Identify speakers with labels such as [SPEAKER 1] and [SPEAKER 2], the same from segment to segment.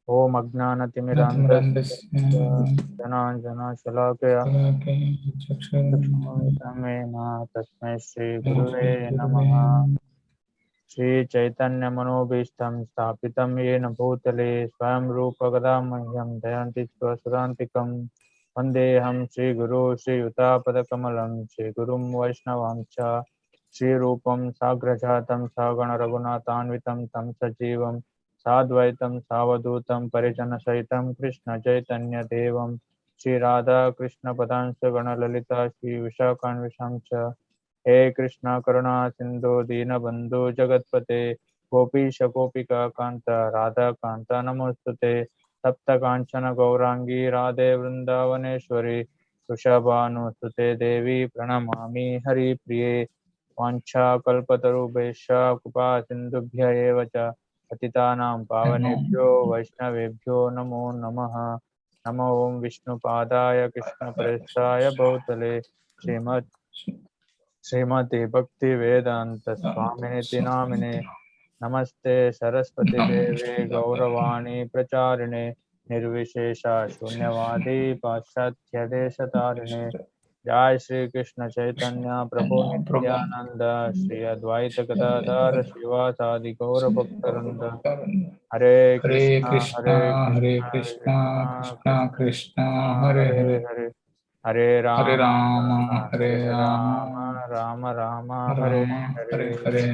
[SPEAKER 1] ओम अज्ञानतिमिरान्धस्य ज्ञानाञ्जनशलाकया चक्षुरुन्मिलितं तस्मै श्रीगुरुवे नमः। श्रीचैतन्यमनोभीष्टं स्थापितं येन भूतले स्वयं रूपकदा मह्यं दयन्ति स्वसुरान्तिकं वन्देऽहं श्रीगुरो श्रीयुतापदकमलं श्रीगुरुं वैष्णवांश्च श्रीरूपं साग्रजातं सगणरघुनाथान्वितं तं सजीवं साद्वैतं सावधूतं परिजनसहितं कृष्णचैतन्यदेवं श्रीराधाकृष्णपदांश्च गणललिता श्रीविशाखान्विषं च हे कृष्ण करुणा सिंधु दीनबंधु जगतपते गोपीश गोपिका कांत राधा कांत नमोस्तुते सप्त कांचन गौरांगी राधे वृंदावनेश्वरी वृषभानुसुते देवी प्रणमामि हरिप्रिये वाञ्छाकल्पतरुभ्यश्च कृपा सिन्धुभ्य एव च पतितानां पावनेभ्यो वैष्णवेभ्यो नमो नमः। नमो ओं विष्णुपादाय कृष्णप्रेष्ठाय भूतले श्रीमते भक्ति वेदांत स्वामिनिति नामिने नमस्ते सरस्वती देवे गौरवाणी प्रचारिणे निर्विशेष शून्यवादी पाश्चात्य देशतारिणे जय श्री कृष्ण चैतन्य प्रभु नित्यानंद श्री अद्वैत गदाधर श्रीवासादि गौर भक्तवृंद हरे Krishna
[SPEAKER 2] Krishna,
[SPEAKER 1] Hare
[SPEAKER 2] Hare
[SPEAKER 1] Krishna
[SPEAKER 2] Krishna,
[SPEAKER 1] Krishna
[SPEAKER 2] Krishna
[SPEAKER 1] Krishna
[SPEAKER 2] Krishna, Hare
[SPEAKER 1] Hare
[SPEAKER 2] Hare,
[SPEAKER 1] Hare Hare
[SPEAKER 2] Hare
[SPEAKER 1] Ram
[SPEAKER 2] Rama,
[SPEAKER 1] Hare
[SPEAKER 2] Hare
[SPEAKER 1] Ram
[SPEAKER 2] Rama,
[SPEAKER 1] Ram Ram Hare
[SPEAKER 2] Rama,
[SPEAKER 1] Hare.
[SPEAKER 2] Hare Hare.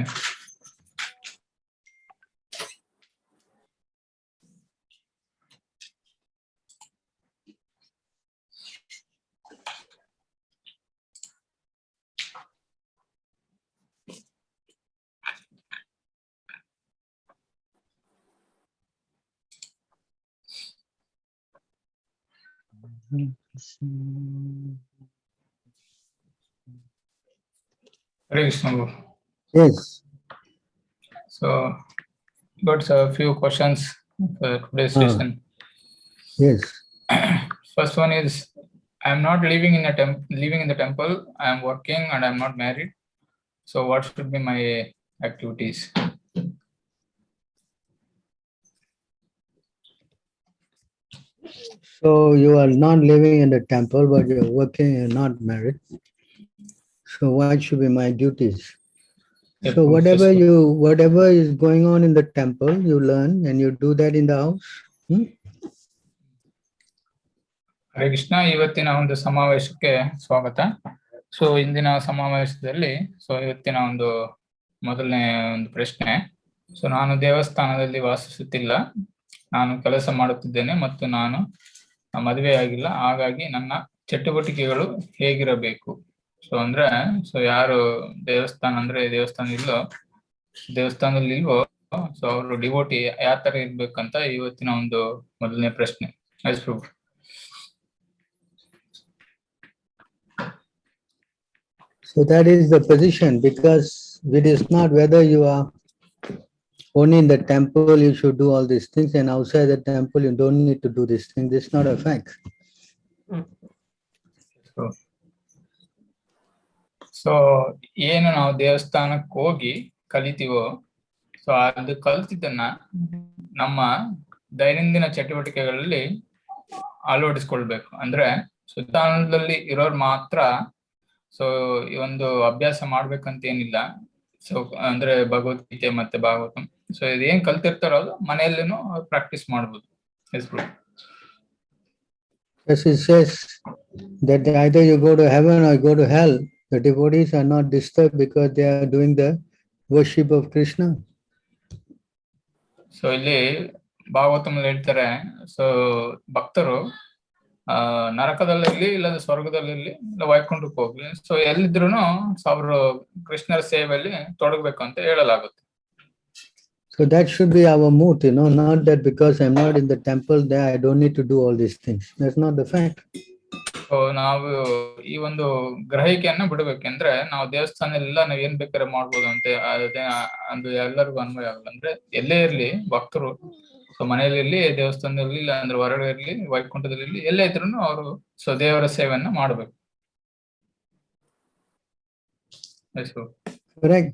[SPEAKER 2] Hare Krishna.
[SPEAKER 3] Yes.
[SPEAKER 2] So, got a few questions for today's session.
[SPEAKER 3] Yes.
[SPEAKER 2] First one is, I am not living in the temple. I am working and I am not married. So, what should be my activities?
[SPEAKER 3] So you are not living in the temple, but you're working and not married. So what should be my duties?
[SPEAKER 2] Yep,
[SPEAKER 3] So
[SPEAKER 2] yes, sir.
[SPEAKER 3] whatever is going on in the temple, you learn and you do that in the house.
[SPEAKER 2] Hare Krishna, ಇವತ್ತಿನ ಒಂದು ಸಮಾವೇಶಕ್ಕೆ ಸ್ವಾಗತ. So ಇಂದಿನ ಸಮಾವೇಶದಲ್ಲಿ ಇವತ್ತಿನ ಒಂದು ಮೊದಲನೇ ಒಂದು ಪ್ರಶ್ನೆ. ಸೊ ನಾನು ದೇವಸ್ಥಾನದಲ್ಲಿ ವಾಸಿಸುತ್ತಿಲ್ಲ, ನಾನು ಕೆಲಸ ಮಾಡುತ್ತಿದ್ದೇನೆ ಮತ್ತು ನಾನು ಮದುವೆಯಾಗಿಲ್ಲ, ಹಾಗಾಗಿ ನನ್ನ ಚಟುವಟಿಕೆಗಳು ಹೇಗಿರಬೇಕು? ಸೊ ಅಂದ್ರೆ ಯಾರು ದೇವಸ್ಥಾನದಲ್ಲಿ ಇಲ್ವೋ, ಸೊ ಅವರು ಡಿವೋಟಿ ಯಾವ ತರ ಇರ್ಬೇಕಂತ ಇವತ್ತಿನ ಒಂದು ಮೊದಲನೇ ಪ್ರಶ್ನೆ.
[SPEAKER 3] So that is the position, because it is not whether you are only in the temple you should do all these things, and outside the temple you don't need to do these things. This is not a fact.
[SPEAKER 2] So ಏನು ನಾವು ದೇವಸ್ಥಾನಕ್ಕೆ ಹೋಗಿ ಕಲಿತೀವೋ, so ಅದು ಕಲ್ತಿದ್ದನ್ನ ನಮ್ಮ ದೈನಂದಿನ ಚಟುವಟಿಕೆಗಳಲ್ಲಿ ಅಳವಡಿಸ್ಕೊಳ್ಬೇಕು. ಅಂದ್ರೆ ದೇವಸ್ಥಾನದಲ್ಲಿ ಇರೋರು ಮಾತ್ರ ಈ ಒಂದು ಅಭ್ಯಾಸ ಮಾಡ್ಬೇಕಂತ ಏನಿಲ್ಲ. ಸೊ ಅಂದ್ರೆ ಭಗವದ್ಗೀತೆ ಮತ್ತೆ ಭಾಗವತಂ, ಸೊ ಇದೇನ್ ಕಲ್ತಿರ್ತಾರೋ ಅದು ಮನೆಯಲ್ಲಿನೂ ಪ್ರಾಕ್ಟೀಸ್ ಮಾಡ್ಬೋದು.
[SPEAKER 3] As it says that either you go to heaven or you go to hell, the devotees are not disturbed because they are doing the worship of Krishna.
[SPEAKER 2] So ಇಲ್ಲಿ ಭಾಗವತಂ ಹೇಳ್ತಾರೆ, so ಭಕ್ತರು ನರಕದಲ್ಲಿರ್ಲಿ ಇಲ್ಲ ಸ್ವರ್ಗದಲ್ಲಿರ್ಲಿ ಇಲ್ಲ ವೈಕುಂಠಕ್ಕೆ ಹೋಗ್ಲಿ, ಸೊ ಎಲ್ಲಿದ್ರು ಅವರು ಕೃಷ್ಣರ ಸೇವೆಯಲ್ಲಿ ತೊಡಗಬೇಕು ಅಂತ ಹೇಳಲಾಗುತ್ತೆ.
[SPEAKER 3] So that should be our mood, not that because I'm not in the temple there I don't need to do all these things. That's not the fact.
[SPEAKER 2] So ನಾವು ಈ ಒಂದು ಗ್ರಹಿಕೆಯನ್ನ ಬಿಡಬೇಕೆಂದ್ರೆ ನಾವು ದೇವಸ್ಥಾನದಲ್ಲ ನಾವ್ ಏನ್ ಬೇಕಾದ್ರೆ ಮಾಡ್ಬೋದು ಅಂತ ಅದು ಎಲ್ಲರಿಗೂ ಅನ್ವಯ ಆಗಲ್ಲ. ಅಂದ್ರೆ ಎಲ್ಲೇ ಇರ್ಲಿ ಭಕ್ತರು, ಸೊ ಮನೆಯಲ್ಲಿ ಇರ್ಲಿ, ದೇವಸ್ಥಾನದಲ್ಲಿ ಇಲ್ಲ ಅಂದ್ರೆ ಹೊರಗಡೆ ಇರ್ಲಿ, ವೈಕುಂಠದಲ್ಲಿ ಇರ್ಲಿ, ಎಲ್ಲೇ ಇದ್ರು ಅವರು ದೇವರ ಸೇವೆಯನ್ನ ಮಾಡ್ಬೇಕು.
[SPEAKER 3] Correct.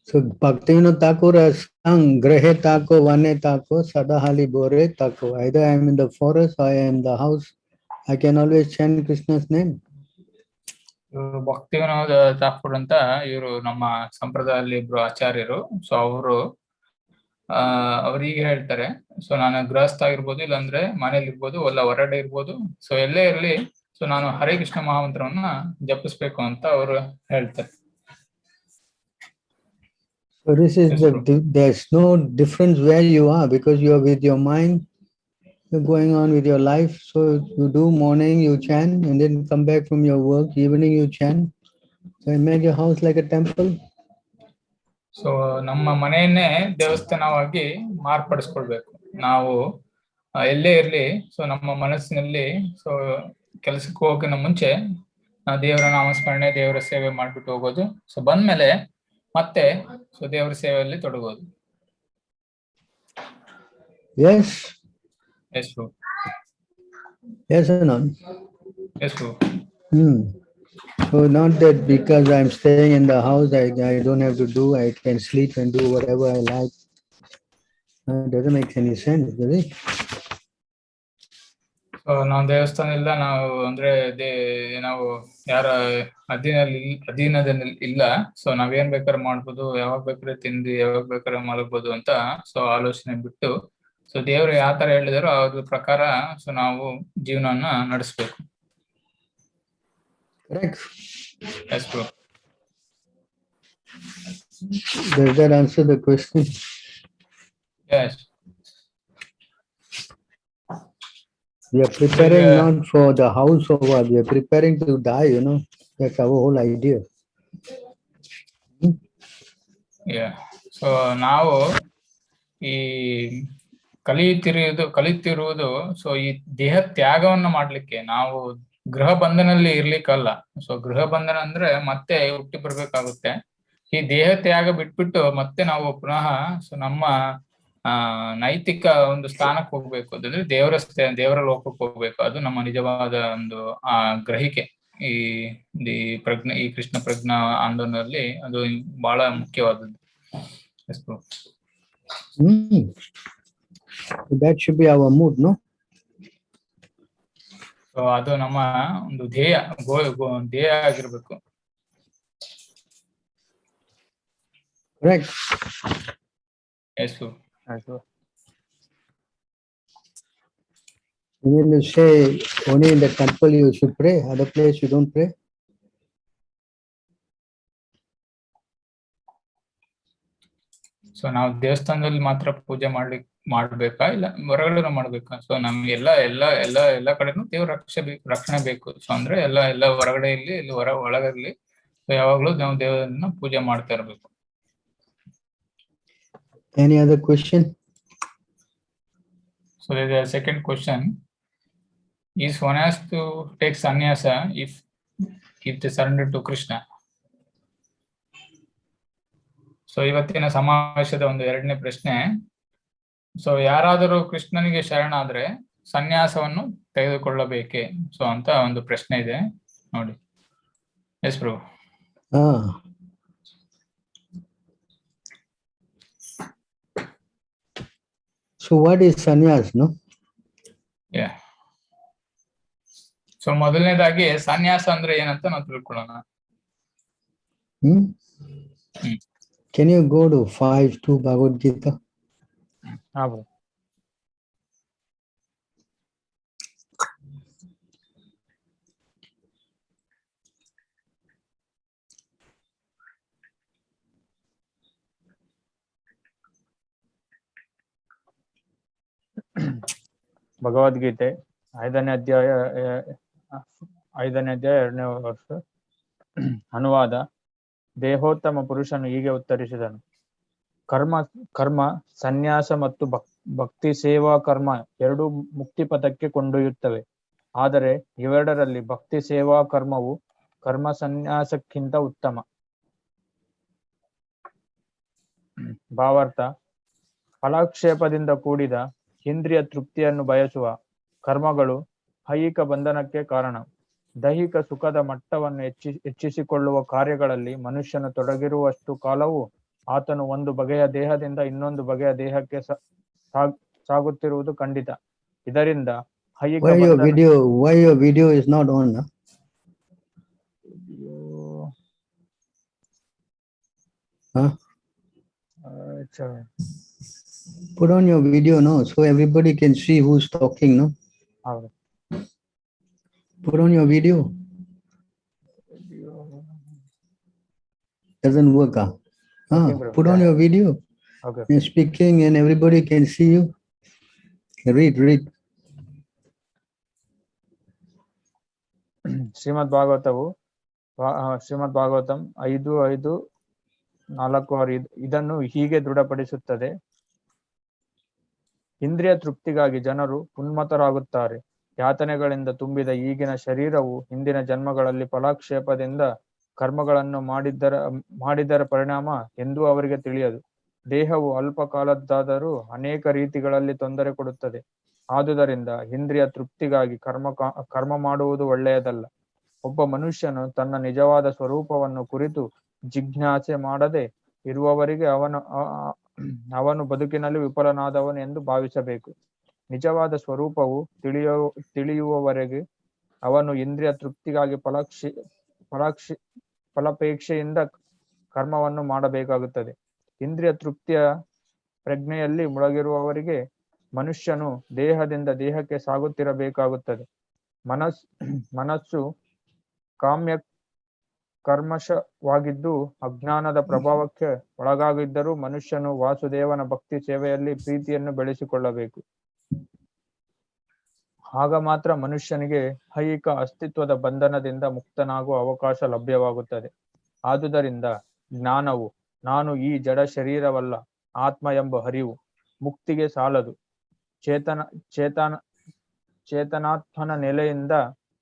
[SPEAKER 3] So Bhaktivinoda Thakur has sung Grahe Tako, Vane Tako, Sadahali Bore Tako. Either I am in the forest or I am in the house, I can always chant Krishna's name.
[SPEAKER 2] ಇವರು ಭಕ್ತಿವಿನೋದ ಠಾಕೂರ್ ಅಂತ ಇವರು ನಮ್ಮ ಸಂಪ್ರದಾಯದಲ್ಲಿ ಇಬ್ರು ಆಚಾರ್ಯರು. So ಅವರು ಅವ್ರಿಗೆ ಹೇಳ್ತಾರೆ, ಸೊ ನಾನು ಗೃಹಸ್ಥ ಆಗಿರ್ಬೋದು, ಇಲ್ಲಾಂದ್ರೆ ಮನೇಲಿ ಇರ್ಬೋದು, ಅಲ್ಲ ಹೊರಗಡೆ ಇರ್ಬೋದು, ಸೊ ಎಲ್ಲೇ ಇರ್ಲಿ, ಸೊ ನಾನು ಹರೇ ಕೃಷ್ಣ ಮಹಾಮಂತ್ರವನ್ನ ಜಪಿಸ್ಬೇಕು ಅಂತ ಅವರು ಹೇಳ್ತಾರೆ.
[SPEAKER 3] So this is there's no difference where you are, because you are with your mind, you're going on with your life. So you do morning, you chant, and then come back from your work, evening you chant. So make your house like a temple.
[SPEAKER 2] So ನಮ್ಮ ಮನೆಯನ್ನೇ ದೇವಸ್ಥಾನವಾಗಿ ಮಾರ್ಪಡಿಸ್ಕೊಳ್ಬೇಕು. ನಾವು ಎಲ್ಲೇ ಇರ್ಲಿ, so ನಮ್ಮ ಮನಸ್ಸಿನಲ್ಲಿ, so ಕೆಲಸಕ್ಕೆ ಹೋಗೋಕ್ಕಿಂತ ಮುಂಚೆ ನಾವು ದೇವರ ನಾಮಸ್ಮರಣೆ, ದೇವರ ಸೇವೆ ಮಾಡ್ಬಿಟ್ಟು ಹೋಗೋದು. ಸೊ ಬಂದ್ಮೇಲೆ ಮತ್ತೆ ಸೊ ದೇವರ ಸೇವೆಯಲ್ಲಿ ತೊಡಗೋದು.
[SPEAKER 3] Yes.
[SPEAKER 2] Yes, bro.
[SPEAKER 3] Yes or not?
[SPEAKER 2] Yes, bro.
[SPEAKER 3] So not that because I'm staying in the house, I don't have to do, I can sleep and do whatever I like. It doesn't make any sense, does it?
[SPEAKER 2] So ನಾವು ದೇವಸ್ಥಾನ ಇಲ್ಲ, ನಾವು ಅಂದ್ರೆ ನಾವು ಯಾರ ಅಧೀನದಲ್ಲಿ ಇಲ್ಲ. So ನಾವೇನ್ ಬೇಕಾದ್ರೆ ಮಾಡ್ಬೋದು, ಯಾವಾಗ ಬೇಕಾದ್ರೆ ತಿಂದು ಯಾವಾಗ ಬೇಕಾದ್ರೆ ಮಲಗ್ಬೋದು ಅಂತ ಸೊ ಆಲೋಚನೆ ಬಿಟ್ಟು, ಸೊ ದೇವ್ರು ಯಾವ ತರ ಹೇಳಿದಾರೋ ಅದ್ರ ಪ್ರಕಾರ ಸೊ ನಾವು ಜೀವನವನ್ನ ನಡೆಸ್ಬೇಕು.
[SPEAKER 3] Correct.
[SPEAKER 2] Yes, bro.
[SPEAKER 3] Does that answer the question?
[SPEAKER 2] Yes.
[SPEAKER 3] We are preparing not for the house or what, we are preparing to die, you know. That's our whole idea.
[SPEAKER 2] Yeah. So ನಾವು ಈ ಕಲಿತಿರುವುದು so ಈ ದೇಹ ತ್ಯಾಗವನ್ನ ಮಾಡ್ಲಿಕ್ಕೆ, ನಾವು ಗೃಹ ಬಂಧನಲ್ಲಿ ಇರ್ಲಿಕ್ಕಲ್ಲ. So ಗೃಹ ಬಂಧನ ಅಂದ್ರೆ ಮತ್ತೆ ಹುಟ್ಟಿ ಬರ್ಬೇಕಾಗುತ್ತೆ. ಈ ದೇಹ ತ್ಯಾಗ ಬಿಟ್ಬಿಟ್ಟು ಮತ್ತೆ ನಾವು ಪುನಃ ಸೊ ನಮ್ಮ ನೈತಿಕ ಒಂದು ಸ್ಥಾನಕ್ಕೆ ಹೋಗ್ಬೇಕು, ಅದಂದ್ರೆ ದೇವರ ಲೋಕಕ್ಕೆ ಹೋಗ್ಬೇಕು. ಅದು ನಮ್ಮ ನಿಜವಾದ ಒಂದು ಗ್ರಹಿಕೆ. ಈ ಕೃಷ್ಣ ಪ್ರಜ್ಞಾ ಆಂದೋಲನದಲ್ಲಿ ಅದು ಬಹಳ ಮುಖ್ಯವಾದದ್ದು.
[SPEAKER 3] That should be our mood, no?
[SPEAKER 2] So ಅದು ನಮ್ಮ ಒಂದು ಧ್ಯೇಯ ಆಗಿರ್ಬೇಕು.
[SPEAKER 3] Correct.
[SPEAKER 2] Yes, sir.
[SPEAKER 3] When you say only in the temple you should pray, other place you don't pray?
[SPEAKER 2] So ನಾವು ದೇವಸ್ಥಾನದಲ್ಲಿ ಮಾತ್ರ ಪೂಜೆ ಮಾಡ್ಬೇಕಾ, ಇಲ್ಲ ಹೊರಗಡೆ ಮಾಡ್ಬೇಕಾ? ಸೊ ನಮ್ಗೆ ಎಲ್ಲ ಕಡೆನೂ ದೇವ್ರ ರಕ್ಷಣೆ ಬೇಕು. ಸೊ ಅಂದ್ರೆ ಎಲ್ಲ ಹೊರಗಡೆ ಇರ್ಲಿ, ಇಲ್ಲಿ ಒಳಗಿರ್ಲಿ, ಸೊ ಯಾವಾಗ್ಲೂ ನಾವು ದೇವರನ್ನ ಪೂಜೆ ಮಾಡ್ತಾ ಇರ್ಬೇಕು.
[SPEAKER 3] Any other question?
[SPEAKER 2] So the second question is, one has to take sannyasa if they surrender to Krishna. So ಇವತ್ತಿನ ಸಮಾವೇಶದ ಒಂದು ಎರಡನೇ ಪ್ರಶ್ನೆ, ಸೊ ಯಾರಾದರೂ ಕೃಷ್ಣನಿಗೆ ಶರಣಾದ್ರೆ ಸನ್ಯಾಸವನ್ನು ತೆಗೆದುಕೊಳ್ಳಬೇಕೆ? ಸೊ ಅಂತ ಒಂದು ಪ್ರಶ್ನೆ ಇದೆ ನೋಡಿ. S bro.
[SPEAKER 3] So what is sannyas, no?
[SPEAKER 2] Yeah. So ಮೊದಲನೇದಾಗಿ ಸನ್ಯಾಸ ಅಂದ್ರೆ ಏನಂತ ನಾವು ತಿಳ್ಕೊಳ್ಳೋಣ.
[SPEAKER 3] Can you go to 5:2 Bhagavad Gita?
[SPEAKER 1] Bhagavad Gita 5ನೇ ಅಧ್ಯಾಯ 2ನೇ ವರ್ಷ. ಅನುವಾದ. ದೇಹೋತ್ತಮ ಪುರುಷನು ಹೀಗೆ ಉತ್ತರಿಸಿದನು, ಕರ್ಮ ಸನ್ಯಾಸ ಮತ್ತು ಭಕ್ತಿ ಸೇವಾ ಕರ್ಮ ಎರಡೂ ಮುಕ್ತಿ ಪಥಕ್ಕೆ ಕೊಂಡೊಯ್ಯುತ್ತವೆ. ಆದರೆ ಇವೆರಡರಲ್ಲಿ ಭಕ್ತಿ ಸೇವಾ ಕರ್ಮವು ಕರ್ಮ ಸನ್ಯಾಸಕ್ಕಿಂತ ಉತ್ತಮ. ಭಾವಾರ್ಥ: ಫಲಾಕ್ಷೇಪದಿಂದ ಕೂಡಿದ ಇಂದ್ರಿಯ ತೃಪ್ತಿಯನ್ನು ಬಯಸುವ ಕರ್ಮಗಳು ಐಹಿಕ ಬಂಧನಕ್ಕೆ ಕಾರಣ. ದೈಹಿಕ ಸುಖದ ಮಟ್ಟವನ್ನು ಹೆಚ್ಚಿಸಿಕೊಳ್ಳುವ ಕಾರ್ಯಗಳಲ್ಲಿ ಮನುಷ್ಯನು ತೊಡಗಿರುವಷ್ಟು ಕಾಲವು ಆತನು ಒಂದು ಬಗೆಯ ದೇಹದಿಂದ ಇನ್ನೊಂದು ಬಗೆಯ ದೇಹಕ್ಕೆ ಸಾಗುತ್ತಿರುವುದು ಖಂಡಿತ. ಇದರಿಂದ ಐಹಿಕ
[SPEAKER 3] why your video is not on? Huh? Huh? Put on your video, no, so everybody can see who's talking, no? Put on your video. Doesn't work, huh?
[SPEAKER 1] Okay,
[SPEAKER 3] put on your video.
[SPEAKER 1] Okay.
[SPEAKER 3] You're speaking and everybody can see you. Read.
[SPEAKER 1] ಶ್ರೀಮದ್ ಭಾಗವತಂ 5:5-4 ಇದನ್ನು ಹೀಗೆ ದೃಢಪಡಿಸುತ್ತದೆ. ಇಂದ್ರಿಯ ತೃಪ್ತಿಗಾಗಿ ಜನರು ಉನ್ಮತ್ತರಾಗುತ್ತಾರೆ. ಯಾತನೆಗಳಿಂದ ತುಂಬಿದ ಈಗಿನ ಶರೀರವು ಹಿಂದಿನ ಜನ್ಮಗಳಲ್ಲಿ ಫಲಾಕ್ಷೇಪದಿಂದ ಕರ್ಮಗಳನ್ನು ಮಾಡಿದ್ದರ ಪರಿಣಾಮ ಎಂದೂ ಅವರಿಗೆ ತಿಳಿಯದು. ದೇಹವು ಅಲ್ಪ ಕಾಲದ್ದಾದರೂ ಅನೇಕ ರೀತಿಗಳಲ್ಲಿ ತೊಂದರೆ ಕೊಡುತ್ತದೆ. ಆದುದರಿಂದ ಇಂದ್ರಿಯ ತೃಪ್ತಿಗಾಗಿ ಕರ್ಮ ಮಾಡುವುದು ಒಳ್ಳೆಯದಲ್ಲ. ಒಬ್ಬ ಮನುಷ್ಯನು ತನ್ನ ನಿಜವಾದ ಸ್ವರೂಪವನ್ನು ಕುರಿತು ಜಿಜ್ಞಾಸೆ ಮಾಡದೆ ಇರುವವರೆಗೆ ಅವನು ಬದುಕಿನಲ್ಲಿ ವಿಫಲನಾದವನು ಎಂದು ಭಾವಿಸಬೇಕು. ನಿಜವಾದ ಸ್ವರೂಪವು ತಿಳಿಯುವವರೆಗೆ ಅವನು ಇಂದ್ರಿಯ ತೃಪ್ತಿಗಾಗಿ ಫಲಾಪೇಕ್ಷೆಯಿಂದ ಕರ್ಮವನ್ನು ಮಾಡಬೇಕಾಗುತ್ತದೆ. ಇಂದ್ರಿಯ ತೃಪ್ತಿಯ ಪ್ರಜ್ಞೆಯಲ್ಲಿ ಮುಳುಗಿರುವವರಿಗೆ ಮನುಷ್ಯನು ದೇಹದಿಂದ ದೇಹಕ್ಕೆ ಸಾಗುತ್ತಿರಬೇಕಾಗುತ್ತದೆ. ಮನಸ್ಸು ಕಾಮ್ಯ ಕರ್ಮಶವಾಗಿದ್ದು ಅಜ್ಞಾನದ ಪ್ರಭಾವಕ್ಕೆ ಒಳಗಾಗಿದ್ದರೂ ಮನುಷ್ಯನು ವಾಸುದೇವನ ಭಕ್ತಿ ಸೇವೆಯಲ್ಲಿ ಪ್ರೀತಿಯನ್ನು ಬೆಳೆಸಿಕೊಳ್ಳಬೇಕು. ಆಗ ಮಾತ್ರ ಮನುಷ್ಯನಿಗೆ ಐಹಿಕ ಅಸ್ತಿತ್ವದ ಬಂಧನದಿಂದ ಮುಕ್ತನಾಗುವ ಅವಕಾಶ ಲಭ್ಯವಾಗುತ್ತದೆ. ಆದುದರಿಂದ ಜ್ಞಾನವು ನಾನು ಈ ಜಡ ಶರೀರವಲ್ಲ, ಆತ್ಮ ಎಂಬ ಅರಿವು ಮುಕ್ತಿಗೆ ಸಾಲದು. ಚೇತನಾತ್ಮನ ನೆಲೆಯಿಂದ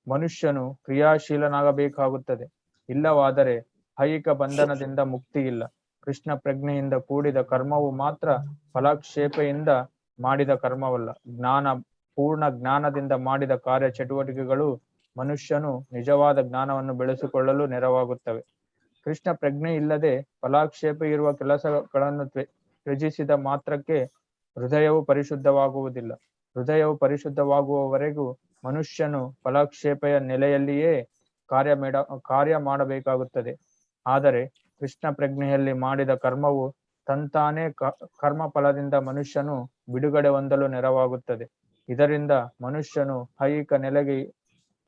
[SPEAKER 1] ಮನುಷ್ಯನು ಕ್ರಿಯಾಶೀಲನಾಗಬೇಕಾಗುತ್ತದೆ. ಇಲ್ಲವಾದರೆ ಐಹಿಕ ಬಂಧನದಿಂದ ಮುಕ್ತಿ ಇಲ್ಲ. ಕೃಷ್ಣ ಪ್ರಜ್ಞೆಯಿಂದ ಕೂಡಿದ ಕರ್ಮವು ಮಾತ್ರ ಫಲಾಕ್ಷೇಪೆಯಿಂದ ಮಾಡಿದ ಕರ್ಮವಲ್ಲ. ಪೂರ್ಣ ಜ್ಞಾನದಿಂದ ಮಾಡಿದ ಕಾರ್ಯ ಚಟುವಟಿಕೆಗಳು ಮನುಷ್ಯನು ನಿಜವಾದ ಜ್ಞಾನವನ್ನು ಬೆಳೆಸಿಕೊಳ್ಳಲು ನೆರವಾಗುತ್ತವೆ. ಕೃಷ್ಣ ಪ್ರಜ್ಞೆ ಇಲ್ಲದೆ ಫಲಾಕ್ಷೇಪ ಇರುವ ಕೆಲಸಗಳನ್ನು ತ್ಯಜಿಸಿದ ಮಾತ್ರಕ್ಕೆ ಹೃದಯವು ಪರಿಶುದ್ಧವಾಗುವುದಿಲ್ಲ. ಹೃದಯವು ಪರಿಶುದ್ಧವಾಗುವವರೆಗೂ ಮನುಷ್ಯನು ಫಲಾಕ್ಷೇಪೆಯ ನೆಲೆಯಲ್ಲಿಯೇ ಕಾರ್ಯ ಮಾಡಬೇಕಾಗುತ್ತದೆ. ಆದರೆ ಕೃಷ್ಣ ಪ್ರಜ್ಞೆಯಲ್ಲಿ ಮಾಡಿದ ಕರ್ಮವು ತಂತಾನೇ ಕರ್ಮ ಫಲದಿಂದ ಮನುಷ್ಯನು ಬಿಡುಗಡೆ ಹೊಂದಲು ನೆರವಾಗುತ್ತದೆ. ಇದರಿಂದ ಮನುಷ್ಯನು ಐಹಿಕ ನೆಲೆಗೆ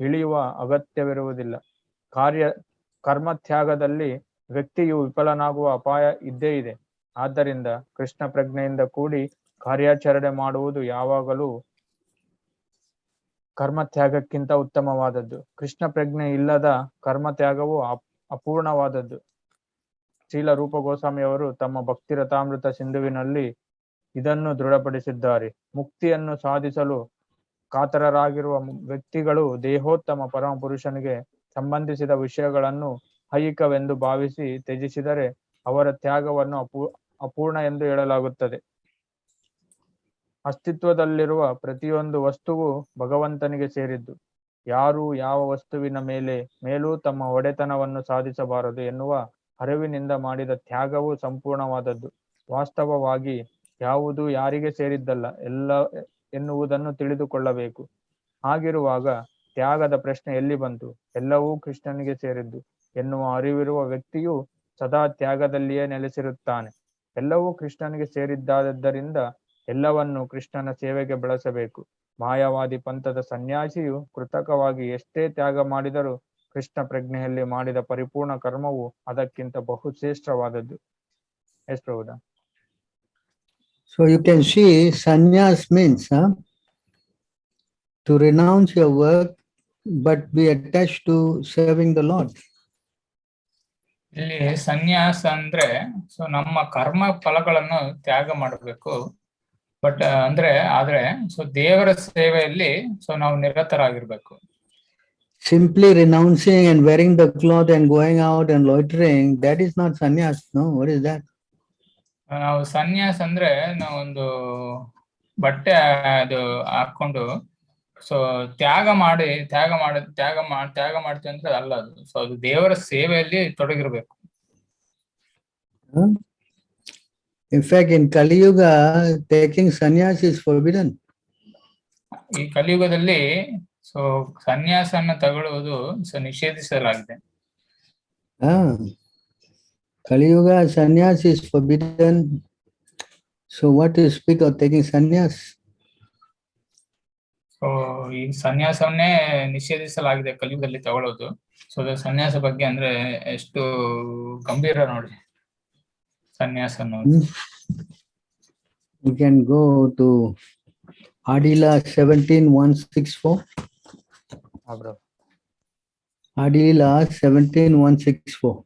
[SPEAKER 1] ಇಳಿಯುವ ಅಗತ್ಯವಿರುವುದಿಲ್ಲ. ಕರ್ಮತ್ಯಾಗದಲ್ಲಿ ವ್ಯಕ್ತಿಯು ವಿಫಲನಾಗುವ ಅಪಾಯ ಇದ್ದೇ ಇದೆ. ಆದ್ದರಿಂದ ಕೃಷ್ಣ ಪ್ರಜ್ಞೆಯಿಂದ ಕೂಡಿ ಕಾರ್ಯಾಚರಣೆ ಮಾಡುವುದು ಯಾವಾಗಲೂ ಕರ್ಮತ್ಯಾಗಕ್ಕಿಂತ ಉತ್ತಮವಾದದ್ದು. ಕೃಷ್ಣ ಪ್ರಜ್ಞೆ ಇಲ್ಲದ ಕರ್ಮತ್ಯಾಗವು ಅಪೂರ್ಣವಾದದ್ದು. ಶ್ರೀಲ ರೂಪ ಗೋಸ್ವಾಮಿಯವರು ತಮ್ಮ ಭಕ್ತಿರಥಾಮೃತ ಸಿಂಧುವಿನಲ್ಲಿ ಇದನ್ನು ದೃಢಪಡಿಸಿದ್ದಾರೆ. ಮುಕ್ತಿಯನ್ನು ಸಾಧಿಸಲು ಕಾತರರಾಗಿರುವ ವ್ಯಕ್ತಿಗಳು ದೇಹೋತ್ತಮ ಪರಮ ಪುರುಷನಿಗೆ ಸಂಬಂಧಿಸಿದ ವಿಷಯಗಳನ್ನು ಐಹಿಕವೆಂದು ಭಾವಿಸಿ ತ್ಯಜಿಸಿದರೆ ಅವರ ತ್ಯಾಗವನ್ನು ಅಪೂರ್ಣ ಎಂದು ಹೇಳಲಾಗುತ್ತದೆ. ಅಸ್ತಿತ್ವದಲ್ಲಿರುವ ಪ್ರತಿಯೊಂದು ವಸ್ತುವು ಭಗವಂತನಿಗೆ ಸೇರಿದ್ದು. ಯಾರು ಯಾವ ವಸ್ತುವಿನ ಮೇಲೂ ತಮ್ಮ ಒಡೆತನವನ್ನು ಸಾಧಿಸಬಾರದು ಎನ್ನುವ ಅರಿವಿನಿಂದ ಮಾಡಿದ ತ್ಯಾಗವು ಸಂಪೂರ್ಣವಾದದ್ದು. ವಾಸ್ತವವಾಗಿ ಯಾವುದೂ ಯಾರಿಗೆ ಸೇರಿದ್ದಲ್ಲ ಎನ್ನುವುದನ್ನು ತಿಳಿದುಕೊಳ್ಳಬೇಕು. ಹಾಗಿರುವಾಗ ತ್ಯಾಗದ ಪ್ರಶ್ನೆ ಎಲ್ಲಿ ಬಂತು? ಎಲ್ಲವೂ ಕೃಷ್ಣನಿಗೆ ಸೇರಿದ್ದು ಎನ್ನುವ ಅರಿವಿರುವ ವ್ಯಕ್ತಿಯು ಸದಾ ತ್ಯಾಗದಲ್ಲಿಯೇ ನೆಲೆಸಿರುತ್ತಾನೆ. ಎಲ್ಲವೂ ಕೃಷ್ಣನಿಗೆ ಸೇರಿದ್ದಾದ್ದರಿಂದ ಎಲ್ಲವನ್ನು ಕೃಷ್ಣನ ಸೇವೆಗೆ ಬಳಸಬೇಕು. ಮಾಯಾವಾದಿ ಪಂಥದ ಸನ್ಯಾಸಿಯು ಕೃತಕವಾಗಿ ಎಷ್ಟೇ ತ್ಯಾಗ ಮಾಡಿದರೂ ಕೃಷ್ಣ ಪ್ರಜ್ಞೆಯಲ್ಲಿ ಮಾಡಿದ ಪರಿಪೂರ್ಣ ಕರ್ಮವು ಅದಕ್ಕಿಂತ ಬಹುಶ್ರೇಷ್ಠವಾದದ್ದು. S ಪ್ರಭುದ.
[SPEAKER 3] So you can see sannyas means to renounce your work but be attached to serving the Lord.
[SPEAKER 2] ಇಲ್ಲಿ ಸನ್ಯಾಸ ಅಂದ್ರೆ ನಮ್ಮ ಕರ್ಮ ಫಲಗಳನ್ನು ತ್ಯಾಗ ಮಾಡಬೇಕು. ಆದ್ರೆ ದೇವರ ಸೇವೆಯಲ್ಲಿ ನಾವು ನಿರತರಾಗಿರ್ಬೇಕು.
[SPEAKER 3] Simply renouncing and wearing the cloth and going out and loitering, that is not sannyas. No, what is that?
[SPEAKER 2] ನಾವು ಸನ್ಯಾಸ ಅಂದ್ರೆ ನಾವೊಂದು ಬಟ್ಟೆ ಅದು ಹಾಕೊಂಡು ತ್ಯಾಗ ಮಾಡ್ತೀವಿ ಅಂದ್ರೆ ಅಲ್ಲ ಅದು. ಅದು ದೇವರ ಸೇವೆಯಲ್ಲಿ ತೊಡಗಿರ್ಬೇಕು.
[SPEAKER 3] In fact, in Kali Yuga, taking sannyas is forbidden.
[SPEAKER 2] ಈ ಕಲಿಯುಗದಲ್ಲಿ ಸೊ ಸನ್ಯಾಸವನ್ನು ತಗೊಳ್ಳುವುದು ನಿಷೇಧಿಸಲಾಗಿದೆ.
[SPEAKER 3] Kali Yuga, sannyas is forbidden. So what to speak of taking sannyas?
[SPEAKER 2] So ಈ ಸನ್ಯಾಸವನ್ನೇ ನಿಷೇಧಿಸಲಾಗಿದೆ ಕಲಿಯುಗದಲ್ಲಿ ತಗೊಳ್ಳೋದು. ಸೊ ಸನ್ಯಾಸ ಬಗ್ಗೆ ಅಂದ್ರೆ ಎಷ್ಟು ಗಂಭೀರ ನೋಡಿ ಸನ್ಯಾಸ ಅನ್ನೋದು.
[SPEAKER 3] You can go to Adila 17:164. Adila 17:164.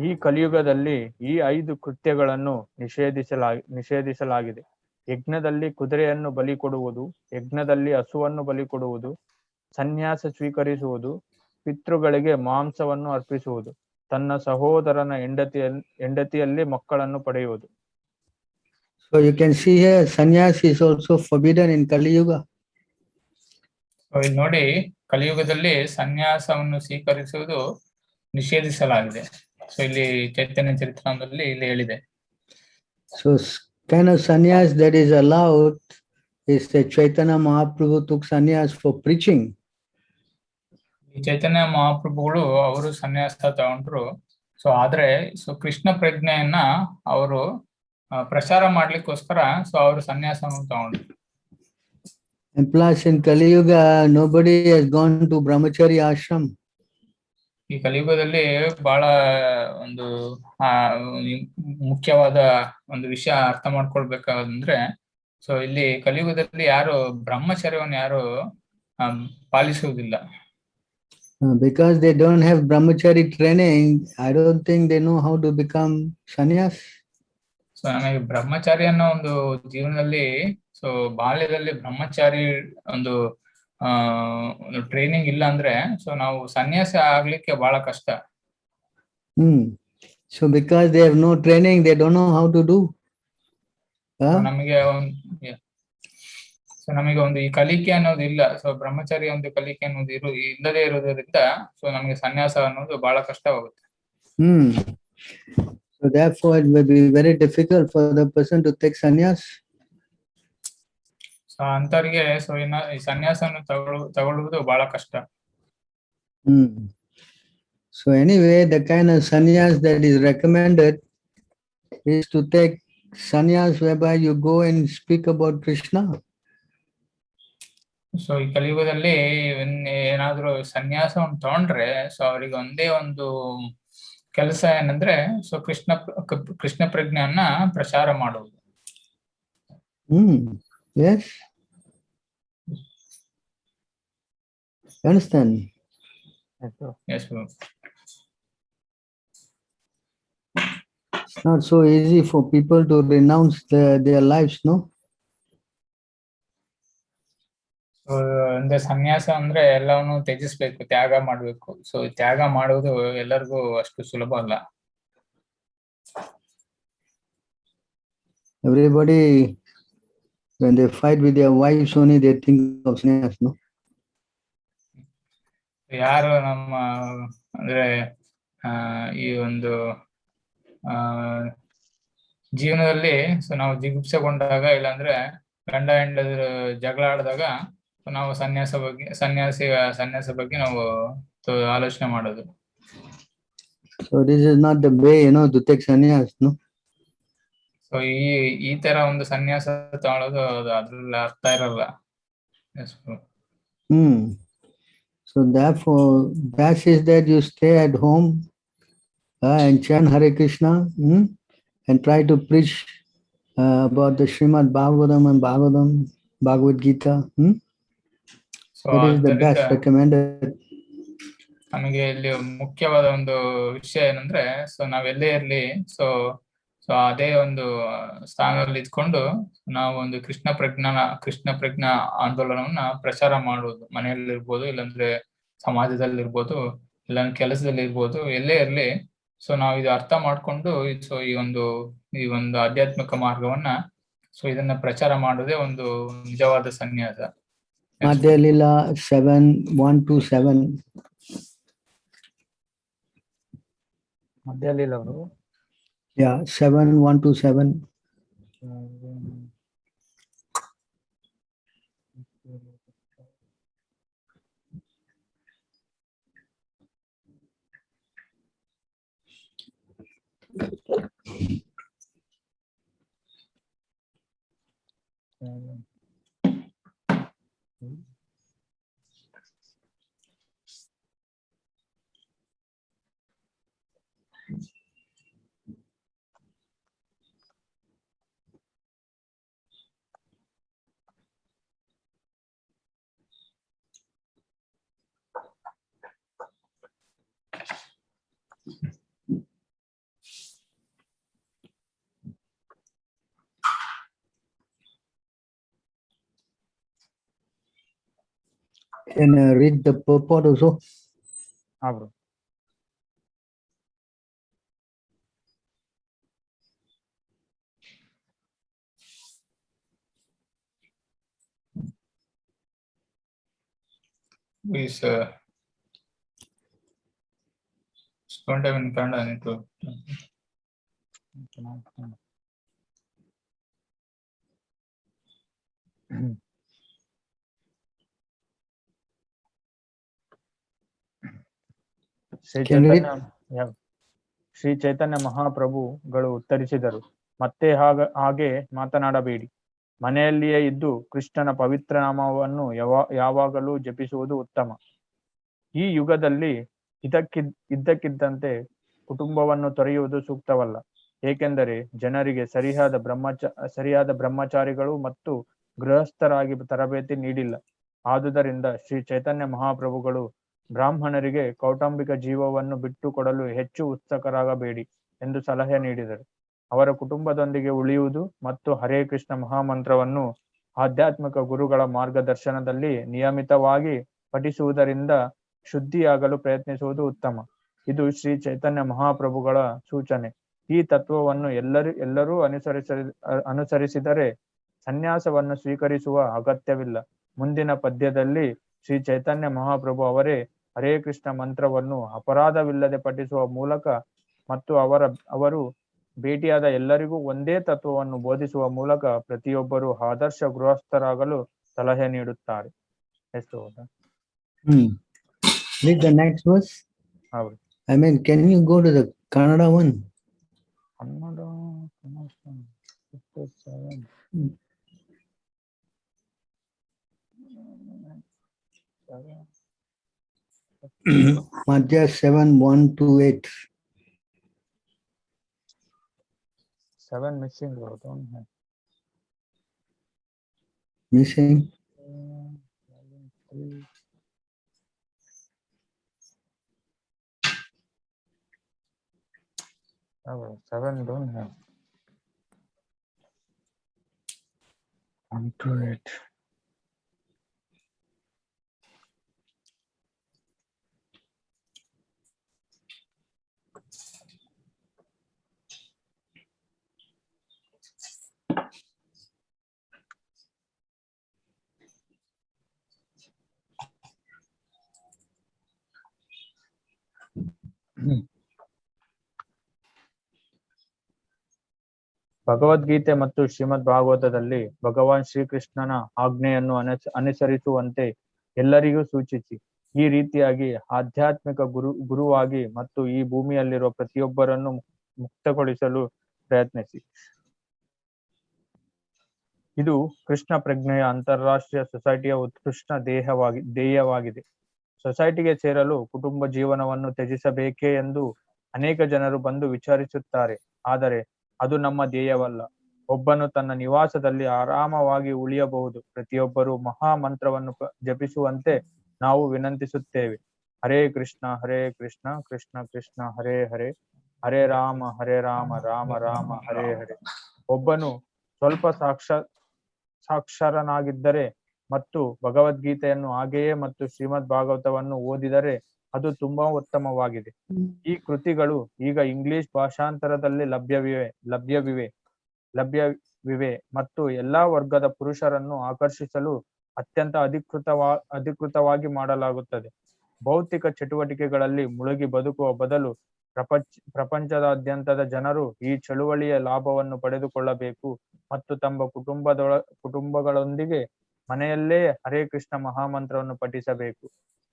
[SPEAKER 1] ಈ ಕಲಿಯುಗದಲ್ಲಿ ಈ 5 ಕೃತ್ಯಗಳನ್ನು ನಿಷೇಧಿಸಲಾಗಿದೆ. ಯಜ್ಞದಲ್ಲಿ ಕುದುರೆಯನ್ನು ಬಲಿ ಕೊಡುವುದು, ಯಜ್ಞದಲ್ಲಿ ಹಸುವನ್ನು ಬಲಿ ಕೊಡುವುದು, ಸನ್ಯಾಸ ಸ್ವೀಕರಿಸುವುದು, ಪಿತೃಗಳಿಗೆ ಮಾಂಸವನ್ನು ಅರ್ಪಿಸುವುದು, ತನ್ನ ಸಹೋದರನ ಹೆಂಡತಿಯಲ್ಲಿ ಮಕ್ಕಳನ್ನು ಪಡೆಯುವುದು.
[SPEAKER 3] So you can see here, sannyas is also forbidden in Kali Yuga.
[SPEAKER 2] ಇಲ್ಲಿ ನೋಡಿ ಕಲಿಯುಗದಲ್ಲಿ ಸನ್ಯಾಸವನ್ನು ಸ್ವೀಕರಿಸುವುದು ನಿಷೇಧಿಸಲಾಗಿದೆ. ಸೊ ಇಲ್ಲಿ ಚೈತನ್ಯ ಚರಿತ್ರಾಮೃತದಲ್ಲಿ ಇಲ್ಲಿ ಹೇಳಿದೆ.
[SPEAKER 3] So kind of sannyas that is allowed is that Chaitanya Mahaprabhu took sannyas for preaching.
[SPEAKER 2] ಈ ಚೈತನ್ಯ ಮಹಾಪ್ರಭುಗಳು ಅವರು ಸನ್ಯಾಸ ತಗೊಂಡ್ರು. ಸೊ ಆದ್ರೆ ಕೃಷ್ಣ ಪ್ರಜ್ಞೆಯನ್ನ ಅವರು ಪ್ರಚಾರ ಮಾಡ್ಲಿಕ್ಕೋಸ್ಕರ ಅವರು ಸನ್ಯಾಸವನ್ನು ತಗೊಂಡ್ರು.
[SPEAKER 3] And plus in Kali Yuga, nobody has gone to brahmachari ashram.
[SPEAKER 2] ಈ ಕಲಿಯುಗದಲ್ಲಿ ಬಹಳ ಒಂದು ಮುಖ್ಯವಾದ ಒಂದು ವಿಷಯ ಅರ್ಥ ಮಾಡ್ಕೊಳ್ಬೇಕಾದ್ರೆ ಸೊ ಇಲ್ಲಿ ಕಲಿಯುಗದಲ್ಲಿ ಯಾರು ಬ್ರಹ್ಮಚರ್ಯವನ್ನು ಯಾರು ಪಾಲಿಸುವುದಿಲ್ಲ.
[SPEAKER 3] Because they don't have brahmachari training, I don't think they know how to become sannyas.
[SPEAKER 2] So ನಮಗೆ ಬ್ರಹ್ಮಚಾರಿ ಅನ್ನೋ ಒಂದು ಜೀವನದಲ್ಲಿ ಸೊ ಬಾಲ್ಯದಲ್ಲಿ ಬ್ರಹ್ಮಚಾರಿ ಒಂದು ಟ್ರೈನಿಂಗ್ ಇಲ್ಲ ಅಂದ್ರೆ ಸೊ ನಾವು ಸನ್ಯಾಸ ಆಗ್ಲಿಕ್ಕೆ ಬಹಳ ಕಷ್ಟ.
[SPEAKER 3] So because they have no training, they don't know how to do.
[SPEAKER 2] ನಮಗೆ ಒಂದು ಈ ಕಲಿಕೆ ಅನ್ನೋದು ಇಲ್ಲ. ಸೊ ಬ್ರಹ್ಮಚಾರಿ ಒಂದು ಕಲಿಕೆ ಅನ್ನೋದು ಇಲ್ಲದೆ ಇರೋದ್ರಿಂದ ಸೊ ನಮಗೆ ಸನ್ಯಾಸ ಅನ್ನೋದು ಬಹಳ ಕಷ್ಟವಾಗುತ್ತೆ.
[SPEAKER 3] So therefore it will be very difficult for the person to take sannyas.
[SPEAKER 2] So ಅಂತವರಿಗೆ ಸೊ ಈ ಸನ್ಯಾಸವನ್ನು ತಗೊಳ್ಳುವುದು ಬಹಳ ಕಷ್ಟ.
[SPEAKER 3] So anyway, the kind of sannyas that is recommended is to take sannyas whereby you go and speak about Krishna.
[SPEAKER 2] So ಈ ಕಲಿಯುಗದಲ್ಲಿ ಏನಾದ್ರೂ ಸನ್ಯಾಸವನ್ನು ತಗೊಂಡ್ರೆ so ಅವರಿಗೆ ಒಂದೇ ಒಂದು ಕೆಲಸ ಏನಂದ್ರೆ ಸೊ ಕೃಷ್ಣ ಪ್ರಜ್ಞೆಯನ್ನ ಪ್ರಚಾರ ಮಾಡುವುದು.
[SPEAKER 3] Yes. You understand?
[SPEAKER 2] Yes, sir.
[SPEAKER 3] It's not so easy for people to renounce their lives, no?
[SPEAKER 2] ಅಂದ್ರೆ ಸನ್ಯಾಸ ಅಂದ್ರೆ ಎಲ್ಲವನ್ನು ತ್ಯಜಿಸ್ಬೇಕು, ತ್ಯಾಗ ಮಾಡ್ಬೇಕು. ಸೊ ತ್ಯಾಗ ಮಾಡುವುದು ಎಲ್ಲರಿಗೂ ಅಷ್ಟು ಸುಲಭ ಅಲ್ಲ.
[SPEAKER 3] Everybody, when they fight with their wives only, they think of sannyas, no?
[SPEAKER 2] ಯಾರು ನಮ್ಮ ಅಂದ್ರೆ ಈ ಒಂದು ಜೀವನದಲ್ಲಿ ಸೊ ನಾವು ಜಿಗುಪ್ಸೆಗೊಂಡಾಗ ಇಲ್ಲಾಂದ್ರೆ ಗಂಡ ಹೆಂಡದ ಜಗಳ ಆಡಿದಾಗ ನಾವು ಸನ್ಯಾಸ ಬಗ್ಗೆ ನಾವು ಆಲೋಚನೆ ಮಾಡೋದು.
[SPEAKER 3] So this is not the way, to take sannyas, no?
[SPEAKER 2] So ಈ ತರ ಒಂದು ಸನ್ಯಾಸ ತಗೊಳ್ಳೋದು ಅದ್ರಲ್ಲಿ ಅರ್ಥ ಇರಲ್ಲ.
[SPEAKER 3] So therefore, best is that you stay at home and chant Hare Krishna and try to preach about the Srimad Bhagavatam and Bhagavad Gita. That is the best recommended.
[SPEAKER 2] ನಮಗೆ ಇಲ್ಲಿ ಮುಖ್ಯವಾದ ಒಂದು ವಿಷಯ ಏನಂದ್ರೆ ಸೊ ನಾವೆಲ್ಲೇ ಇರ್ಲಿ ಸೊ ಸೊ ಅದೇ ಒಂದು ಸ್ಥಾನದಲ್ಲಿ ಇದ್ಕೊಂಡು ನಾವು ಒಂದು ಕೃಷ್ಣ ಪ್ರಜ್ಞಾ ಆಂದೋಲನವನ್ನ ಪ್ರಚಾರ ಮಾಡುವುದು, ಮನೆಯಲ್ಲಿ ಇರ್ಬೋದು, ಇಲ್ಲಾಂದ್ರೆ ಸಮಾಜದಲ್ಲಿ ಇರ್ಬೋದು, ಇಲ್ಲ ಕೆಲಸದಲ್ಲಿ ಇರ್ಬೋದು, ಎಲ್ಲೇ ಇರ್ಲಿ. ಸೊ ನಾವು ಇದು ಅರ್ಥ ಮಾಡ್ಕೊಂಡು ಸೊ ಈ ಒಂದು ಆಧ್ಯಾತ್ಮಿಕ ಮಾರ್ಗವನ್ನ ಸೊ ಇದನ್ನ ಪ್ರಚಾರ ಮಾಡೋದೇ ಒಂದು ನಿಜವಾದ ಸನ್ಯಾಸ.
[SPEAKER 3] Madhya Lila 7:1-7.
[SPEAKER 1] ಮಧ್ಯದಲ್ಲಿ ಅವರು
[SPEAKER 3] Yeah, 7:1-7. Can I read the purport also?
[SPEAKER 1] ಅವರು
[SPEAKER 2] is don't have in Kannada, I need to.
[SPEAKER 1] Shri ಚೈತನ್ಯ ಮಹಾಪ್ರಭುಗಳು ಉತ್ತರಿಸಿದರು, ಮತ್ತೆ ಹಾಗೆ ಮಾತನಾಡಬೇಡಿ. ಮನೆಯಲ್ಲಿಯೇ ಇದ್ದು ಕೃಷ್ಣನ ಪವಿತ್ರ ನಾಮವನ್ನು ಯಾವಾಗಲೂ ಜಪಿಸುವುದು ಉತ್ತಮ. ಈ ಯುಗದಲ್ಲಿ ಇದ್ದಕ್ಕಿದ್ದಂತೆ ಕುಟುಂಬವನ್ನು ತೊರೆಯುವುದು ಸೂಕ್ತವಲ್ಲ. ಏಕೆಂದರೆ ಜನರಿಗೆ ಸರಿಯಾದ ಬ್ರಹ್ಮಚಾರಿಗಳು ಮತ್ತು ಗೃಹಸ್ಥರಾಗಿ ತರಬೇತಿ ನೀಡಿಲ್ಲ. ಆದುದರಿಂದ ಶ್ರೀ ಚೈತನ್ಯ ಮಹಾಪ್ರಭುಗಳು ಬ್ರಾಹ್ಮಣರಿಗೆ ಕೌಟುಂಬಿಕ ಜೀವವನ್ನು ಬಿಟ್ಟು ಕೊಡಲು ಹೆಚ್ಚು ಉತ್ಸುಕರಾಗಬೇಡಿ ಎಂದು ಸಲಹೆ ನೀಡಿದರು. ಅವರ ಕುಟುಂಬದೊಂದಿಗೆ ಉಳಿಯುವುದು ಮತ್ತು ಹರೇ ಕೃಷ್ಣ ಮಹಾಮಂತ್ರವನ್ನು ಆಧ್ಯಾತ್ಮಿಕ ಗುರುಗಳ ಮಾರ್ಗದರ್ಶನದಲ್ಲಿ ನಿಯಮಿತವಾಗಿ ಪಠಿಸುವುದರಿಂದ ಶುದ್ಧಿಯಾಗಲು ಪ್ರಯತ್ನಿಸುವುದು ಉತ್ತಮ. ಇದು ಶ್ರೀ ಚೈತನ್ಯ ಮಹಾಪ್ರಭುಗಳ ಸೂಚನೆ. ಈ ತತ್ವವನ್ನು ಎಲ್ಲರೂ ಅನುಸರಿಸಿದರೆ ಸನ್ಯಾಸವನ್ನು ಸ್ವೀಕರಿಸುವ ಅಗತ್ಯವಿಲ್ಲ. ಮುಂದಿನ ಪದ್ಯದಲ್ಲಿ ಶ್ರೀ ಚೈತನ್ಯ ಮಹಾಪ್ರಭು ಅವರೇ ಹರೇ ಕೃಷ್ಣ ಮಂತ್ರವನ್ನು ಅಪರಾಧವಿಲ್ಲದೆ ಪಠಿಸುವ ಮೂಲಕ ಮತ್ತು ಅವರು ಭೇಟಿಯಾದ ಎಲ್ಲರಿಗೂ ಒಂದೇ ತತ್ವವನ್ನು ಬೋಧಿಸುವ ಮೂಲಕ ಪ್ರತಿಯೊಬ್ಬರು ಆದರ್ಶ ಗೃಹಸ್ಥರಾಗಲು ಸಲಹೆ ನೀಡುತ್ತಾರೆ. ಎಷ್ಟು
[SPEAKER 3] Read the next verse.
[SPEAKER 1] ಹೌದು.
[SPEAKER 3] I mean, can you go to the Kannada one? Madhya 7:1-8.
[SPEAKER 1] 7 missing.
[SPEAKER 3] Missing.
[SPEAKER 1] Oh, 7 don't have. 1-8. Bhagavad Gita ಮತ್ತು ಶ್ರೀಮದ್ ಭಾಗವತದಲ್ಲಿ ಭಗವಾನ್ ಶ್ರೀಕೃಷ್ಣನ ಆಜ್ಞೆಯನ್ನು ಅನುಸರಿಸುವಂತೆ ಎಲ್ಲರಿಗೂ ಸೂಚಿಸಿ. ಈ ರೀತಿಯಾಗಿ ಆಧ್ಯಾತ್ಮಿಕ ಗುರುವಾಗಿ ಮತ್ತು ಈ ಭೂಮಿಯಲ್ಲಿರುವ ಪ್ರತಿಯೊಬ್ಬರನ್ನು ಮುಕ್ತಗೊಳಿಸಲು ಪ್ರಯತ್ನಿಸಿ. ಇದು ಕೃಷ್ಣ ಪ್ರಜ್ಞೆಯ ಅಂತಾರಾಷ್ಟ್ರೀಯ ಸೊಸೈಟಿಯ ಉತ್ಕೃಷ್ಟ ಧ್ಯೇಯವಾಗಿದೆ. ಸೊಸೈಟಿಗೆ ಸೇರಲು ಕುಟುಂಬ ಜೀವನವನ್ನು ತ್ಯಜಿಸಬೇಕೇ ಎಂದು ಅನೇಕ ಜನರು ಬಂದು ವಿಚಾರಿಸುತ್ತಾರೆ. ಆದರೆ ಅದು ನಮ್ಮ ಧ್ಯೇಯವಲ್ಲ. ಒಬ್ಬನು ತನ್ನ ನಿವಾಸದಲ್ಲಿ ಆರಾಮವಾಗಿ ಉಳಿಯಬಹುದು. ಪ್ರತಿಯೊಬ್ಬರು ಮಹಾ ಮಂತ್ರವನ್ನು ಜಪಿಸುವಂತೆ ನಾವು ವಿನಂತಿಸುತ್ತೇವೆ. ಹರೇ ಕೃಷ್ಣ ಕೃಷ್ಣ ಕೃಷ್ಣ ಹರೇ ಹರೇ, ಹರೇ ರಾಮ ರಾಮ ರಾಮ ಹರೇ ಹರೇ. ಒಬ್ಬನು ಸ್ವಲ್ಪ ಸಾಕ್ಷರನಾಗಿದ್ದರೆ ಮತ್ತು ಭಗವದ್ಗೀತೆಯನ್ನು ಹಾಗೆಯೇ ಮತ್ತು ಶ್ರೀಮದ್ ಭಾಗವತವನ್ನು ಓದಿದರೆ ಅದು ತುಂಬಾ ಉತ್ತಮವಾಗಿದೆ. ಈ ಕೃತಿಗಳು ಈಗ ಇಂಗ್ಲಿಷ್ ಭಾಷಾಂತರದಲ್ಲಿ ಲಭ್ಯವಿವೆ ಮತ್ತು ಎಲ್ಲಾ ವರ್ಗದ ಪುರುಷರನ್ನು ಆಕರ್ಷಿಸಲು ಅತ್ಯಂತ ಅಧಿಕೃತವಾಗಿ ಮಾಡಲಾಗುತ್ತದೆ. ಭೌತಿಕ ಚಟುವಟಿಕೆಗಳಲ್ಲಿ ಮುಳುಗಿ ಬದುಕುವ ಬದಲು ಪ್ರಪಂಚದಾದ್ಯಂತದ ಜನರು ಈ ಚಳುವಳಿಯ ಲಾಭವನ್ನು ಪಡೆದುಕೊಳ್ಳಬೇಕು ಮತ್ತು ತಮ್ಮ ಕುಟುಂಬಗಳೊಂದಿಗೆ ಮನೆಯಲ್ಲೇ ಹರೇ ಕೃಷ್ಣ ಮಹಾಮಂತ್ರವನ್ನು ಪಠಿಸಬೇಕು.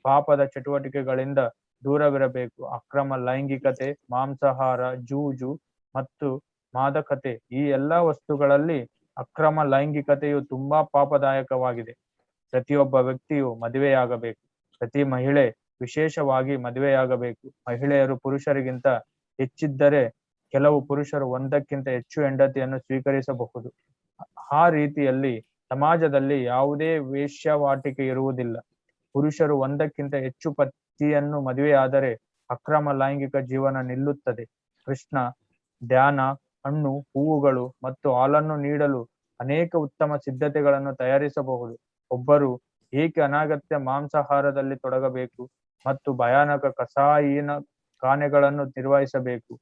[SPEAKER 1] ಪಾಪದ ಚಟುವಟಿಕೆಗಳಿಂದ ದೂರವಿರಬೇಕು. ಅಕ್ರಮ ಲೈಂಗಿಕತೆ, ಮಾಂಸಾಹಾರ, ಜೂಜು ಮತ್ತು ಮಾದಕತೆ, ಈ ಎಲ್ಲಾ ವಸ್ತುಗಳಲ್ಲಿ ಅಕ್ರಮ ಲೈಂಗಿಕತೆಯು ತುಂಬಾ ಪಾಪದಾಯಕವಾಗಿದೆ. ಪ್ರತಿಯೊಬ್ಬ ವ್ಯಕ್ತಿಯು ಮದುವೆಯಾಗಬೇಕು. ಪ್ರತಿ ಮಹಿಳೆ ವಿಶೇಷವಾಗಿ ಮದುವೆಯಾಗಬೇಕು. ಮಹಿಳೆಯರು ಪುರುಷರಿಗಿಂತ ಹೆಚ್ಚಿದ್ದರೆ ಕೆಲವು ಪುರುಷರು ಒಂದಕ್ಕಿಂತ ಹೆಚ್ಚು ಹೆಂಡತಿಯನ್ನು ಸ್ವೀಕರಿಸಬಹುದು. ಆ ರೀತಿಯಲ್ಲಿ ಸಮಾಜದಲ್ಲಿ ಯಾವುದೇ ವೇಶ್ಯಾವಾಟಿಕೆ ಇರುವುದಿಲ್ಲ. ಪುರುಷರು ಒಂದಕ್ಕಿಂತ ಹೆಚ್ಚು ಪತಿಯನ್ನು ಮದುವೆಯಾದರೆ ಅಕ್ರಮ ಲೈಂಗಿಕ ಜೀವನ ನಿಲ್ಲುತ್ತದೆ. ಕೃಷ್ಣ ಧ್ಯಾನ, ಹಣ್ಣು, ಹೂವುಗಳು ಮತ್ತು ಹಾಲನ್ನು ನೀಡಲು ಅನೇಕ ಉತ್ತಮ ಸಿದ್ಧತೆಗಳನ್ನು ತಯಾರಿಸಬಹುದು. ಒಬ್ಬರು ಏಕೆ ಅನಗತ್ಯ ಮಾಂಸಾಹಾರದಲ್ಲಿ ತೊಡಗಬೇಕು ಮತ್ತು ಭಯಾನಕ ಕಸಾಯಿನ ಖಾನೆಗಳನ್ನು ನಿರ್ವಹಿಸಬೇಕು?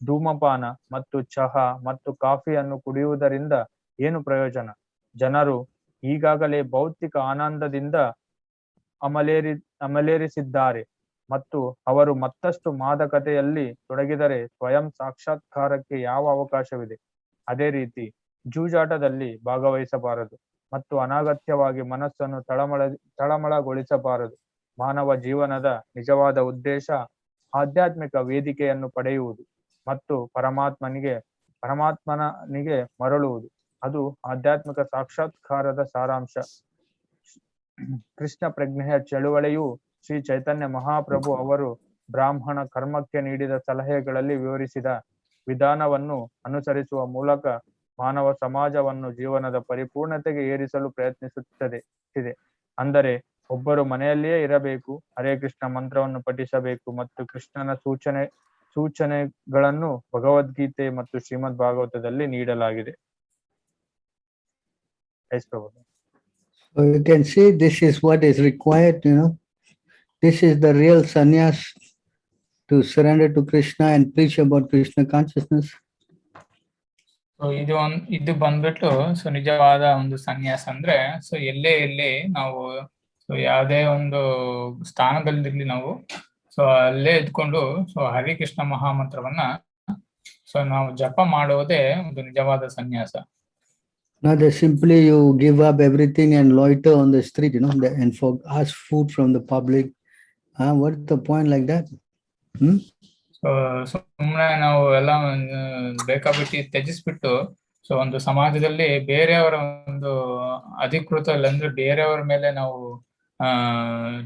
[SPEAKER 1] ಧೂಮಪಾನ ಮತ್ತು ಚಹಾ ಮತ್ತು ಕಾಫಿಯನ್ನು ಕುಡಿಯುವುದರಿಂದ ಏನು ಪ್ರಯೋಜನ? ಜನರು ಈಗಾಗಲೇ ಭೌತಿಕ ಆನಂದದಿಂದ ಅಮಲೇರಿಸಿದ್ದಾರೆ ಮತ್ತು ಅವರು ಮತ್ತಷ್ಟು ಮಾದಕತೆಯಲ್ಲಿ ತೊಡಗಿದರೆ ಸ್ವಯಂ ಸಾಕ್ಷಾತ್ಕಾರಕ್ಕೆ ಯಾವ ಅವಕಾಶವಿದೆ? ಅದೇ ರೀತಿ ಜೂಜಾಟದಲ್ಲಿ ಭಾಗವಹಿಸಬಾರದು ಮತ್ತು ಅನಗತ್ಯವಾಗಿ ಮನಸ್ಸನ್ನು ತಳಮಳಗೊಳಿಸಬಾರದು. ಮಾನವ ಜೀವನದ ನಿಜವಾದ ಉದ್ದೇಶ ಆಧ್ಯಾತ್ಮಿಕ ವೇದಿಕೆಯನ್ನು ಪಡೆಯುವುದು ಮತ್ತು ಪರಮಾತ್ಮನಿಗೆ ಮರಳುವುದು. ಅದು ಆಧ್ಯಾತ್ಮಿಕ ಸಾಕ್ಷಾತ್ಕಾರದ ಸಾರಾಂಶ. ಕೃಷ್ಣ ಪ್ರಜ್ಞೆಯ ಚಳುವಳಿಯು ಶ್ರೀ ಚೈತನ್ಯ ಮಹಾಪ್ರಭು ಅವರು ಬ್ರಾಹ್ಮಣ ಕರ್ಮಕ್ಕೆ ನೀಡಿದ ಸಲಹೆಗಳಲ್ಲಿ ವಿವರಿಸಿದ ವಿಧಾನವನ್ನು ಅನುಸರಿಸುವ ಮೂಲಕ ಮಾನವ ಸಮಾಜವನ್ನು ಜೀವನದ ಪರಿಪೂರ್ಣತೆಗೆ ಏರಿಸಲು ಪ್ರಯತ್ನಿಸುತ್ತಿದೆ. ಅಂದರೆ ಒಬ್ಬರು ಮನೆಯಲ್ಲಿಯೇ ಇರಬೇಕು, ಹರೇ ಕೃಷ್ಣ ಮಂತ್ರವನ್ನು ಪಠಿಸಬೇಕು ಮತ್ತು ಕೃಷ್ಣನ ಸೂಚನೆಗಳನ್ನು ಭಗವದ್ಗೀತೆ ಮತ್ತು ಶ್ರೀಮದ್ ಭಾಗವತದಲ್ಲಿ ನೀಡಲಾಗಿದೆ.
[SPEAKER 3] So you can see this is what is required, This is the real sannyas, to surrender to Krishna and preach about Krishna consciousness.
[SPEAKER 2] So ಇದು ಬಂದ್ಬಿಟ್ಟು ನಿಜವಾದ ಒಂದು ಸನ್ಯಾಸ ಅಂದ್ರೆ ಎಲ್ಲೇ ನಾವು ಯಾವುದೇ ಒಂದು ಸ್ಥಾನದಲ್ಲಿರ್ಲಿ ನಾವು ಅಲ್ಲೇ ಇದ್ಕೊಂಡು ಹರಿ ಕೃಷ್ಣ ಮಹಾಮಂತ್ರವನ್ನ ನಾವು ಜಪ ಮಾಡುವುದೇ ಒಂದು ನಿಜವಾದ ಸನ್ಯಾಸ.
[SPEAKER 3] Not that simply you give up everything and loiter on the street, and ask food from the public. What's the point like that?
[SPEAKER 2] ಸುಮ್ಮನೆ ನಾವು ಎಲ್ಲ ಬೇಕಾಬಿಟ್ಟಿ ತ್ಯಜಿಸ್ಬಿಟ್ಟು ಒಂದು ಸಮಾಜದಲ್ಲಿ ಬೇರೆಯವರ ಒಂದು ಅಧಿಕೃತ ಅಂದ್ರೆ ಬೇರೆಯವರ ಮೇಲೆ ನಾವು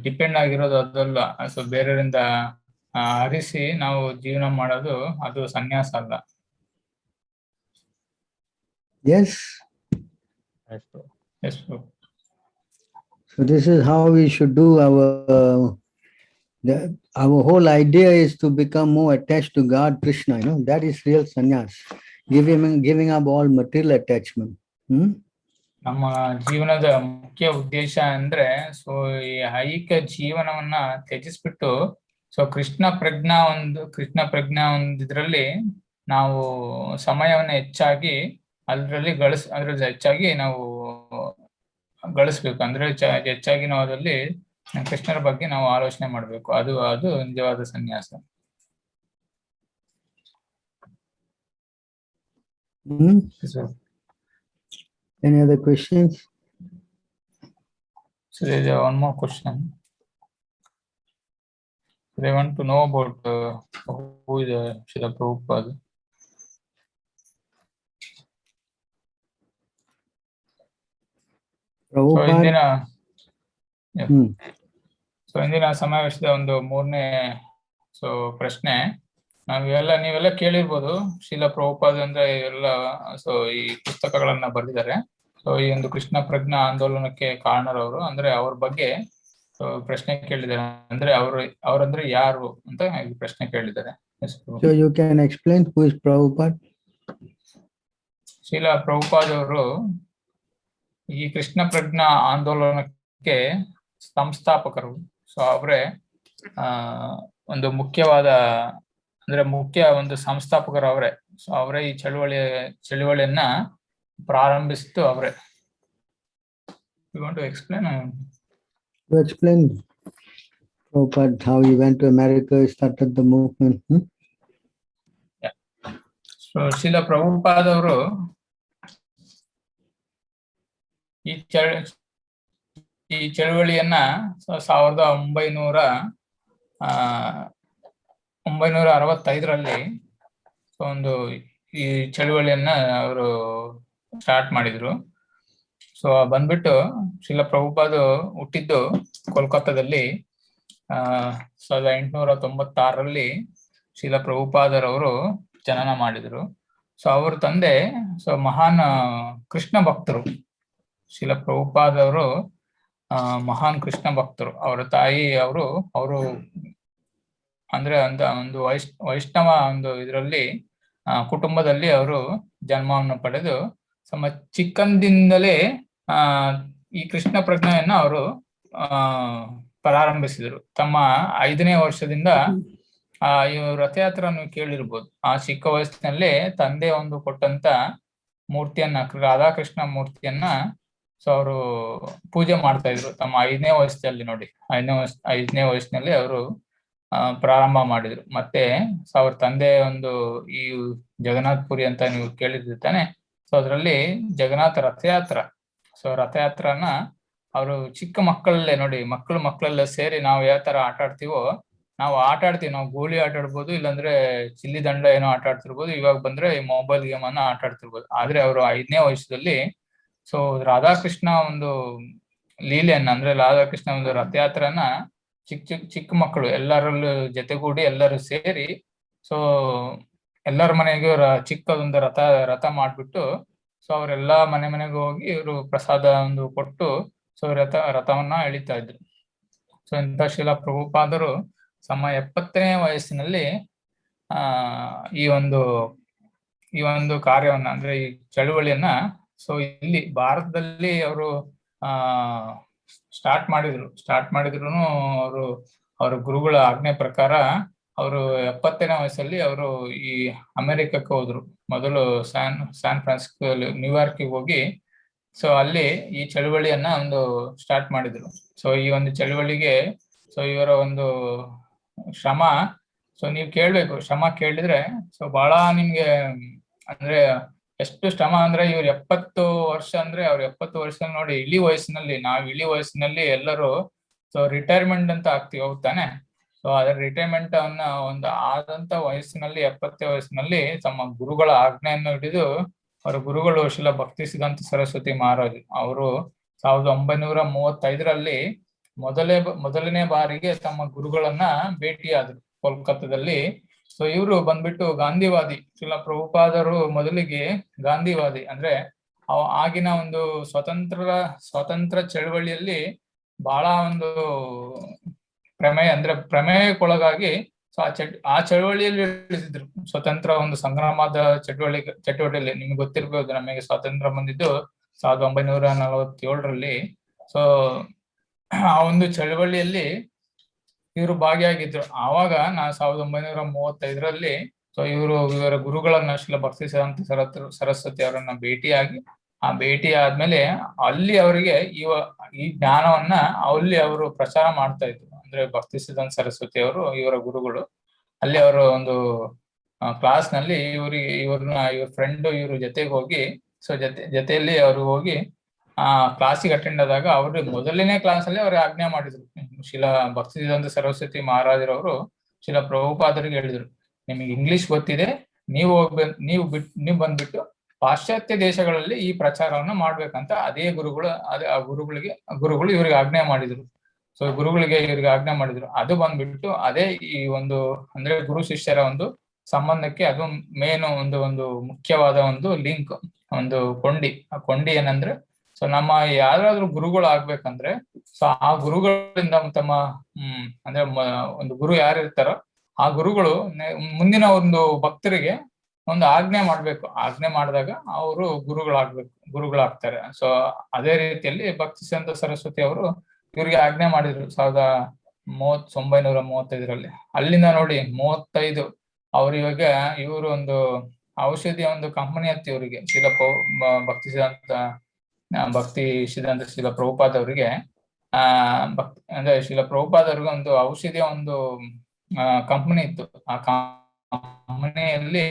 [SPEAKER 2] ಡಿಪೆಂಡ್ ಆಗಿರೋದು ಅದಲ್ಲ. ಬೇರೆಯವರಿಂದ ಹರಿಸಿ ನಾವು ಜೀವನ ಮಾಡೋದು ಅದು ಸನ್ಯಾಸ ಅಲ್ಲ.
[SPEAKER 3] Yes.
[SPEAKER 2] Yes, bro.
[SPEAKER 3] So this is how we should do our whole idea is to become more attached to God, Krishna, that is real sannyas, giving up all material attachment.
[SPEAKER 2] ನಮ್ಮ ಜೀವನದ ಮುಖ್ಯ ಉದ್ದೇಶ ಅಂದ್ರೆ ಈ ಐಕ್ಯ ಜೀವನವನ್ನ ತ್ಯಜಿಸ್ಬಿಟ್ಟು ಕೃಷ್ಣ ಪ್ರಜ್ಞಾ ಒಂದಿದ್ರಲ್ಲಿ ನಾವು ಸಮಯವನ್ನ ಹೆಚ್ಚಾಗಿ ಅದ್ರಲ್ಲಿ ಹೆಚ್ಚಾಗಿ ನಾವು ಗಳಿಸ್ಬೇಕು. ಅಂದ್ರೆ ಹೆಚ್ಚಾಗಿ ನಾವು ಅದರಲ್ಲಿ ಕೃಷ್ಣರ ಬಗ್ಗೆ ನಾವು ಆಲೋಚನೆ ಮಾಡ್ಬೇಕು. ಅದು ನಿಜವಾದ ಸನ್ಯಾಸ.
[SPEAKER 3] Any other questions?
[SPEAKER 2] So there is one more question. They want to know about who is Srila Prabhupada. ಇಂದಿನ ಸಮಾವೇಶದ ಒಂದು 3ನೇ ಪ್ರಶ್ನೆ ನೀವೆಲ್ಲ ಕೇಳಿರ್ಬೋದು. ಶ್ರೀಲ ಪ್ರಭುಪಾದ ಅಂದ್ರೆ ಎಲ್ಲ ಈ ಪುಸ್ತಕಗಳನ್ನ ಬರೆದಿದ್ದಾರೆ. ಈ ಒಂದು ಕೃಷ್ಣ ಪ್ರಜ್ಞಾ ಆಂದೋಲನಕ್ಕೆ ಕಾರಣರವರು, ಅಂದ್ರೆ ಅವ್ರ ಬಗ್ಗೆ ಪ್ರಶ್ನೆ ಕೇಳಿದ್ದಾರೆ. ಅಂದ್ರೆ ಅವರಂದ್ರೆ ಯಾರು ಅಂತ ಪ್ರಶ್ನೆ ಕೇಳಿದ್ದಾರೆ. Yes, Prabhu.
[SPEAKER 3] So you can explain who is Prabhupada?
[SPEAKER 2] Srila Prabhupad ಅವರು ಈ ಕೃಷ್ಣ ಪ್ರಜ್ಞಾ ಆಂದೋಲನಕ್ಕೆ ಸಂಸ್ಥಾಪಕರು. ಸೊ ಅವರೇ ಒಂದು ಮುಖ್ಯವಾದ ಅಂದ್ರೆ ಮುಖ್ಯ ಒಂದು ಸಂಸ್ಥಾಪಕರು ಅವರೇ. ಸೊ ಅವರೇ ಈ ಚಳುವಳಿಯನ್ನ ಪ್ರಾರಂಭಿಸಿದ್ದು ಅವರೇ. You want to explain?
[SPEAKER 3] You explain Prabhupada how he went to America, started the movement.
[SPEAKER 2] Yeah. So Srila Prabhupad ಅವರು ಈ ಚಳುವಳಿಯನ್ನ 1965ರಲ್ಲಿ ಒಂದು ಈ ಚಳುವಳಿಯನ್ನ ಅವರು ಸ್ಟಾರ್ಟ್ ಮಾಡಿದ್ರು. ಸೊ ಬಂದ್ಬಿಟ್ಟು ಶ್ರೀಲ ಪ್ರಭುಪಾದ್ ಹುಟ್ಟಿದ್ದು ಕೋಲ್ಕತ್ತಾದಲ್ಲಿ 1896ರಲ್ಲಿ ಶ್ರೀಲ ಪ್ರಭುಪಾದರವರು ಜನನ ಮಾಡಿದ್ರು. ಸೊ ಅವ್ರ ತಂದೆ ಮಹಾನ್ ಕೃಷ್ಣ ಭಕ್ತರು. ಶ್ರೀಲ ಪ್ರಭುಪಾದವರು ಮಹಾನ್ ಕೃಷ್ಣ ಭಕ್ತರು. ಅವರ ತಾಯಿ ಅವರು ಅಂದ್ರೆ ಒಂದು ವೈಷ್ಣವ ಒಂದು ಇದರಲ್ಲಿ ಕುಟುಂಬದಲ್ಲಿ ಅವರು ಜನ್ಮವನ್ನು ಪಡೆದು ಚಿಕ್ಕಂದಿಂದಲೇ ಈ ಕೃಷ್ಣ ಪ್ರಜ್ಞೆಯನ್ನ ಅವರು ಪ್ರಾರಂಭಿಸಿದರು. ತಮ್ಮ 5ನೇ ವರ್ಷದಿಂದ ಈ ರಥಯಾತ್ರೆ ನೀವು ಕೇಳಿರ್ಬೋದು. ಆ ಚಿಕ್ಕ ವಯಸ್ಸಿನಲ್ಲೇ ತಂದೆ ಒಂದು ಕೊಟ್ಟಂತ ಮೂರ್ತಿಯನ್ನ, ರಾಧಾಕೃಷ್ಣ ಮೂರ್ತಿಯನ್ನ ಅವರು ಪೂಜೆ ಮಾಡ್ತಾ ಇದ್ರು ತಮ್ಮ 5ನೇ ವಯಸ್ಸಲ್ಲಿ. ನೋಡಿ, 5ನೇ ವಯಸ್ಸಿನಲ್ಲಿ ಅವರು ಪ್ರಾರಂಭ ಮಾಡಿದ್ರು. ಮತ್ತೆ ಅವ್ರ ತಂದೆ ಒಂದು ಈ ಜಗನ್ನಾಥ್ ಪುರಿ ಅಂತ ನೀವು ಕೇಳಿರ್ತಾನೆ. ಸೊ ಅದರಲ್ಲಿ ಜಗನ್ನಾಥ ರಥಯಾತ್ರ. ಸೊ ರಥಯಾತ್ರನ ಅವರು ಚಿಕ್ಕ ಮಕ್ಕಳಲ್ಲೇ ನೋಡಿ, ಮಕ್ಕಳಲ್ಲೇ ಸೇರಿ ನಾವು ಯಾವ ತರ ಆಟ ಆಡ್ತೀವೋ ನಾವು ಆಡ್ತೀವಿ. ನಾವು ಗೋಲಿ ಆಟ ಆಡ್ಬೋದು, ಇಲ್ಲಾಂದ್ರೆ ಚಿಲ್ಲಿ ದಂಡ ಏನೋ ಆಟ ಆಡ್ತಿರ್ಬೋದು. ಇವಾಗ ಬಂದ್ರೆ ಈ ಮೊಬೈಲ್ ಗೇಮ್ ಅನ್ನ ಆಟ ಆಡ್ತಿರ್ಬೋದು. ಆದ್ರೆ ಅವರು 5ನೇ ವಯಸ್ಸಲ್ಲಿ ಸೊ ರಾಧಾಕೃಷ್ಣ ಒಂದು ಲೀಲೆಯನ್ನ, ಅಂದ್ರೆ ರಾಧಾಕೃಷ್ಣ ಒಂದು ರಥಯಾತ್ರನ ಚಿಕ್ಕ ಮಕ್ಕಳು ಎಲ್ಲರಲ್ಲೂ ಜೊತೆಗೂಡಿ ಎಲ್ಲರೂ ಸೇರಿ ಸೊ ಎಲ್ಲರ ಮನೆಗೂ ಚಿಕ್ಕದೊಂದು ರಥ ಮಾಡ್ಬಿಟ್ಟು ಸೊ ಅವರೆಲ್ಲಾ ಮನೆಗೆ ಹೋಗಿ ಇವರು ಪ್ರಸಾದ ಒಂದು ಕೊಟ್ಟು ಸೊ ರಥವನ್ನ ಎಳಿತಾ ಇದ್ರು. ಸೊ ಇಂಥ ಶ್ರೀಲ ಪ್ರಭುಪಾದರು 70ನೇ ವಯಸ್ಸಿನಲ್ಲಿ ಈ ಒಂದು ಕಾರ್ಯವನ್ನ, ಅಂದ್ರೆ ಈ ಚಳುವಳಿಯನ್ನ ಸೊ ಇಲ್ಲಿ ಭಾರತದಲ್ಲಿ ಅವರು ಸ್ಟಾರ್ಟ್ ಮಾಡಿದ್ರು. ಅವರ ಗುರುಗಳ ಆಜ್ಞೆ ಪ್ರಕಾರ ಅವರು 70ನೇ ವಯಸ್ಸಲ್ಲಿ ಅವರು ಈ ಅಮೆರಿಕಕ್ಕೆ ಹೋದ್ರು. ಮೊದಲು ಸ್ಯಾನ್ ಫ್ರಾನ್ಸಿಸ್ಕೋ, ನ್ಯೂಯಾರ್ಕಿಗೆ ಹೋಗಿ ಸೊ ಅಲ್ಲಿ ಈ ಚಳುವಳಿಯನ್ನ ಒಂದು ಸ್ಟಾರ್ಟ್ ಮಾಡಿದ್ರು. ಸೊ ಈ ಒಂದು ಚಳುವಳಿಗೆ ಸೊ ಇವರ ಒಂದು ಶ್ರಮ, ಸೊ ನೀವು ಕೇಳ್ಬೇಕು, ಶ್ರಮ ಕೇಳಿದ್ರೆ ಸೊ ಬಹಳ ನಿಮ್ಗೆ ಅಂದ್ರೆ ಎಷ್ಟು ಶ್ರಮ ಅಂದ್ರೆ ಇವ್ರು 70 ವರ್ಷ ಅಂದ್ರೆ ಅವ್ರು 70 ವರ್ಷ ನೋಡಿ, ಇಳಿ ವಯಸ್ಸಿನಲ್ಲಿ ಎಲ್ಲರೂ ಸೊ ರಿಟೈರ್ಮೆಂಟ್ ಅಂತ ಆಗ್ತೀವಿ, ಹೋಗ್ತಾನೆ. ಸೊ ಅದ್ರ ರಿಟೈರ್ಮೆಂಟ್ ಅನ್ನ ಒಂದು ಆದಂತ ವಯಸ್ಸಿನಲ್ಲಿ 70ನೇ ವಯಸ್ಸಿನಲ್ಲಿ ತಮ್ಮ ಗುರುಗಳ ಆಜ್ಞೆಯನ್ನು ಹಿಡಿದು ಅವರ ಗುರುಗಳು ಶ್ರೀಲ ಭಕ್ತಿಸಿದ್ಧಾಂತ ಸರಸ್ವತಿ ಮಹಾರಾಜ್ ಅವರು 1935ರಲ್ಲಿ ಮೊದಲನೇ ಬಾರಿಗೆ ತಮ್ಮ ಗುರುಗಳನ್ನ ಭೇಟಿಯಾದರು ಕೋಲ್ಕತ್ತಾದಲ್ಲಿ. ಸೊ ಇವರು ಬಂದ್ಬಿಟ್ಟು ಗಾಂಧಿವಾದಿ. ಶ್ರೀಲ ಪ್ರಭುಪಾದರು ಮೊದಲಿಗೆ ಗಾಂಧಿವಾದಿ, ಅಂದ್ರೆ ಆಗಿನ ಒಂದು ಸ್ವತಂತ್ರ ಚಳವಳಿಯಲ್ಲಿ ಬಹಳ ಒಂದು ಪ್ರಮೇಯಕ್ಕೊಳಗಾಗಿ ಸೊ ಆ ಚಳವಳಿಯಲ್ಲಿ ಇಳಿದಿದ್ರು. ಸ್ವತಂತ್ರ ಒಂದು ಸಂಗ್ರಾಮದ ಚಟುವಟಿಕೆಯಲ್ಲಿ ನಿಮ್ಗೆ ಗೊತ್ತಿರ್ಬೋದು, ನಮಗೆ ಸ್ವಾತಂತ್ರ್ಯ ಬಂದಿದ್ದು 1947ರಲ್ಲಿ. ಸೊ ಆ ಒಂದು ಚಳವಳಿಯಲ್ಲಿ ಇವರು ಭಾಗಿಯಾಗಿದ್ರು. ಆವಾಗ 1935ರಲ್ಲಿ ಸೊ ಇವರ ಗುರುಗಳನ್ನ ಶ್ರೀಲ ಭಕ್ತಿಸಿದ್ಧಾಂತ ಸರಸ್ವತಿ ಅವರನ್ನ ಭೇಟಿ ಆದ್ಮೇಲೆ ಅಲ್ಲಿ ಅವರಿಗೆ ಈ ಜ್ಞಾನವನ್ನ ಅವರು ಪ್ರಚಾರ ಮಾಡ್ತಾ ಇದ್ರು. ಅಂದ್ರೆ ಭಕ್ತಿಸಿದ್ಧಾಂತ ಸರಸ್ವತಿ ಅವರು ಇವರ ಗುರುಗಳು. ಅಲ್ಲಿ ಅವರು ಒಂದು ಕ್ಲಾಸ್ ನಲ್ಲಿ ಇವ್ರ ಫ್ರೆಂಡ್ ಇವ್ರ ಜೊತೆಗೆ ಹೋಗಿ ಸೊ ಜೊತೆಯಲ್ಲಿ ಅವರು ಹೋಗಿ ಕ್ಲಾಸಿಗೆ ಅಟೆಂಡ್ ಆದಾಗ ಅವರು ಮೊದಲನೇ ಕ್ಲಾಸ್ ಅಲ್ಲಿ ಅವ್ರಿಗೆ ಆಜ್ಞೆ ಮಾಡಿದ್ರು. ಶ್ರೀಲ ಭಕ್ತಿಸಿದ್ಧಾಂತ ಸರಸ್ವತಿ ಮಹಾರಾಜರವರು ಶ್ರೀಲ ಪ್ರಭುಪಾದರಿಗೆ ಹೇಳಿದ್ರು, ನಿಮಗೆ ಇಂಗ್ಲಿಷ್ ಗೊತ್ತಿದೆ, ನೀವು ಬಂದ್ಬಿಟ್ಟು ಪಾಶ್ಚಾತ್ಯ ದೇಶಗಳಲ್ಲಿ ಈ ಪ್ರಚಾರವನ್ನ ಮಾಡ್ಬೇಕಂತ ಅದೇ ಗುರುಗಳು ಇವ್ರಿಗೆ ಆಜ್ಞೆ ಮಾಡಿದ್ರು. ಸೊ ಇವ್ರಿಗೆ ಆಜ್ಞೆ ಮಾಡಿದ್ರು. ಅದು ಬಂದ್ಬಿಟ್ಟು ಅದೇ ಈ ಒಂದು ಅಂದ್ರೆ ಗುರು ಶಿಷ್ಯರ ಒಂದು ಸಂಬಂಧಕ್ಕೆ ಅದು ಮೇನ್ ಒಂದು ಮುಖ್ಯವಾದ ಒಂದು ಲಿಂಕ್, ಒಂದು ಕೊಂಡಿ. ಆ ಕೊಂಡಿ ಏನಂದ್ರೆ ಸೊ ನಮ್ಮ ಯಾರಾದ್ರೂ ಗುರುಗಳು ಆಗ್ಬೇಕಂದ್ರೆ ಸೊ ಆ ಗುರುಗಳಿಂದ ತಮ್ಮ ಅಂದ್ರೆ ಒಂದು ಗುರು ಯಾರು ಇರ್ತಾರೋ ಆ ಗುರುಗಳು ಮುಂದಿನ ಒಂದು ಭಕ್ತರಿಗೆ ಒಂದು ಆಜ್ಞೆ ಮಾಡ್ಬೇಕು. ಆಜ್ಞೆ ಮಾಡಿದಾಗ ಅವರು ಗುರುಗಳಾಗ್ತಾರೆ. ಸೊ ಅದೇ ರೀತಿಯಲ್ಲಿ ಭಕ್ತಿ ಸಿದ್ಧಾಂತ ಸರಸ್ವತಿ ಅವರು ಇವ್ರಿಗೆ ಆಜ್ಞೆ ಮಾಡಿದ್ರು 1935ರಲ್ಲಿ. ಅಲ್ಲಿಂದ ನೋಡಿ 35 ಅವ್ರು ಇವಾಗ ಇವರು ಒಂದು ಔಷಧಿಯ ಒಂದು ಕಂಪನಿ ಹತ್ತಿ ಇವರಿಗೆ ಭಕ್ತಿ ಸಿದ್ಧಾಂತ ಶಿಲ ಪ್ರಭುಪಾದ್ ಅವರಿಗೆ ಅಂದ್ರೆ ಶಿಲ ಪ್ರಭುಪಾದ್ ಅವ್ರಿಗೆ ಒಂದು ಔಷಧಿಯ ಒಂದು ಕಂಪನಿ ಇತ್ತು. ಆ ಕಂಪನಿಯಲ್ಲಿ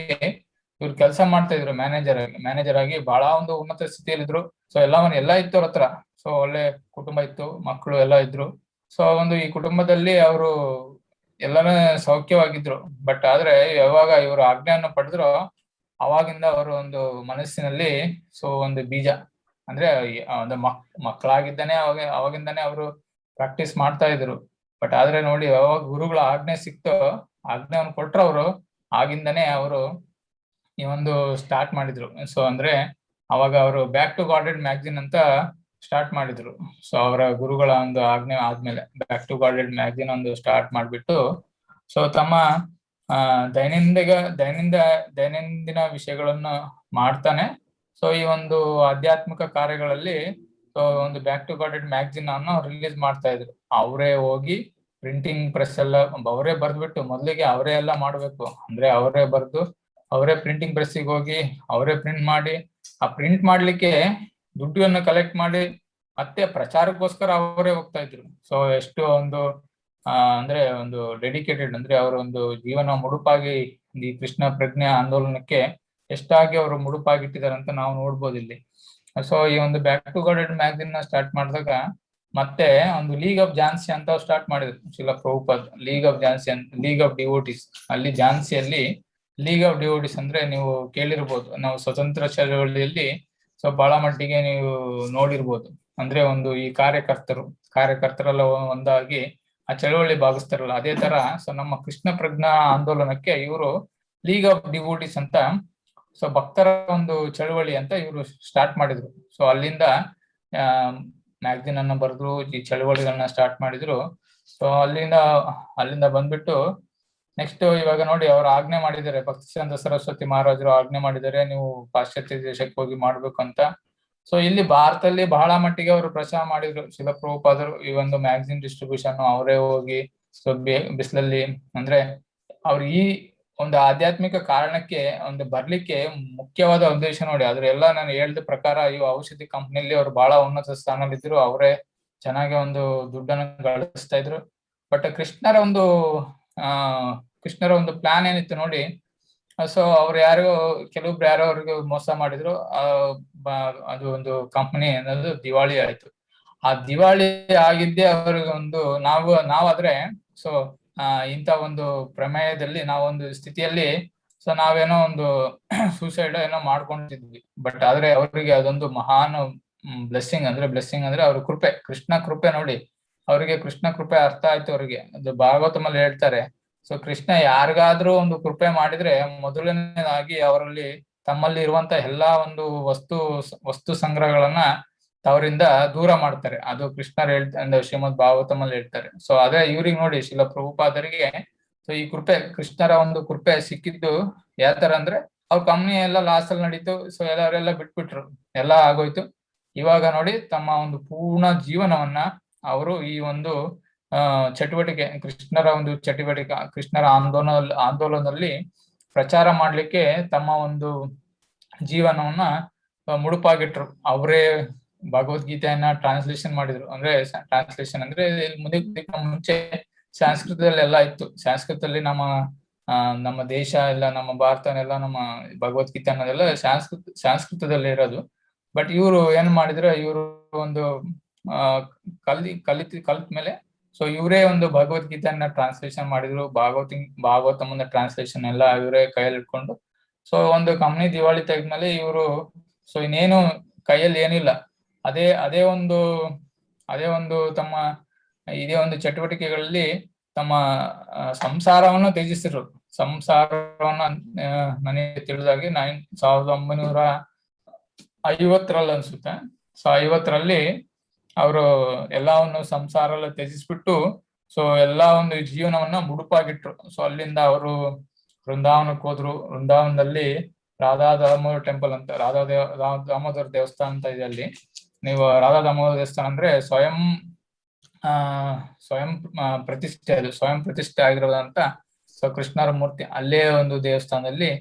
[SPEAKER 2] ಇವ್ರು ಕೆಲಸ ಮಾಡ್ತಾ ಇದ್ರು ಮ್ಯಾನೇಜರ್ ಆಗಿ ಬಹಳ ಒಂದು ಉನ್ನತ ಸ್ಥಿತಿಯಲ್ಲಿದ್ರು. ಸೊ ಎಲ್ಲ ಇತ್ತು ಅವ್ರ ಹತ್ರ. ಸೊ ಒಳ್ಳೆ ಕುಟುಂಬ ಇತ್ತು, ಮಕ್ಕಳು ಎಲ್ಲ ಇದ್ರು. ಸೊ ಒಂದು ಈ ಕುಟುಂಬದಲ್ಲಿ ಅವರು ಎಲ್ಲಾನು ಸೌಖ್ಯವಾಗಿದ್ರು. ಬಟ್ ಆದ್ರೆ ಯಾವಾಗ ಇವರು ಆಜ್ಞೆಯನ್ನು ಪಡೆದ್ರು ಅವಾಗಿಂದ ಅವರು ಒಂದು ಮನಸ್ಸಿನಲ್ಲಿ ಸೊ ಒಂದು ಬೀಜ ಅಂದ್ರೆ ಒಂದು ಮಕ್ಕಳಾಗಿದ್ದಾನೆ ಅವಾಗಿಂದಾನೆ ಅವರು ಪ್ರಾಕ್ಟೀಸ್ ಮಾಡ್ತಾ ಇದ್ರು. ಬಟ್ ಆದ್ರೆ ನೋಡಿ ಯಾವಾಗ ಗುರುಗಳ ಆಜ್ಞೆ ಸಿಕ್ತೋ, ಆಜ್ಞೆಯನ್ನು ಕೊಟ್ರು ಅವರು, ಆಗಿಂದಾನೆ ಅವರು ಈ ಒಂದು ಸ್ಟಾರ್ಟ್ ಮಾಡಿದ್ರು. ಸೊ ಅಂದ್ರೆ ಅವಾಗ ಅವರು ಬ್ಯಾಕ್ ಟು ಗಾಡೆಡ್ ಮ್ಯಾಗಝಿನ್ ಅಂತ ಸ್ಟಾರ್ಟ್ ಮಾಡಿದ್ರು. ಸೊ ಅವರ ಗುರುಗಳ ಒಂದು ಆಜ್ಞೆ ಆದ್ಮೇಲೆ ಬ್ಯಾಕ್ ಟು ಗಾಡೆಡ್ ಮ್ಯಾಗಝಿನ್ ಒಂದು ಸ್ಟಾರ್ಟ್ ಮಾಡ್ಬಿಟ್ಟು ಸೊ ತಮ್ಮ ದೈನಂದಿನ ವಿಷಯಗಳನ್ನು ಮಾಡ್ತಾನೆ. ಸೊ ಈ ಒಂದು ಆಧ್ಯಾತ್ಮಿಕ ಕಾರ್ಯಗಳಲ್ಲಿ ಸೊ ಒಂದು ಬ್ಯಾಕ್ ಟು ಗಾಡೆಡ್ ಮ್ಯಾಗಝಿನ್ ಅನ್ನು ರಿಲೀಸ್ ಮಾಡ್ತಾ ಇದ್ರು. ಅವರೇ ಹೋಗಿ ಪ್ರಿಂಟಿಂಗ್ ಪ್ರೆಸ್ ಎಲ್ಲ ಅವರೇ ಬರ್ದ್ಬಿಟ್ಟು ಮೊದಲಿಗೆ ಅವರೇ ಎಲ್ಲ ಮಾಡ್ಬೇಕು. ಅಂದ್ರೆ ಅವರೇ ಬರ್ದು ಅವರೇ ಪ್ರಿಂಟಿಂಗ್ ಪ್ರೆಸ್ಸಿಗೆ ಹೋಗಿ ಅವರೇ ಪ್ರಿಂಟ್ ಮಾಡಿ, ಆ ಪ್ರಿಂಟ್ ಮಾಡ್ಲಿಕ್ಕೆ ದುಡ್ಡನ್ನು ಕಲೆಕ್ಟ್ ಮಾಡಿ ಮತ್ತೆ ಪ್ರಚಾರಕ್ಕೋಸ್ಕರ ಅವರೇ ಹೋಗ್ತಾ ಇದ್ರು. ಸೊ ಎಷ್ಟು ಒಂದು ಅಂದ್ರೆ ಒಂದು ಡೆಡಿಕೇಟೆಡ್, ಅಂದ್ರೆ ಅವರ ಒಂದು ಜೀವನ ಮುಡುಪಾಗಿ ಈ ಕೃಷ್ಣ ಪ್ರಜ್ಞೆ ಆಂದೋಲನಕ್ಕೆ ಎಷ್ಟಾಗಿ ಅವರು ಮುಡುಪಾಗಿಟ್ಟಿದ್ದಾರೆ ಅಂತ ನಾವು ನೋಡ್ಬೋದು ಇಲ್ಲಿ. ಸೊ ಈ ಒಂದು ಬ್ಯಾಕ್ ಟು ಗಾಡೆಡ್ ಮ್ಯಾಗಝಿನ್ ನ ಸ್ಟಾರ್ಟ್ ಮಾಡಿದಾಗ ಮತ್ತೆ ಒಂದು ಲೀಗ್ ಆಫ್ ಝಾನ್ಸಿ ಅಂತ ಸ್ಟಾರ್ಟ್ ಮಾಡಿದ್ರು Shila Prabhupad. League of devotees. ಅಲ್ಲಿ ಝಾನ್ಸಿಯಲ್ಲಿ ಲೀಗ್ ಆಫ್ ಡಿವೋಟೀಸ್ ಅಂದ್ರೆ ನೀವು ಕೇಳಿರ್ಬೋದು, ನಾವು ಸ್ವತಂತ್ರ ಚಳವಳಿಯಲ್ಲಿ ಸೊ ಬಹಳ ಮಟ್ಟಿಗೆ ನೀವು ನೋಡಿರ್ಬೋದು. ಅಂದ್ರೆ ಒಂದು ಈ ಕಾರ್ಯಕರ್ತರೆಲ್ಲ ಒಂದಾಗಿ ಆ ಚಳವಳಿ ಭಾಗಿಸ್ತಾರಲ್ಲ, ಅದೇ ತರ ಸೊ ನಮ್ಮ ಕೃಷ್ಣ ಪ್ರಜ್ಞಾ ಆಂದೋಲನಕ್ಕೆ ಇವರು ಲೀಗ್ ಆಫ್ ಡಿವೋಟೀಸ್ ಅಂತ ಸೊ ಭಕ್ತರ ಒಂದು ಚಳವಳಿ ಅಂತ ಇವರು ಸ್ಟಾರ್ಟ್ ಮಾಡಿದ್ರು. ಸೊ ಅಲ್ಲಿಂದ ಮ್ಯಾಗಝಿನ್ ಅನ್ನ ಬರೆದ್ರು, ಈ ಚಳವಳಿಗಳನ್ನ ಸ್ಟಾರ್ಟ್ ಮಾಡಿದ್ರು. ಸೊ ಅಲ್ಲಿಂದ ಬಂದ್ಬಿಟ್ಟು ನೆಕ್ಸ್ಟ್ ಇವಾಗ ನೋಡಿ ಅವ್ರು ಆಜ್ಞೆ ಮಾಡಿದ್ದಾರೆ, ಭಕ್ತಿ ಸಿದ್ಧಾಂತ ಸರಸ್ವತಿ ಮಹಾರಾಜರು ಆಜ್ಞೆ ಮಾಡಿದ್ದಾರೆ ನೀವು ಪಾಶ್ಚಾತ್ಯ ದೇಶಕ್ಕೆ ಹೋಗಿ ಮಾಡ್ಬೇಕು ಅಂತ. ಸೊ ಇಲ್ಲಿ ಭಾರತದಲ್ಲಿ ಬಹಳ ಮಟ್ಟಿಗೆ ಅವರು ಪ್ರಚಾರ ಮಾಡಿದ್ರು ಶಿಲ ಪ್ರಭುಪಾದರು. ಈ ಒಂದು ಮ್ಯಾಗಝಿನ್ ಡಿಸ್ಟ್ರಿಬ್ಯೂಷನ್ ಅವರೇ ಹೋಗಿ ಸೊ ಬಿಸಿಲಲ್ಲಿ, ಅಂದ್ರೆ ಅವ್ರು ಈ ಒಂದು ಆಧ್ಯಾತ್ಮಿಕ ಕಾರಣಕ್ಕೆ ಒಂದು ಬರ್ಲಿಕ್ಕೆ ಮುಖ್ಯವಾದ ಉದ್ದೇಶ ನೋಡಿ. ಎಲ್ಲ ನಾನು ಹೇಳಿದ ಪ್ರಕಾರ ಈ ಔಷಧಿ ಕಂಪ್ನಿಯಲ್ಲಿ ಅವ್ರು ಬಹಳ ಉನ್ನತ ಸ್ಥಾನದಲ್ಲಿದ್ರು, ಅವರೇ ಚೆನ್ನಾಗಿ ಒಂದು ದುಡ್ಡನ್ನು ಗಳಿಸ್ತಾ ಇದ್ರು. ಬಟ್ ಕೃಷ್ಣರ ಒಂದು ಪ್ಲಾನ್ ಏನಿತ್ತು ನೋಡಿ. ಸೊ ಅವ್ರು ಕೆಲವೊಬ್ರು ಯಾರೋ ಅವ್ರಿಗೆ ಮೋಸ ಮಾಡಿದ್ರು. ಅದು ಒಂದು ಕಂಪನಿ ಅನ್ನೋದು ದಿವಾಳಿ ಆಯ್ತು. ಆ ದಿವಾಳಿ ಆಗಿದ್ದೇ ಅವ್ರಿಗೆ ಒಂದು ನಾವಾದ್ರೆ ಸೊ ಇಂಥ ಒಂದು ಪ್ರಮೇಯದಲ್ಲಿ ನಾವೊಂದು ಸ್ಥಿತಿಯಲ್ಲಿ ಸೊ ನಾವೇನೋ ಒಂದು ಸೂಸೈಡ್ ಏನೋ ಮಾಡ್ಕೊಂಡಿದ್ವಿ. ಬಟ್ ಆದ್ರೆ ಅವರಿಗೆ ಅದೊಂದು ಮಹಾನ್ ಬ್ಲೆಸ್ಸಿಂಗ್ ಅಂದ್ರೆ ಅವ್ರ ಕೃಪೆ, ಕೃಷ್ಣ ಕೃಪೆ ನೋಡಿ. ಅವರಿಗೆ ಕೃಷ್ಣ ಕೃಪೆ ಅರ್ಥ ಆಯ್ತು ಅವ್ರಿಗೆ. ಅದು ಭಾಗವತಮಲ್ಲಿ ಹೇಳ್ತಾರೆ. ಸೊ ಕೃಷ್ಣ ಯಾರಿಗಾದ್ರೂ ಒಂದು ಕೃಪೆ ಮಾಡಿದ್ರೆ ಮೊದಲನೇದಾಗಿ ಅವರಲ್ಲಿ ತಮ್ಮಲ್ಲಿ ಇರುವಂತ ಎಲ್ಲಾ ಒಂದು ವಸ್ತು ಸಂಗ್ರಹಗಳನ್ನ ಅವರಿಂದ ದೂರ ಮಾಡ್ತಾರೆ. ಅದು ಕೃಷ್ಣರು ಅಂದ್ರೆ ಶ್ರೀಮದ್ ಭಾಗವತಮಲ್ಲಿ ಹೇಳ್ತಾರೆ. ಸೊ ಅದೇ ಇವ್ರಿಗೆ ನೋಡಿ ಶಿಲ ಪ್ರಭುಪಾದರಿಗೆ ಸೊ ಈ ಕೃಪೆ, ಕೃಷ್ಣರ ಒಂದು ಕೃಪೆ ಸಿಕ್ಕಿದ್ದು ಯಾವ ತರ ಅಂದ್ರೆ ಅವ್ರ ಕಂಪ್ನಿ ಎಲ್ಲ ಲಾಸ್ ಅಲ್ಲಿ ನಡೀತು. ಸೊ ಎಲ್ಲವರೆಲ್ಲ ಬಿಟ್ಬಿಟ್ರು, ಎಲ್ಲ ಆಗೋಯ್ತು. ಇವಾಗ ನೋಡಿ ತಮ್ಮ ಒಂದು ಪೂರ್ಣ ಜೀವನವನ್ನ ಅವರು ಈ ಒಂದು ಚಟುವಟಿಕೆ, ಕೃಷ್ಣರ ಆಂದೋಲನದಲ್ಲಿ ಪ್ರಚಾರ ಮಾಡ್ಲಿಕ್ಕೆ ತಮ್ಮ ಒಂದು ಜೀವನವನ್ನ ಮುಡುಪಾಗಿಟ್ರು. ಅವರೇ ಭಗವದ್ಗೀತೆಯನ್ನ ಟ್ರಾನ್ಸ್ಲೇಷನ್ ಮಾಡಿದ್ರು. ಟ್ರಾನ್ಸ್ಲೇಷನ್ ಅಂದ್ರೆ ಮುಂಚೆ ಸಂಸ್ಕೃತದಲ್ಲಿ ಎಲ್ಲ ಇತ್ತು. ಸಂಸ್ಕೃತದಲ್ಲಿ ನಮ್ಮ ದೇಶ ಎಲ್ಲ, ನಮ್ಮ ಭಾರತನೆಲ್ಲ, ನಮ್ಮ ಭಗವದ್ಗೀತೆ ಅನ್ನೋದೆಲ್ಲ ಸಂಸ್ಕೃತದಲ್ಲಿ ಇರೋದು. ಬಟ್ ಇವರು ಏನ್ ಮಾಡಿದ್ರು, ಇವರು ಒಂದು ಕಲಿತ ಮೇಲೆ ಸೊ ಇವರೇ ಒಂದು ಭಗವದ್ಗೀತೆಯನ್ನ ಟ್ರಾನ್ಸ್ಲೇಷನ್ ಮಾಡಿದ್ರು. ಭಾಗವತಮನ ಟ್ರಾನ್ಸ್ಲೇಷನ್ ಎಲ್ಲ ಇವರೇ ಕೈಯಲ್ಲಿ ಇಟ್ಕೊಂಡು ಸೊ ಒಂದು ಕಂಪ್ನಿ ದಿವಾಳಿ ತೆಗೆದ್ಮೇಲೆ ಇವರು ಸೊ ಇನ್ನೇನು ಕೈಯಲ್ಲಿ ಏನಿಲ್ಲ, ಅದೇ ಒಂದು ತಮ್ಮ ಇದೇ ಒಂದು ಚಟುವಟಿಕೆಗಳಲ್ಲಿ ತಮ್ಮ ಸಂಸಾರವನ್ನು ತ್ಯಜಿಸಿದ್ರು. ನನಗೆ ತಿಳಿದಾಗೆ 1950ರಲ್ಲಿ ಅನ್ಸುತ್ತೆ. ಸೊ 50ರಲ್ಲಿ ಅವರು ಎಲ್ಲವನ್ನು ಸಂಸಾರ ಎಲ್ಲ ತ್ಯಜಿಸ್ಬಿಟ್ಟು ಸೊ ಎಲ್ಲಾ ಒಂದು ಜೀವನವನ್ನ ಮುಡುಪಾಗಿಟ್ರು. ಸೊ ಅಲ್ಲಿಂದ ಅವರು ವೃಂದಾವನಕ್ಕೆ ಹೋದ್ರು. ವೃಂದಾವನದಲ್ಲಿ ರಾಧಾ ದಾಮೋದರ್ ಟೆಂಪಲ್ ಅಂತ, ದಾಮೋದರ್ ದೇವಸ್ಥಾನ ಅಂತ ಇದೆ. ಅಲ್ಲಿ ನೀವು ರಾಧಾ ದಾಮೋದರ್ ದೇವಸ್ಥಾನ ಅಂದ್ರೆ ಸ್ವಯಂ ಪ್ರತಿಷ್ಠೆ, ಅದು ಸ್ವಯಂ ಪ್ರತಿಷ್ಠೆ ಆಗಿರೋದಂತ. ಸೊ ಕೃಷ್ಣರ ಮೂರ್ತಿ ಅಲ್ಲೇ ಒಂದು ದೇವಸ್ಥಾನದಲ್ಲಿ,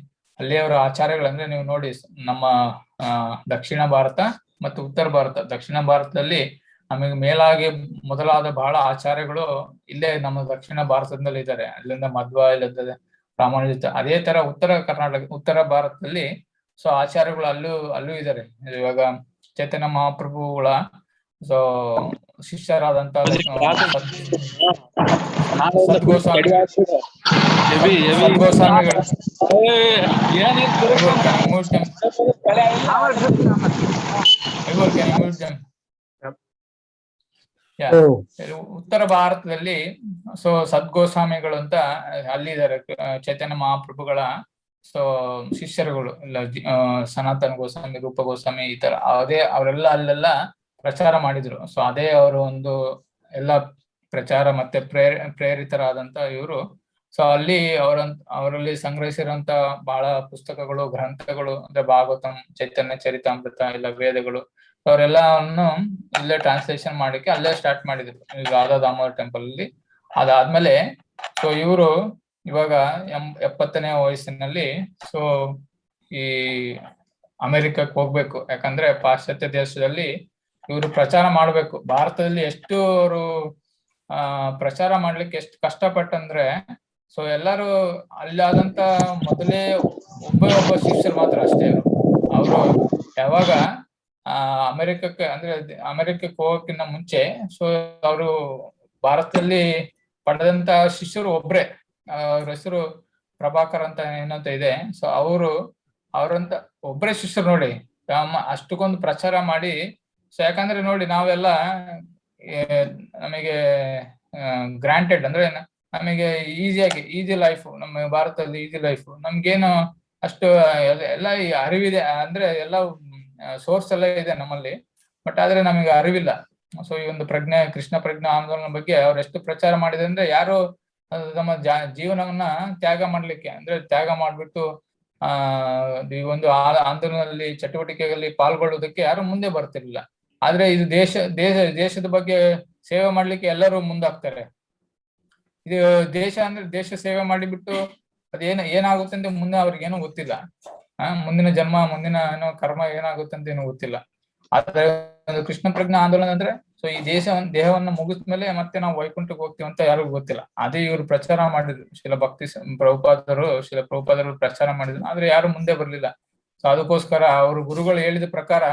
[SPEAKER 2] ಅಲ್ಲೇ ಅವರ ಆಚಾರ್ಯಗಳಂದ್ರೆ ನೀವು ನೋಡಿ, ನಮ್ಮ ದಕ್ಷಿಣ ಭಾರತ ಮತ್ತು ಉತ್ತರ ಭಾರತ, ದಕ್ಷಿಣ ಭಾರತದಲ್ಲಿ ನಮಗೆ ಮೇಲಾಗಿ ಮೊದಲಾದ ಬಹಳ ಆಚಾರ್ಯಗಳು ಇಲ್ಲೇ ನಮ್ಮ ದಕ್ಷಿಣ ಭಾರತದಲ್ಲಿ ಇದ್ದಾರೆ. ಅಲ್ಲಿಂದ ಮಧ್ವ, ಇಲ್ಲದ ರಾಮಾನುಜಿತ. ಅದೇ ತರ ಉತ್ತರ ಭಾರತದಲ್ಲಿ ಸೊ ಆಚಾರ್ಯಗಳು ಅಲ್ಲೂ ಇದ್ದಾರೆ. ಇವಾಗ ಚೈತನ್ಯ ಮಹಾಪ್ರಭುಗಳ ಸೊ ಶಿಷ್ಯರಾದಂತ ಸದ್ಗೋಸ್ವಾಮಿಗಳು. ಉತ್ತರ ಭಾರತದಲ್ಲಿ ಸೊ ಸದ್ಗೋಸ್ವಾಮಿಗಳು ಅಂತ ಅಲ್ಲಿದ್ದಾರೆ. ಚೈತನ್ಯ ಮಹಾಪ್ರಭುಗಳ ಸೊ ಶಿಷ್ಯರುಗಳು ಇಲ್ಲ, ಸನಾತನ ಗೋಸ್ವಾಮಿ, ರೂಪ ಗೋಸ್ವಾಮಿ, ಈ ತರ ಅವರೆಲ್ಲ ಅಲ್ಲೆಲ್ಲ ಪ್ರಚಾರ ಮಾಡಿದ್ರು. ಸೊ ಅದೇ ಅವರು ಒಂದು ಎಲ್ಲ ಪ್ರಚಾರ ಮತ್ತೆ ಪ್ರೇರಿತರಾದಂತ ಇವರು. ಸೊ ಅಲ್ಲಿ ಅವರಲ್ಲಿ ಸಂಗ್ರಹಿಸಿರುವಂತ ಬಹಳ ಪುಸ್ತಕಗಳು, ಗ್ರಂಥಗಳು ಅಂದ್ರೆ ಭಾಗವತಂ, ಚೈತನ್ಯ ಚರಿತಾಮೃತ, ಇಲ್ಲ ವೇದಗಳು, ಅವರೆಲ್ಲವನ್ನು ಇಲ್ಲೇ ಟ್ರಾನ್ಸ್ಲೇಷನ್ ಮಾಡಿಕ್ಕೆ ಅಲ್ಲೇ ಸ್ಟಾರ್ಟ್ ಮಾಡಿದ್ರು ರಾಧಾ ದಾಮೋದರ್ ಟೆಂಪಲ್ ಅಲ್ಲಿ. ಅದಾದ್ಮೇಲೆ ಸೊ ಇವರು ಇವಾಗ 70ನೇ ವಯಸ್ಸಿನಲ್ಲಿ ಸೊ ಈ ಅಮೆರಿಕಕ್ಕೆ ಹೋಗ್ಬೇಕು. ಯಾಕಂದ್ರೆ ಪಾಶ್ಚಾತ್ಯ ದೇಶದಲ್ಲಿ ಇವರು ಪ್ರಚಾರ ಮಾಡ್ಬೇಕು. ಭಾರತದಲ್ಲಿ ಎಷ್ಟು ಅವರು ಪ್ರಚಾರ ಮಾಡ್ಲಿಕ್ಕೆ ಎಷ್ಟು ಕಷ್ಟಪಟ್ಟಂದ್ರೆ, ಸೊ ಎಲ್ಲರೂ ಅಲ್ಲಾದಂತ ಮೊದಲೇ ಒಬ್ಬ ಶಿಷ್ಯರು ಮಾತ್ರ ಅಷ್ಟೇ. ಅವರು ಯಾವಾಗ ಅಮೆರಿಕಕ್ಕೆ ಹೋಗೋಕ್ಕಿಂತ ಮುಂಚೆ ಸೊ ಅವರು ಭಾರತದಲ್ಲಿ ಪಡೆದಂತ ಶಿಷ್ಯರು ಒಬ್ರೆ. ಅವ್ರ ಹೆಸರು ಪ್ರಭಾಕರ್ ಅಂತ ಏನಂತ ಇದೆ. ಸೊ ಅವರಂತ ಒಬ್ರೇ ಶಿಷ್ಯರು ನೋಡಿ, ಅಷ್ಟಕ್ಕೊಂದು ಪ್ರಚಾರ ಮಾಡಿ. ಸೊ ಯಾಕಂದ್ರೆ ನೋಡಿ, ನಾವೆಲ್ಲ ನಮಗೆ ಗ್ರಾಂಟೆಡ್ ಅಂದ್ರೆ ನಮಗೆ ಈಸಿ ಲೈಫ್, ನಮ್ಮ ಭಾರತದಲ್ಲಿ ಈಸಿ ಲೈಫ್, ನಮ್ಗೇನು ಅಷ್ಟು ಎಲ್ಲ ಈ ಅರಿವಿದೆ ಅಂದ್ರೆ ಎಲ್ಲ ಸೋರ್ಸ್ ಎಲ್ಲ ಇದೆ ನಮ್ಮಲ್ಲಿ, ಬಟ್ ಆದ್ರೆ ನಮಗೆ ಅರಿವಿಲ್ಲ. ಸೊ ಈ ಒಂದು ಕೃಷ್ಣ ಪ್ರಜ್ಞಾ ಆಂದೋಲನ ಬಗ್ಗೆ ಅವ್ರು ಎಷ್ಟು ಪ್ರಚಾರ ಮಾಡಿದೆ ಅಂದ್ರೆ, ಯಾರು ತಮ್ಮ ಜೀವನವನ್ನ ತ್ಯಾಗ ಮಾಡ್ಬಿಟ್ಟು ಈ ಒಂದು ಆಂದೋಲನದಲ್ಲಿ ಚಟುವಟಿಕೆಗಳಲ್ಲಿ ಪಾಲ್ಗೊಳ್ಳುವುದಕ್ಕೆ ಯಾರು ಮುಂದೆ ಬರ್ತಿರ್ಲಿಲ್ಲ. ಆದ್ರೆ ಇದು ದೇಶದ ಬಗ್ಗೆ ಸೇವೆ ಮಾಡ್ಲಿಕ್ಕೆ ಎಲ್ಲರೂ ಮುಂದಾಗ್ತಾರೆ. ಇದು ದೇಶ ಸೇವೆ ಮಾಡಿಬಿಟ್ಟು ಏನಾಗುತ್ತೆ ಅಂತ ಮುಂದೆ ಅವ್ರಿಗೇನೋ ಗೊತ್ತಿಲ್ಲ. ಮುಂದಿನ ಜನ್ಮ, ಮುಂದಿನ ಕರ್ಮ ಏನಾಗುತ್ತೆ ಅಂತ ಏನೋ ಗೊತ್ತಿಲ್ಲ. ಆದ್ರೆ ಕೃಷ್ಣ ಪ್ರಜ್ಞಾ ಆಂದೋಲನ ಅಂದ್ರೆ ಸೊ ಈ ದೇಹವನ್ನು ಮುಗಿದ್ಮೇಲೆ ಮತ್ತೆ ನಾವು ವೈಕುಂಠಕ್ಕೆ ಹೋಗ್ತೀವಿ ಅಂತ ಯಾರಿಗೂ ಗೊತ್ತಿಲ್ಲ. ಅದೇ ಇವರು ಪ್ರಚಾರ ಮಾಡಿದ್ರು. ಶಿಲ ಪ್ರಭುಪಾದರು ಪ್ರಚಾರ ಮಾಡಿದ್ರು. ಆದ್ರೆ ಯಾರು ಮುಂದೆ ಬರ್ಲಿಲ್ಲ. ಸೊ ಅದಕ್ಕೋಸ್ಕರ ಅವರು ಗುರುಗಳು ಹೇಳಿದ ಪ್ರಕಾರ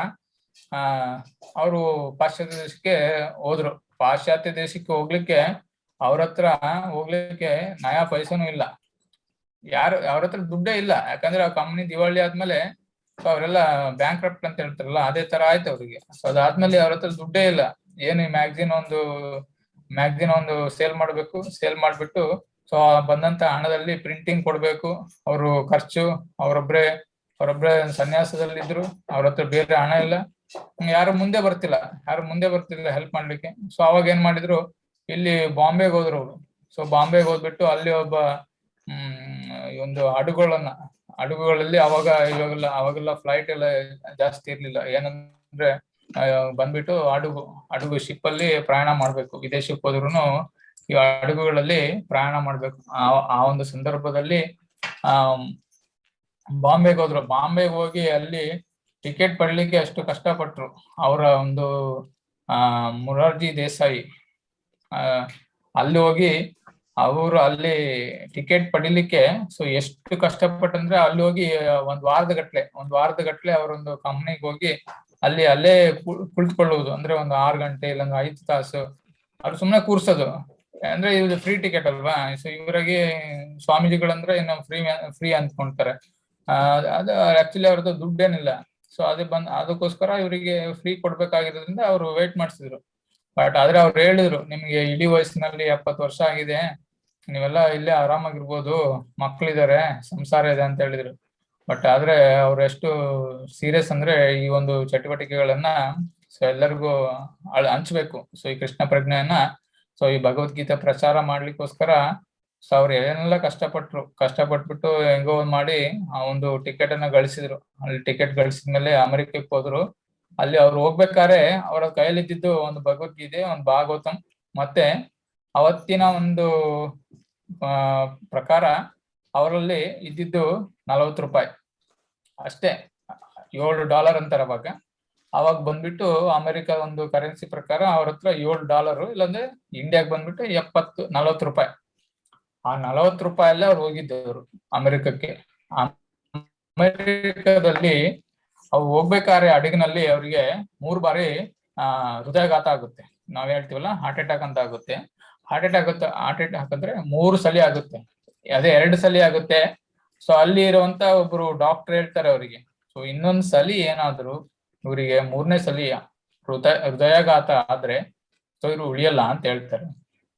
[SPEAKER 2] ಅವರು ಪಾಶ್ಚಾತ್ಯ ದೇಶಕ್ಕೆ ಹೋದ್ರು. ಪಾಶ್ಚಾತ್ಯ ದೇಶಕ್ಕೆ ಹೋಗ್ಲಿಕ್ಕೆ ಹೋಗ್ಲಿಕ್ಕೆ ನಯಾ ಪೈಸನೂ ಇಲ್ಲ. ಅವ್ರ ಹತ್ರ ದುಡ್ಡೇ ಇಲ್ಲ. ಯಾಕಂದ್ರೆ ಆ ಕಂಪ್ನಿ ದಿವಾಳಿ ಆದ್ಮೇಲೆ ಸೊ ಅವರೆಲ್ಲ ಬ್ಯಾಂಕ್ ರಪ್ಟ್ ಅಂತ ಹೇಳ್ತಾರಲ್ಲ, ಅದೇ ತರ ಆಯ್ತು ಅವ್ರಿಗೆ. ಸೊ ಅದಾದ್ಮೇಲೆ ಅವ್ರ ಹತ್ರ ದುಡ್ಡೇ ಇಲ್ಲ. ಏನು ಈ ಮ್ಯಾಗ್ಝಿನ್ ಒಂದು ಸೇಲ್ ಮಾಡ್ಬಿಟ್ಟು ಸೊ ಬಂದಂತ ಹಣದಲ್ಲಿ ಪ್ರಿಂಟಿಂಗ್ ಕೊಡ್ಬೇಕು. ಅವರು ಖರ್ಚು, ಅವರೊಬ್ರೆ ಸನ್ಯಾಸದಲ್ಲಿದ್ರು. ಅವ್ರ ಹತ್ರ ಬೇರೆ ಹಣ ಇಲ್ಲ. ಯಾರು ಮುಂದೆ ಬರ್ತಿಲ್ಲ ಹೆಲ್ಪ್ ಮಾಡ್ಲಿಕ್ಕೆ. ಸೊ ಅವಾಗ ಏನ್ ಮಾಡಿದ್ರು, ಇಲ್ಲಿ ಬಾಂಬೆಗೆ ಹೋದ್ರು ಅವರು. ಸೊ ಬಾಂಬೆಗೆ ಹೋಗ್ಬಿಟ್ಟು ಅಲ್ಲಿ ಒಬ್ಬ ಒಂದು ಹಡಗುಗಳಲ್ಲಿ ಅವಾಗೆಲ್ಲ ಫ್ಲೈಟ್ ಎಲ್ಲ ಜಾಸ್ತಿ ಇರ್ಲಿಲ್ಲ. ಏನಂದ್ರೆ ಬಂದ್ಬಿಟ್ಟು ಹಡಗು ಶಿಪ್ ಅಲ್ಲಿ ಪ್ರಯಾಣ ಮಾಡ್ಬೇಕು. ವಿದೇಶಕ್ಕೆ ಹೋದ್ರುನು ಈ ಹಡಗುಗಳಲ್ಲಿ ಪ್ರಯಾಣ ಮಾಡ್ಬೇಕು. ಆ ಒಂದು ಸಂದರ್ಭದಲ್ಲಿ ಬಾಂಬೆಗೆ ಹೋದ್ರು. ಬಾಂಬೆಗೆ ಹೋಗಿ ಅಲ್ಲಿ ಟಿಕೆಟ್ ಪಡ್ಲಿಕ್ಕೆ ಅಷ್ಟು ಕಷ್ಟಪಟ್ರು. ಅವರ ಒಂದು ಮೊರಾರ್ಜಿ ದೇಸಾಯಿ ಅಲ್ಲಿ ಹೋಗಿ ಅಲ್ಲಿ ಟಿಕೆಟ್ ಪಡಿಲಿಕ್ಕೆ ಸೊ ಎಷ್ಟು ಕಷ್ಟಪಟ್ಟಂದ್ರೆ, ಅಲ್ಲಿ ಹೋಗಿ ಒಂದ್ ವಾರದ ಗಟ್ಲೆ ಅವರೊಂದು ಕಂಪ್ನಿಗೆ ಹೋಗಿ ಅಲ್ಲೇ ಕುಳಿತುಕೊಳ್ಳುವುದು. ಅಂದ್ರೆ ಒಂದು 6 ಗಂಟೆ ಇಲ್ಲ 5 ತಾಸು ಅವ್ರು ಸುಮ್ನೆ ಕೂರ್ಸೋದು. ಅಂದ್ರೆ ಇದು ಫ್ರೀ ಟಿಕೆಟ್ ಅಲ್ವಾ. ಸೊ ಇವರಿಗೆ ಸ್ವಾಮೀಜಿಗಳಂದ್ರೆ ಇನ್ನು ಫ್ರೀ ಅಂದ್ಕೊಂತಾರೆ. ಅದು ಆಕ್ಚುಲಿ ಅವ್ರದ್ದು ದುಡ್ಡೇನಿಲ್ಲ. ಸೊ ಅದಕ್ಕೋಸ್ಕರ ಇವರಿಗೆ ಫ್ರೀ ಕೊಡ್ಬೇಕಾಗಿರೋದ್ರಿಂದ ಅವರು ವೇಟ್ ಮಾಡಿಸಿದ್ರು. ಬಟ್ ಆದ್ರೆ ಅವ್ರು ಹೇಳಿದ್ರು, ನಿಮ್ಗೆ ಇಡೀ ವಯಸ್ಸಿನಲ್ಲಿ 70 ವರ್ಷ ಆಗಿದೆ, ನೀವೆಲ್ಲ ಇಲ್ಲೇ ಆರಾಮಾಗಿರ್ಬೋದು, ಮಕ್ಳಿದಾರೆ, ಸಂಸಾರ ಇದೆ ಅಂತ ಹೇಳಿದ್ರು. ಬಟ್ ಆದ್ರೆ ಅವ್ರು ಎಷ್ಟು ಸೀರಿಯಸ್ ಅಂದ್ರೆ ಈ ಒಂದು ಚಟುವಟಿಕೆಗಳನ್ನ ಸೊ ಎಲ್ಲರಿಗೂ ಹಂಚ್ಬೇಕು. ಸೊ ಈ ಕೃಷ್ಣ ಪ್ರಜ್ಞೆಯನ್ನ ಸೊ ಈ ಭಗವದ್ಗೀತೆ ಪ್ರಚಾರ ಮಾಡ್ಲಿಕ್ಕೋಸ್ಕರ ಸೊ ಅವ್ರು ಏನೆಲ್ಲ ಕಷ್ಟಪಟ್ಬಿಟ್ಟು ಹೆಂಗೋ ಒಂದ್ ಮಾಡಿ ಆ ಒಂದು ಟಿಕೆಟ್ ಅನ್ನ ಗಳಿಸಿದ್ರು. ಅಲ್ಲಿ ಟಿಕೆಟ್ ಗಳಿಸಿದ್ಮೇಲೆ ಅಮೆರಿಕಕ್ಕೆ ಹೋದ್ರು. ಅಲ್ಲಿ ಅವ್ರು ಹೋಗ್ಬೇಕಾದ್ರೆ ಅವರ ಕೈಯಲ್ಲಿ ಇದ್ದಿದ್ದು ಒಂದು ಭಗವದ್ಗೀತೆ, ಒಂದು ಭಾಗವತಂ, ಮತ್ತೆ ಅವತ್ತಿನ ಒಂದು ಪ್ರಕಾರ ಅವರಲ್ಲಿ ಇದ್ದಿದ್ದು 40 ರೂಪಾಯಿ ಅಷ್ಟೇ. $7 ಅಂತಾರೆ ಅವಾಗ ಬಂದ್ಬಿಟ್ಟು ಅಮೆರಿಕ ಒಂದು ಕರೆನ್ಸಿ ಪ್ರಕಾರ ಅವ್ರ ಹತ್ರ $7, ಇಲ್ಲಾಂದ್ರೆ ಇಂಡಿಯಾಗ್ ಬಂದ್ಬಿಟ್ಟು 40 ರೂಪಾಯಿ. ಆ 40 ರೂಪಾಯಲ್ಲೇ ಅವ್ರು ಹೋಗಿದ್ದವರು ಅಮೆರಿಕಕ್ಕೆ. ಅಮೆರಿಕದಲ್ಲಿ ಅವ್ರು ಹೋಗ್ಬೇಕಾದ್ರೆ ಹಡಗಿನಲ್ಲಿ ಅವ್ರಿಗೆ 3 ಬಾರಿ ಹೃದಯಾಘಾತ ಆಗುತ್ತೆ. ನಾವ್ ಹೇಳ್ತೀವಲ್ಲ ಹಾರ್ಟ್ ಅಟ್ಯಾಕ್ ಅಂತ ಆಗುತ್ತೆ. ಹಾರ್ಟ್ ಅಟ್ಯಾಕ್ ಅಂದ್ರೆ 3 ಸಲ ಆಗುತ್ತೆ. ಅದೇ 2 ಸಲ ಆಗುತ್ತೆ. ಸೊ ಅಲ್ಲಿ ಇರುವಂತ ಒಬ್ರು ಡಾಕ್ಟರ್ ಹೇಳ್ತಾರೆ ಅವರಿಗೆ, ಸೊ ಇನ್ನೊಂದ್ ಸಲಿ ಏನಾದ್ರು ಇವರಿಗೆ 3ನೇ ಸಲಿ ಹೃದಯಾಘಾತ ಆದ್ರೆ ಸೊ ಇವ್ರು ಉಳಿಯಲ್ಲ ಅಂತ ಹೇಳ್ತಾರೆ.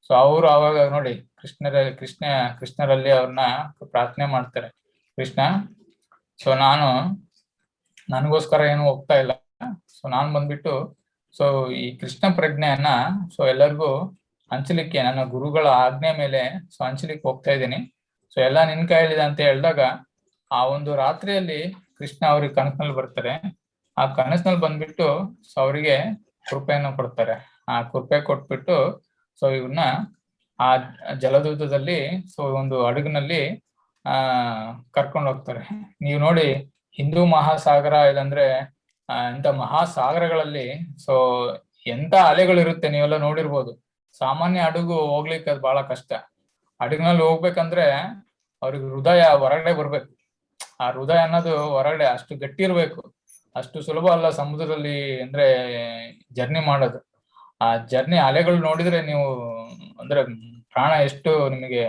[SPEAKER 2] ಸೊ ಅವರು ಅವಾಗ ನೋಡಿ ಕೃಷ್ಣರಲ್ಲಿ ಅವ್ರನ್ನ ಪ್ರಾರ್ಥನೆ ಮಾಡ್ತಾರೆ, ಕೃಷ್ಣ, ಸೊ ನನಗೋಸ್ಕರ ಏನು ಹೋಗ್ತಾ ಇಲ್ಲ. ಸೊ ನಾನ್ ಬಂದ್ಬಿಟ್ಟು ಸೊ ಈ ಕೃಷ್ಣ ಪ್ರಜ್ಞೆಯನ್ನ ಸೊ ಎಲ್ಲರಿಗೂ ಹಂಚಲಿಕ್ಕೆ ನನ್ನ ಗುರುಗಳ ಆಜ್ಞೆ ಮೇಲೆ ಸೊ ಹಂಚಲಿಕ್ಕೆ ಹೋಗ್ತಾ ಇದ್ದೀನಿ. ಸೊ ಎಲ್ಲ ನಿನ್ ಕೈಯಲ್ಲಿದೆ ಅಂತ ಹೇಳಿದಾಗ ಆ ಒಂದು ರಾತ್ರಿಯಲ್ಲಿ ಕೃಷ್ಣ ಅವ್ರಿಗೆ ಕನಸಿನಲ್ಲಿ ಬರ್ತಾರೆ. ಆ ಕನಸಿನಲ್ಲಿ ಬಂದ್ಬಿಟ್ಟು ಸೊ ಅವರಿಗೆ ಕೃಪೆಯನ್ನು ಕೊಡ್ತಾರೆ. ಆ ಕೃಪೆ ಕೊಟ್ಬಿಟ್ಟು ಸೊ ಇವನ್ನ ಆ ಜಲದೂತದಲ್ಲಿ ಸೊ ಒಂದು ಹಡಗಿನಲ್ಲಿ ಕರ್ಕೊಂಡು ಹೋಗ್ತಾರೆ. ನೀವು ನೋಡಿ, ಹಿಂದೂ ಮಹಾಸಾಗರ ಇಲ್ಲಾಂದ್ರೆ ಇಂಥ ಮಹಾಸಾಗರಗಳಲ್ಲಿ ಸೊ ಎಂತ ಅಲೆಗಳಿರುತ್ತೆ ನೀವೆಲ್ಲ ನೋಡಿರ್ಬೋದು. ಸಾಮಾನ್ಯ ಹಡಗು ಹೋಗ್ಲಿಕ್ಕೆ ಅದು ಬಹಳ ಕಷ್ಟ. ಹಡಗಿನಲ್ಲಿ ಹೋಗ್ಬೇಕಂದ್ರೆ ಅವ್ರಿಗೆ ಹೃದಯ ಹೊರಗಡೆ ಬರ್ಬೇಕು. ಆ ಹೃದಯ ಅನ್ನೋದು ಹೊರಗಡೆ ಅಷ್ಟು ಗಟ್ಟಿ ಇರ್ಬೇಕು. ಅಷ್ಟು ಸುಲಭ ಅಲ್ಲ ಸಮುದ್ರದಲ್ಲಿ ಅಂದ್ರೆ ಜರ್ನಿ ಮಾಡೋದು. ಆ ಜರ್ನಿ ಅಲೆಗಳು ನೋಡಿದ್ರೆ ನೀವು ಅಂದ್ರೆ ಪ್ರಾಣ ಎಷ್ಟು ನಿಮಗೆ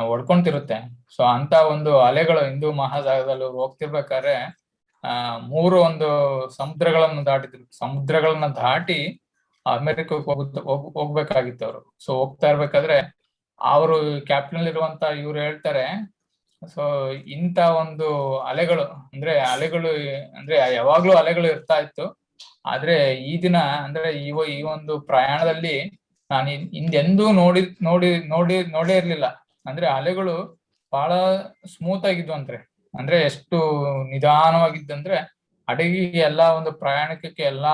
[SPEAKER 2] ಹೊಡ್ಕೊಂತಿರುತ್ತೆ. ಸೊ ಅಂತ ಒಂದು ಅಲೆಗಳು ಹಿಂದೂ ಮಹಾಸಾಗರದಲ್ಲಿ ಹೋಗ್ತಿರ್ಬೇಕಾದ್ರೆ 3 ಒಂದು ಸಮುದ್ರಗಳನ್ನ ದಾಟಿ ಅಮೆರಿಕಕ್ಕೆ ಹೋಗ್ಬೇಕಾಗಿತ್ತು ಅವರು. ಸೊ ಹೋಗ್ತಾ ಇರ್ಬೇಕಾದ್ರೆ ಅವರು ಕ್ಯಾಪ್ಟನ್ ಇರುವಂತ ಇವ್ರು ಹೇಳ್ತಾರೆ, ಸೊ ಇಂತ ಒಂದು ಅಲೆಗಳು ಅಂದ್ರೆ ಯಾವಾಗ್ಲೂ ಅಲೆಗಳು ಇರ್ತಾ ಇತ್ತು. ಆದ್ರೆ ಈ ದಿನ ಅಂದ್ರೆ ಈ ಒಂದು ಪ್ರಯಾಣದಲ್ಲಿ ನಾನು ಹಿಂದೆಂದೂ ನೋಡೇ ಇರ್ಲಿಲ್ಲ. ಅಂದ್ರೆ ಅಲೆಗಳು ಬಹಳ ಸ್ಮೂತ್ ಆಗಿದ್ವು ಅಂದ್ರೆ ಎಷ್ಟು ನಿಧಾನವಾಗಿದ್ದಂದ್ರೆ ಹಡಗಿಗೆ ಎಲ್ಲಾ ಒಂದು ಪ್ರಯಾಣಕ್ಕೆ ಎಲ್ಲಾ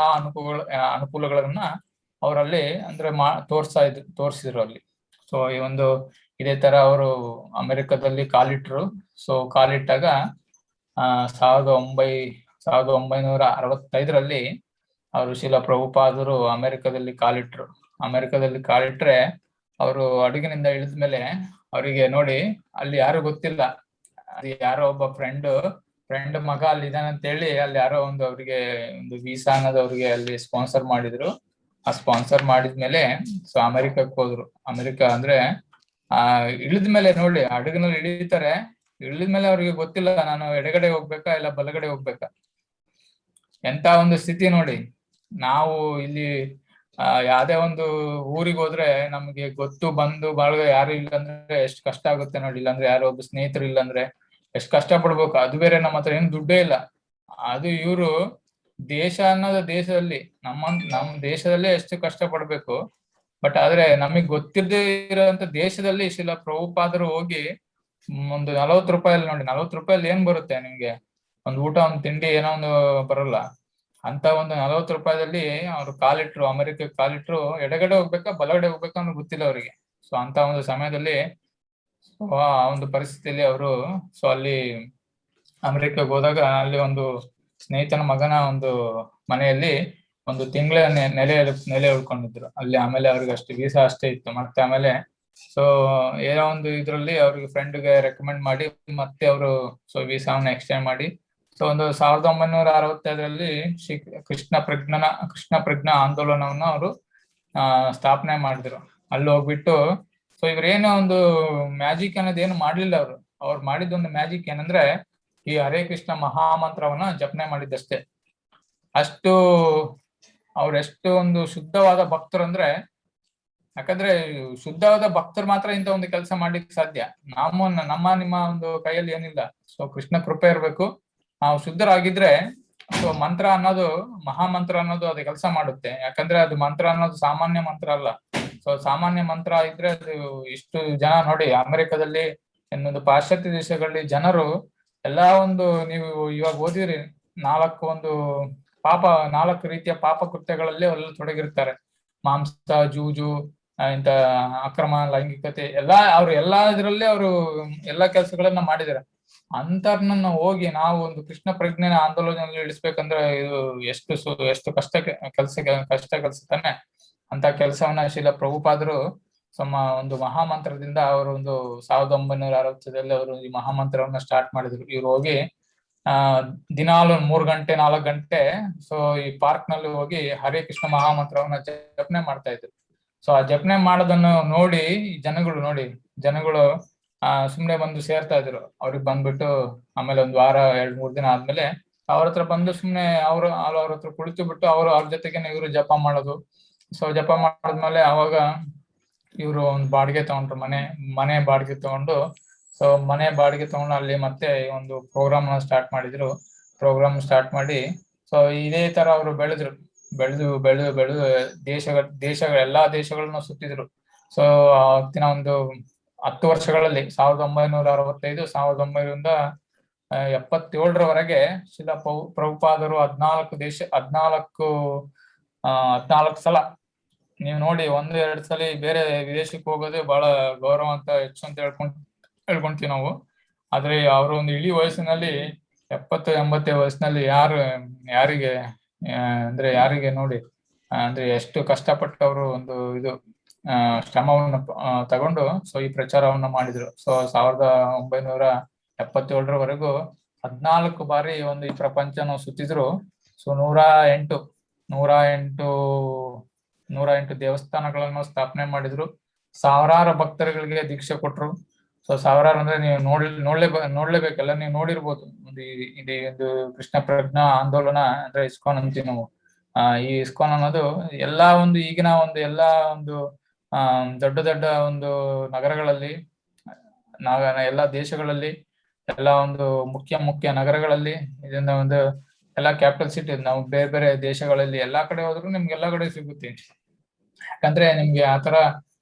[SPEAKER 2] ಅನುಕೂಲಗಳನ್ನ ಅವರಲ್ಲಿ ಅಂದ್ರೆ ತೋರಿಸಿದ್ರು ಅಲ್ಲಿ. ಸೊ ಈ ಒಂದು ಇದೇ ತರ ಅವರು ಅಮೆರಿಕದಲ್ಲಿ ಕಾಲಿಟ್ರು. ಸೊ ಕಾಲಿಟ್ಟಾಗ 1965ರಲ್ಲಿ ಅವರು ಶಿಲ ಪ್ರಭುಪಾದರು ಅಮೆರಿಕದಲ್ಲಿ ಕಾಲಿಟ್ರೆ ಅವರು ಹಡಗಿನಿಂದ ಇಳಿದ್ಮೇಲೆ ಅವರಿಗೆ ನೋಡಿ ಅಲ್ಲಿ ಯಾರು ಗೊತ್ತಿಲ್ಲ, ಅದು ಯಾರೋ ಒಬ್ಬ ಫ್ರೆಂಡ್ ಮಗ ಅಲ್ಲಿ ಇದಾನೆ ಅಂತ ಹೇಳಿ ಅಲ್ಲಿ ಯಾರೋ ಒಂದು ಅವ್ರಿಗೆ ಒಂದು ವೀಸಾ ಅನ್ನೋದು ಅವ್ರಿಗೆ ಅಲ್ಲಿ ಸ್ಪಾನ್ಸರ್ ಮಾಡಿದ್ರು. ಆ ಸ್ಪಾನ್ಸರ್ ಮಾಡಿದ್ಮೇಲೆ ಸೊ ಅಮೆರಿಕಕ್ಕೆ ಹೋದ್ರು. ಅಮೆರಿಕ ಅಂದ್ರೆ ಇಳಿದ್ಮೇಲೆ ನೋಡಿ ಹಡಗಿನಲ್ಲಿ ಇಳಿತಾರೆ. ಇಳಿದ್ಮೇಲೆ ಅವ್ರಿಗೆ ಗೊತ್ತಿಲ್ಲ ನಾನು ಎಡಗಡೆ ಹೋಗ್ಬೇಕಾ ಇಲ್ಲ ಬಲಗಡೆ ಹೋಗ್ಬೇಕಾ. ಎಂತ ಒಂದು ಸ್ಥಿತಿ ನೋಡಿ. ನಾವು ಇಲ್ಲಿ ಯಾವ್ದೇ ಒಂದು ಊರಿಗೆ ಹೋದ್ರೆ ನಮ್ಗೆ ಗೊತ್ತು ಬಂದು ಬಳಗ ಯಾರು ಇಲ್ಲ ಅಂದ್ರೆ ಎಷ್ಟು ಕಷ್ಟ ಆಗುತ್ತೆ ನೋಡಿ. ಇಲ್ಲಾಂದ್ರೆ ಯಾರೋ ಒಬ್ಬ ಸ್ನೇಹಿತರು ಇಲ್ಲಾಂದ್ರೆ ಎಷ್ಟು ಕಷ್ಟ ಪಡ್ಬೇಕು. ಅದು ಬೇರೆ ನಮ್ಮ ಹತ್ರ ಏನು ದುಡ್ಡೇ ಇಲ್ಲ. ಅದು ಇವರು ದೇಶ ಅನ್ನೋದು ದೇಶದಲ್ಲಿ ನಮ್ಮ ದೇಶದಲ್ಲೇ ಎಷ್ಟು ಕಷ್ಟ ಪಡ್ಬೇಕು. ಬಟ್ ಆದ್ರೆ ನಮಗ್ ಗೊತ್ತಿರದೇ ಇರೋಂತ ದೇಶದಲ್ಲಿ ಶಿಲ ಪ್ರಭುಪಾದರು ಹೋಗಿ ಒಂದು 40 ರೂಪಾಯಲ್ಲಿ ನೋಡಿ, 40 ರೂಪಾಯಲ್ಲಿ ಏನ್ ಬರುತ್ತೆ ನಿಮ್ಗೆ? ಒಂದು ಊಟ, ಒಂದು ತಿಂಡಿ ಏನೋ ಒಂದು ಬರಲ್ಲ. ಅಂತ ಒಂದು 40 ರೂಪಾಯಿದಲ್ಲಿ ಅವ್ರು ಅಮೆರಿಕಕ್ಕೆ ಕಾಲಿಟ್ರು. ಎಡಗಡೆ ಹೋಗ್ಬೇಕಾ ಬಲಗಡೆ ಹೋಗ್ಬೇಕಾ ಅನ್ನೋ ಗೊತ್ತಿಲ್ಲ ಅವರಿಗೆ. ಸೊ ಅಂತ ಒಂದು ಸಮಯದಲ್ಲಿ ಆ ಒಂದು ಪರಿಸ್ಥಿತಿಯಲ್ಲಿ ಅವರು ಸೊ ಅಲ್ಲಿ ಅಮೆರಿಕಕ್ಕೆ ಹೋದಾಗ ಅಲ್ಲಿ ಒಂದು ಸ್ನೇಹಿತನ ಮಗನ ಒಂದು ಮನೆಯಲ್ಲಿ ಒಂದು ತಿಂಗಳ ನೆಲೆ ಉಳ್ಕೊಂಡಿದ್ರು ಅಲ್ಲಿ. ಆಮೇಲೆ ಅವ್ರಿಗೆ ಅಷ್ಟು ವೀಸಾ ಅಷ್ಟೇ ಇತ್ತು. ಮತ್ತೆ ಆಮೇಲೆ ಸೊ ಏನೋ ಒಂದು ಇದ್ರಲ್ಲಿ ಅವ್ರಿಗೆ ಫ್ರೆಂಡ್ಗೆ ರೆಕಮೆಂಡ್ ಮಾಡಿ ಮತ್ತೆ ಅವರು ಸೊ ವೀಸಾವನ್ನ ಎಕ್ಸ್ಟೆಂಡ್ ಮಾಡಿ ಸೊ ಒಂದು 1965ರಲ್ಲಿ ಕೃಷ್ಣ ಪ್ರಜ್ಞಾ ಆಂದೋಲನವನ್ನ ಅವರು ಸ್ಥಾಪನೆ ಮಾಡಿದ್ರು. ಅಲ್ಲಿ ಹೋಗ್ಬಿಟ್ಟು ಸೊ ಇವ್ರೇನೋ ಒಂದು ಮ್ಯಾಜಿಕ್ ಅನ್ನೋದು ಏನು ಮಾಡ್ಲಿಲ್ಲ. ಅವ್ರು ಮಾಡಿದ್ದೊಂದು ಮ್ಯಾಜಿಕ್ ಏನಂದ್ರೆ ಈ ಹರೇ ಕೃಷ್ಣ ಮಹಾಮಂತ್ರವನ್ನ ಜಪನೆ ಮಾಡಿದ್ದಷ್ಟೇ. ಅಷ್ಟು ಅವ್ರೆಷ್ಟು ಒಂದು ಶುದ್ಧವಾದ ಭಕ್ತರು ಅಂದ್ರೆ, ಯಾಕಂದ್ರೆ ಶುದ್ಧವಾದ ಭಕ್ತರು ಮಾತ್ರ ಇಂತ ಒಂದು ಕೆಲಸ ಮಾಡ್ಲಿಕ್ಕೆ ಸಾಧ್ಯ. ನಿಮ್ಮ ಒಂದು ಕೈಯಲ್ಲಿ ಏನಿಲ್ಲ. ಸೊ ಕೃಷ್ಣ ಕೃಪೆ ಇರ್ಬೇಕು. ನಾವು ಶುದ್ಧರಾಗಿದ್ರೆ ಸೊ ಮಂತ್ರ ಅನ್ನೋದು, ಮಹಾಮಂತ್ರ ಅನ್ನೋದು ಅದು ಕೆಲಸ ಮಾಡುತ್ತೆ. ಯಾಕಂದ್ರೆ ಅದು ಮಂತ್ರ ಅನ್ನೋದು ಸಾಮಾನ್ಯ ಮಂತ್ರ ಅಲ್ಲ. ಸೊ ಸಾಮಾನ್ಯ ಮಂತ್ರ ಇದ್ರೆ ಅದು ಇಷ್ಟು ಜನ ನೋಡಿ, ಅಮೆರಿಕದಲ್ಲಿ ಇನ್ನೊಂದು ಪಾಶ್ಚಾತ್ಯ ದೇಶಗಳಲ್ಲಿ ಜನರು ಎಲ್ಲಾ ಒಂದು ನೀವು ಇವಾಗ ಓದಿರಿ, ನಾಲ್ಕು ರೀತಿಯ ಪಾಪ ಕೃತ್ಯಗಳಲ್ಲಿ ಅವರೆಲ್ಲ ತೊಡಗಿರ್ತಾರೆ. ಮಾಂಸ, ಜೂಜು, ಇಂತ ಅಕ್ರಮ ಲೈಂಗಿಕತೆ ಅವ್ರು ಎಲ್ಲಾ ಇದ್ರಲ್ಲಿ ಅವರು ಎಲ್ಲಾ ಕೆಲಸಗಳನ್ನ ಮಾಡಿದಾರೆ. ಅಂತರ್ನ ಹೋಗಿ ನಾವು ಒಂದು ಕೃಷ್ಣ ಪ್ರಜ್ಞೆನ ಆಂದೋಲನದಲ್ಲಿ ಇಳಿಸ್ಬೇಕಂದ್ರೆ ಇದು ಎಷ್ಟು ಕಷ್ಟ ಕೆಲಸ ತಾನೆ. ಅಂತ ಕೆಲಸವನ್ನ ಶೀಲ ಪ್ರಭುಪಾದರು ಒಂದು ಮಹಾಮಂತ್ರದಿಂದ ಅವರು ಒಂದು 1960 ಅವರು ಈ ಮಹಾಮಂತ್ರವನ್ನ ಸ್ಟಾರ್ಟ್ ಮಾಡಿದ್ರು. ಇವ್ರು ಹೋಗಿ ದಿನಾಲು 3 ಗಂಟೆ 4 ಗಂಟೆ ಸೊ ಈ ಪಾರ್ಕ್ ನಲ್ಲಿ ಹೋಗಿ ಹರೇ ಕೃಷ್ಣ ಮಹಾಮಂತ್ರವನ್ನ ಜಪನೆ ಮಾಡ್ತಾ ಇದ್ರು. ಸೊ ಆ ಜಪನೆ ಮಾಡೋದನ್ನು ನೋಡಿ ಜನಗಳು ಸುಮ್ನೆ ಬಂದು ಸೇರ್ತಾ ಇದ್ರು. ಅವ್ರಿಗೆ ಬಂದ್ಬಿಟ್ಟು ಆಮೇಲೆ 1 ವಾರ 2-3 ದಿನ ಆದ್ಮೇಲೆ ಅವ್ರ ಹತ್ರ ಬಂದು ಸುಮ್ನೆ ಅವ್ರ ಹತ್ರ ಕುಳಿತು ಬಿಟ್ಟು ಅವ್ರ ಜೊತೆಗೇನೆ ಇವರು ಜಪ ಮಾಡೋದು. ಸೊ ಜಪ ಮಾಡಿದ್ಮೇಲೆ ಅವಾಗ ಇವರು ಒಂದು ಬಾಡಿಗೆ ತಗೊಂಡ್ರು, ಮನೆ ಬಾಡಿಗೆ ತಗೊಂಡು. ಸೊ ಮನೆ ಬಾಡಿಗೆ ತಗೊಂಡು ಅಲ್ಲಿ ಮತ್ತೆ ಒಂದು ಪ್ರೋಗ್ರಾಮ್ ಸ್ಟಾರ್ಟ್ ಮಾಡಿದ್ರು. ಪ್ರೋಗ್ರಾಮ್ ಸ್ಟಾರ್ಟ್ ಮಾಡಿ ಸೊ ಇದೇ ತರ ಅವರು ಬೆಳೆದು ಎಲ್ಲಾ ದೇಶಗಳನ್ನ ಸುತ್ತಿದ್ರು. ಸೊ ಅವತ್ತಿನ ಒಂದು 10 ವರ್ಷಗಳಲ್ಲಿ 1965 1977ರವರೆಗೆ ಶಿಲ ಪ್ರಭುಪಾದರು 14 ಸಲ, ನೀವು ನೋಡಿ 1-2 ಸಲ ಬೇರೆ ವಿದೇಶಕ್ಕೆ ಹೋಗೋದೇ ಬಹಳ ಗೌರವ ಅಂತ ಹೆಚ್ಚು ಅಂತ ಹೇಳ್ಕೊಂತೀವಿ ನಾವು. ಆದ್ರೆ ಅವರು ಒಂದು ಇಳಿ ವಯಸ್ಸಿನಲ್ಲಿ 70-80 ವಯಸ್ಸಿನಲ್ಲಿ ಯಾರಿಗೆ ನೋಡಿ ಅಂದ್ರೆ ಎಷ್ಟು ಕಷ್ಟಪಟ್ಟು ಅವರು ಒಂದು ಶ್ರಮವನ್ನು ತಗೊಂಡು ಸೊ ಈ ಪ್ರಚಾರವನ್ನ ಮಾಡಿದ್ರು. ಸೊ 1977ರವರೆಗೂ 14 ಬಾರಿ ಈ ಪ್ರಪಂಚನ ಸುತ್ತಿದ್ರು. ಸೊ 108 ದೇವಸ್ಥಾನಗಳನ್ನು ಸ್ಥಾಪನೆ ಮಾಡಿದ್ರು. ಸಾವಿರಾರು ಭಕ್ತರುಗಳಿಗೆ ದೀಕ್ಷೆ ಕೊಟ್ರು. ಸೊ ಸಾವಿರಾರು ಅಂದ್ರೆ ನೀವು ನೋಡ್ಲೇಬೇಕಲ್ಲ, ನೀವು ನೋಡಿರ್ಬೋದು. ಒಂದು ಕೃಷ್ಣ ಪ್ರಜ್ಞಾ ಆಂದೋಲನ ಅಂದ್ರೆ ಇಸ್ಕಾನ್ ಅಂತೀವಿ ನಾವು. ಈ ಇಸ್ಕಾನ್ ಅನ್ನೋದು ಈಗಿನ ಎಲ್ಲಾ ದೊಡ್ಡ ಒಂದು ನಗರಗಳಲ್ಲಿ, ಎಲ್ಲಾ ದೇಶಗಳಲ್ಲಿ, ಎಲ್ಲಾ ಮುಖ್ಯ ನಗರಗಳಲ್ಲಿ ಇದನ್ನ ಎಲ್ಲಾ ಕ್ಯಾಪಿಟಲ್ ಸಿಟಿ, ನಾವು ಬೇರೆ ಬೇರೆ ದೇಶಗಳಲ್ಲಿ ಎಲ್ಲಾ ಕಡೆ ಹೋದ್ರು ನಿಮ್ಗೆ ಎಲ್ಲಾ ಕಡೆ ಸಿಗುತ್ತೆ. ಯಾಕಂದ್ರೆ ನಿಮ್ಗೆ ಆತರ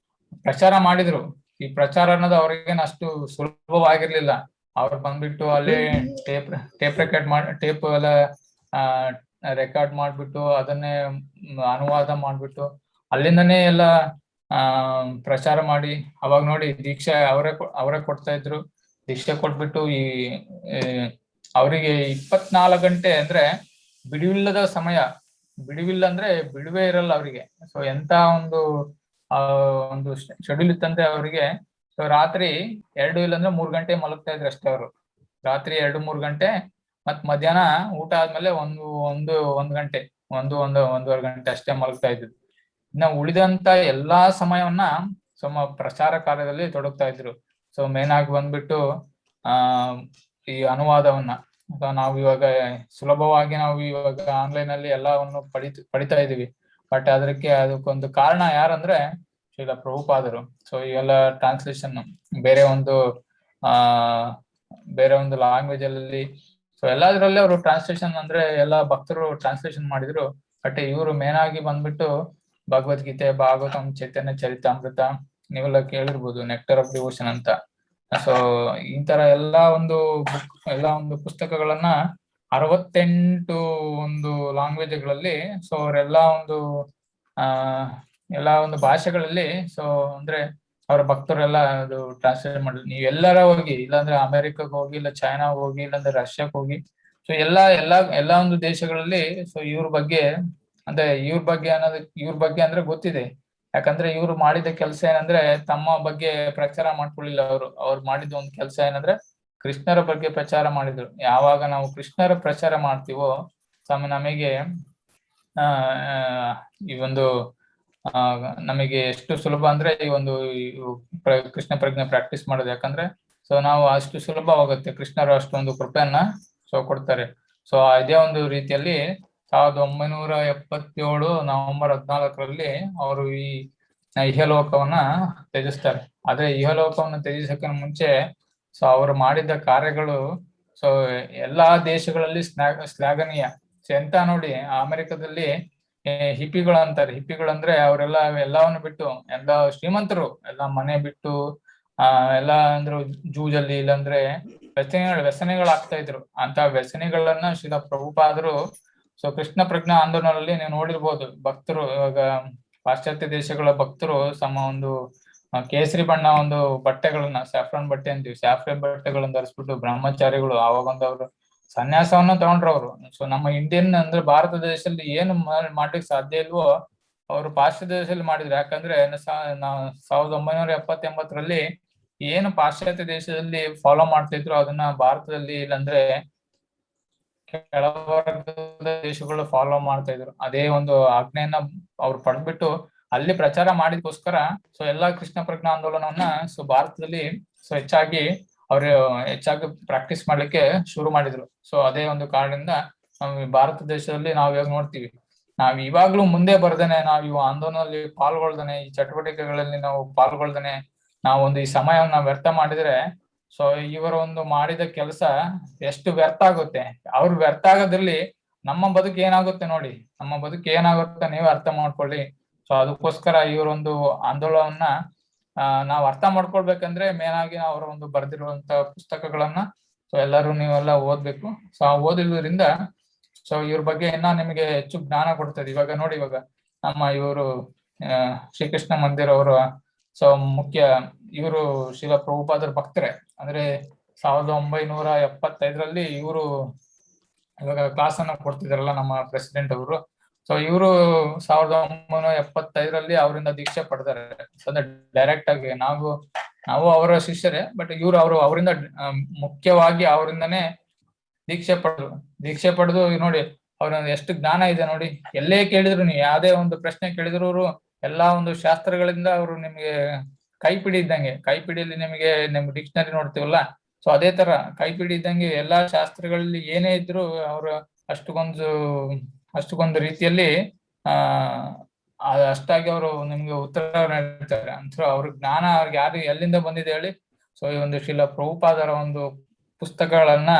[SPEAKER 2] ಪ್ರಚಾರ ಮಾಡಿದ್ರು. ಈ ಪ್ರಚಾರ ಅನ್ನೋದು ಅವ್ರಿಗೇನು ಅಷ್ಟು ಸುಲಭವಾಗಿರ್ಲಿಲ್ಲ. ಅವ್ರು ಬಂದ್ಬಿಟ್ಟು ಅಲ್ಲಿ ಟೇಪ್ ಎಲ್ಲ ರೆಕಾರ್ಡ್ ಮಾಡ್ಬಿಟ್ಟು ಅದನ್ನೇ ಅನುವಾದ ಮಾಡ್ಬಿಟ್ಟು ಅಲ್ಲಿಂದನೇ ಎಲ್ಲ ಪ್ರಚಾರ ಮಾಡಿ, ಅವಾಗ ನೋಡಿ ದೀಕ್ಷೆ ಅವರೇ ಕೊಡ್ತಾ ಇದ್ರು. ದೀಕ್ಷೆ ಕೊಟ್ಬಿಟ್ಟು ಅವರಿಗೆ 24 ಗಂಟೆ ಅಂದ್ರೆ ಬಿಡುವಿಲ್ಲದ ಸಮಯ. ಅಂದ್ರೆ ಬಿಡುವೇ ಇರಲ್ಲ ಅವರಿಗೆ. ಸೊ ಎಂತ ಒಂದು ಶೆಡ್ಯೂಲ್ ಇತ್ತಂದ್ರೆ ಅವರಿಗೆ. ಸೊ ರಾತ್ರಿ 2 ಇಲ್ಲಂದ್ರೆ 3 ಗಂಟೆ ಮಲಗ್ತಾ ಇದ್ರು ಅಷ್ಟೇ ಅವರು. ರಾತ್ರಿ 2-3 ಗಂಟೆ, ಮತ್ ಮಧ್ಯಾಹ್ನ ಊಟ ಆದ್ಮೇಲೆ ಒಂದು ಗಂಟೆ, ಒಂದೂವರೆ ಗಂಟೆ ಅಷ್ಟೇ ಮಲಗ್ತಾ ಇದ್ರು. ಇನ್ನ ಉಳಿದಂತ ಎಲ್ಲಾ ಸಮಯವನ್ನ ಪ್ರಚಾರ ಕಾರ್ಯದಲ್ಲಿ ತೊಡಗ್ತಾ ಇದ್ರು. ಸೊ ಮೇನ್ ಆಗಿ ಬಂದ್ಬಿಟ್ಟು ಈ ಅನುವಾದವನ್ನ ನಾವು ಇವಾಗ ಸುಲಭವಾಗಿ ಆನ್ಲೈನ್ ಅಲ್ಲಿ ಎಲ್ಲವನ್ನು ಪಡಿತಾ ಇದೀವಿ. ಬಟ್ ಅದಕ್ಕೊಂದು ಕಾರಣ ಯಾರಂದ್ರೆ ಶ್ರೀಲ ಪ್ರಭುಪಾದರು. ಸೊ ಇವೆಲ್ಲ ಟ್ರಾನ್ಸ್ಲೇಷನ್ ಬೇರೆ ಒಂದು ಲ್ಯಾಂಗ್ವೇಜ್ ಅಲ್ಲಿ, ಸೊ ಎಲ್ಲದ್ರಲ್ಲಿ ಅವರು ಟ್ರಾನ್ಸ್ಲೇಷನ್ ಅಂದ್ರೆ ಎಲ್ಲಾ ಭಕ್ತರು ಟ್ರಾನ್ಸ್ಲೇಷನ್ ಮಾಡಿದ್ರು. ಬಟ್ ಇವರು ಮೇನ್ ಆಗಿ ಬಂದ್ಬಿಟ್ಟು ಭಗವದ್ಗೀತೆ, ಭಾಗವತಂ, ಚೈತನ್ಯ ಚರಿತಾಮೃತ, ನೀವೆಲ್ಲ ಕೇಳಿರ್ಬೋದು, ನೆಕ್ಟರ್ ಆಫ್ ಡಿವೋಷನ್ ಅಂತ. ಸೊ ಈ ತರ ಎಲ್ಲಾ ಒಂದು ಪುಸ್ತಕಗಳನ್ನ 68 ಲ್ಯಾಂಗ್ವೇಜ್ಗಳಲ್ಲಿ, ಸೊ ಅವರೆಲ್ಲಾ ಒಂದು ಭಾಷೆಗಳಲ್ಲಿ, ಸೊ ಅಂದ್ರೆ ಅವರ ಭಕ್ತರೆಲ್ಲ ಅದು ಟ್ರಾನ್ಸ್ಲೇಟ್ ಮಾಡಿದ್ರು. ನೀವು ಎಲ್ಲರ ಹೋಗಿ, ಇಲ್ಲಾಂದ್ರೆ ಅಮೆರಿಕಕ್ಕೆ ಹೋಗಿ, ಇಲ್ಲ ಚೈನಾ ಹೋಗಿ, ಇಲ್ಲಾಂದ್ರೆ ರಷ್ಯಾಕ್ ಹೋಗಿ, ಸೊ ಎಲ್ಲಾ ಒಂದು ದೇಶಗಳಲ್ಲಿ ಸೊ ಇವ್ರ ಬಗ್ಗೆ ಅಂದ್ರೆ ಗೊತ್ತಿದೆ. ಯಾಕಂದ್ರೆ ಇವ್ರು ಮಾಡಿದ ಕೆಲಸ ಏನಂದ್ರೆ ತಮ್ಮ ಬಗ್ಗೆ ಪ್ರಚಾರ ಮಾಡ್ಕೊಳ್ಳಿಲ್ಲ. ಅವ್ರು ಮಾಡಿದ ಒಂದು ಕೆಲಸ ಏನಂದ್ರೆ ಕೃಷ್ಣರ ಬಗ್ಗೆ ಪ್ರಚಾರ ಮಾಡಿದ್ರು. ಯಾವಾಗ ನಾವು ಕೃಷ್ಣರ ಪ್ರಚಾರ ಮಾಡ್ತೀವೋ ನಮಗೆ ನಮಗೆ ಎಷ್ಟು ಸುಲಭ ಅಂದ್ರೆ ಕೃಷ್ಣ ಪ್ರಜ್ಞೆ ಪ್ರಾಕ್ಟೀಸ್ ಮಾಡೋದು. ಯಾಕಂದ್ರೆ ಸೊ ನಾವು ಅಷ್ಟು ಸುಲಭವಾಗುತ್ತೆ, ಕೃಷ್ಣರು ಅಷ್ಟೊಂದು ಕೃಪೆಯನ್ನ ಸೊ ಕೊಡ್ತಾರೆ. ಸೊ ಇದೇ ಒಂದು ರೀತಿಯಲ್ಲಿ 1977 ನವೆಂಬರ್ 14ರಲ್ಲಿ ಅವರು ಈ ಇಹಲೋಕವನ್ನ ತ್ಯಜಿಸ್ತಾರೆ. ಆದ್ರೆ ಇಹಲೋಕವನ್ನ ತ್ಯಜಿಸಕ್ಕೆ ಮುಂಚೆ ಸೊ ಅವರು ಮಾಡಿದ ಕಾರ್ಯಗಳು ಸೊ ಎಲ್ಲಾ ದೇಶಗಳಲ್ಲಿ ಶ್ಲಾಘನೀಯ. ಎಂತ ನೋಡಿ, ಅಮೆರಿಕದಲ್ಲಿ ಹಿಪ್ಪಿಗಳು ಅಂತಾರೆ. ಹಿಪ್ಪಿಗಳಂದ್ರೆ ಅವರೆಲ್ಲ ಎಲ್ಲವನ್ನು ಬಿಟ್ಟು, ಎಲ್ಲ ಶ್ರೀಮಂತರು, ಎಲ್ಲ ಮನೆ ಬಿಟ್ಟು ಎಲ್ಲ ಅಂದ್ರೆ ಜೂಜಲ್ಲಿ ಇಲ್ಲಾಂದ್ರೆ ವ್ಯಸನೆಗಳಾಗ್ತಾ ಇದ್ರು. ಅಂತ ವ್ಯಸನೆಗಳನ್ನ ಶ್ರೀಲ ಪ್ರಭುಪಾದರು ಸೊ ಕೃಷ್ಣ ಪ್ರಜ್ಞಾ ಆಂದೋಲನದಲ್ಲಿ ನೀವು ನೋಡಿರ್ಬೋದು. ಭಕ್ತರು ಇವಾಗ ಪಾಶ್ಚಾತ್ಯ ದೇಶಗಳ ಭಕ್ತರು ಒಂದು ಕೇಸರಿ ಬಣ್ಣ ಒಂದು ಬಟ್ಟೆಗಳನ್ನ, ಸ್ಯಾಫ್ರಾನ್ ಬಟ್ಟೆ ಅಂತೀವಿ, ಸ್ಯಾಫ್ರನ್ ಬಟ್ಟೆಗಳನ್ನ ಧರಿಸ್ಬಿಟ್ಟು ಬ್ರಹ್ಮಚಾರಿಗಳು ಆವಾಗ ಒಂದು ಸನ್ಯಾಸವನ್ನ ತಗೊಂಡ್ರು ಅವರು. ಸೊ ನಮ್ಮ ಇಂಡಿಯನ್ ಅಂದ್ರೆ ಭಾರತ ದೇಶದಲ್ಲಿ ಏನು ಮಾಡ್ಲಿಕ್ಕೆ ಸಾಧ್ಯ ಇಲ್ವೋ ಅವರು ಪಾಶ್ಚಾತ್ಯ ದೇಶದಲ್ಲಿ ಮಾಡಿದ್ರು. ಯಾಕಂದ್ರೆ 1970-80ರಲ್ಲಿ ಏನು ಪಾಶ್ಚಾತ್ಯ ದೇಶದಲ್ಲಿ ಫಾಲೋ ಮಾಡ್ತಿದ್ರು ಅದನ್ನ ಭಾರತದಲ್ಲಿ ಇಲ್ಲಾಂದ್ರೆ ಕೆಳವರ್ಗದ ದೇಶಗಳು ಫಾಲೋ ಮಾಡ್ತಾ ಇದ್ರು. ಅದೇ ಒಂದು ಆಜ್ಞೆಯನ್ನ ಅವ್ರು ಪಡೆದ್ಬಿಟ್ಟು ಅಲ್ಲಿ ಪ್ರಚಾರ ಮಾಡಿದಕ್ಕೋಸ್ಕರ ಸೊ ಎಲ್ಲಾ ಕೃಷ್ಣ ಪ್ರಜ್ಞಾ ಆಂದೋಲನವನ್ನ ಸೊ ಭಾರತದಲ್ಲಿ ಸೊ ಹೆಚ್ಚಾಗಿ ಪ್ರಾಕ್ಟೀಸ್ ಮಾಡ್ಲಿಕ್ಕೆ ಶುರು ಮಾಡಿದ್ರು. ಸೊ ಅದೇ ಒಂದು ಕಾರಣದಿಂದ ಭಾರತ ದೇಶದಲ್ಲಿ ನಾವ್ ಇವಾಗ ನೋಡ್ತೀವಿ, ನಾವ್ ಇವಾಗ್ಲೂ ಮುಂದೆ ಬರ್ದೇನೆ, ನಾವ್ ಇವು ಆಂದೋಲನದಲ್ಲಿ ಪಾಲ್ಗೊಳ್ದೇನೆ, ಈ ಚಟುವಟಿಕೆಗಳಲ್ಲಿ ನಾವು ಪಾಲ್ಗೊಳ್ದೇನೆ ನಾವೊಂದು ಈ ಸಮಯವನ್ನ ವ್ಯರ್ಥ ಮಾಡಿದ್ರೆ ಸೊ ಇವರ ಒಂದು ಮಾಡಿದ ಕೆಲಸ ಎಷ್ಟು ವ್ಯರ್ಥ ಆಗುತ್ತೆ. ಅವ್ರು ವ್ಯರ್ಥ ಆಗೋದ್ರಲ್ಲಿ ನಮ್ಮ ಬದುಕು ಏನಾಗುತ್ತೆ ನೋಡಿ, ನಮ್ಮ ಬದುಕು ಏನಾಗುತ್ತೆ ನೀವೇ ಅರ್ಥ ಮಾಡ್ಕೊಳ್ಳಿ. ಸೊ ಅದಕ್ಕೋಸ್ಕರ ಇವರೊಂದು ಆಂದೋಲನವನ್ನ ನಾವ್ ಅರ್ಥ ಮಾಡ್ಕೊಳ್ಬೇಕಂದ್ರೆ ಮೇನ್ ಆಗಿ ಅವರ ಒಂದು ಬರೆದಿರುವಂತ ಪುಸ್ತಕಗಳನ್ನ ಸೊ ಎಲ್ಲರೂ ನೀವೆಲ್ಲ ಓದ್ಬೇಕು. ಸೊ ಆ ಓದಿದ್ರಿಂದ ಸೊ ಇವ್ರ ಬಗ್ಗೆ ಇನ್ನ ನಿಮಗೆ ಹೆಚ್ಚು ಜ್ಞಾನ ಕೊಡ್ತದೆ. ಇವಾಗ ನೋಡಿ, ಇವಾಗ ನಮ್ಮ ಇವರು ಶ್ರೀಕೃಷ್ಣ ಮಂದಿರ ಅವರು ಸೊ ಮುಖ್ಯ ಇವರು ಶ್ರೀಲ ಪ್ರಭುಪಾದರ ಭಕ್ತರೆ. ಅಂದ್ರೆ 1975ರಲ್ಲಿ ಇವರು ಇವಾಗ ಕ್ಲಾಸ್ ಅನ್ನ ಕೊಡ್ತಿದಾರಲ್ಲ ನಮ್ಮ ಪ್ರೆಸಿಡೆಂಟ್ ಅವರು. ಸೊ ಇವರು 1975ರಲ್ಲಿ ಅವರಿಂದ ದೀಕ್ಷೆ ಪಡೆದಾರೆ. ಅಂದ್ರೆ ಡೈರೆಕ್ಟ್ ಆಗಿ ನಾವು ಅವರ ಶಿಷ್ಯರೇ, ಬಟ್ ಇವರು ಅವರಿಂದ ಮುಖ್ಯವಾಗಿ ಅವರಿಂದನೇ ದೀಕ್ಷೆ ಪಡೆದು ನೋಡಿ ಅವ್ರ ಎಷ್ಟು ಜ್ಞಾನ ಇದೆ ನೋಡಿ. ಎಲ್ಲೇ ಕೇಳಿದ್ರು, ನೀವು ಯಾವ್ದೇ ಒಂದು ಪ್ರಶ್ನೆ ಕೇಳಿದ್ರು ಅವರು ಎಲ್ಲಾ ಒಂದು ಶಾಸ್ತ್ರಗಳಿಂದ ಅವರು ನಿಮ್ಗೆ ಕೈಪಿಡಿ ಇದ್ದಂಗೆ. ಕೈಪಿಡಿಯಲ್ಲಿ ನಿಮಗೆ ಡಿಕ್ಷನರಿ ನೋಡ್ತೀವಲ್ಲ, ಸೊ ಅದೇ ತರ ಕೈಪಿಡಿ ಇದ್ದಂಗೆ ಎಲ್ಲಾ ಶಾಸ್ತ್ರಗಳಲ್ಲಿ ಏನೇ ಇದ್ರು ಅವರು ಅಷ್ಟಕ್ಕೊಂದು ರೀತಿಯಲ್ಲಿ ಅಷ್ಟಾಗಿ ಅವರು ನಿಮ್ಗೆ ಉತ್ತರ ನೀಡ್ತಾರೆ ಅಂತ. ಅವ್ರ ಜ್ಞಾನ ಅವ್ರಿಗೆ ಯಾರು ಎಲ್ಲಿಂದ ಬಂದಿದೆ ಹೇಳಿ? ಸೊ ಈ ಒಂದು ಶ್ರೀಲ ಪ್ರಭುಪಾದರ ಒಂದು ಪುಸ್ತಕಗಳನ್ನ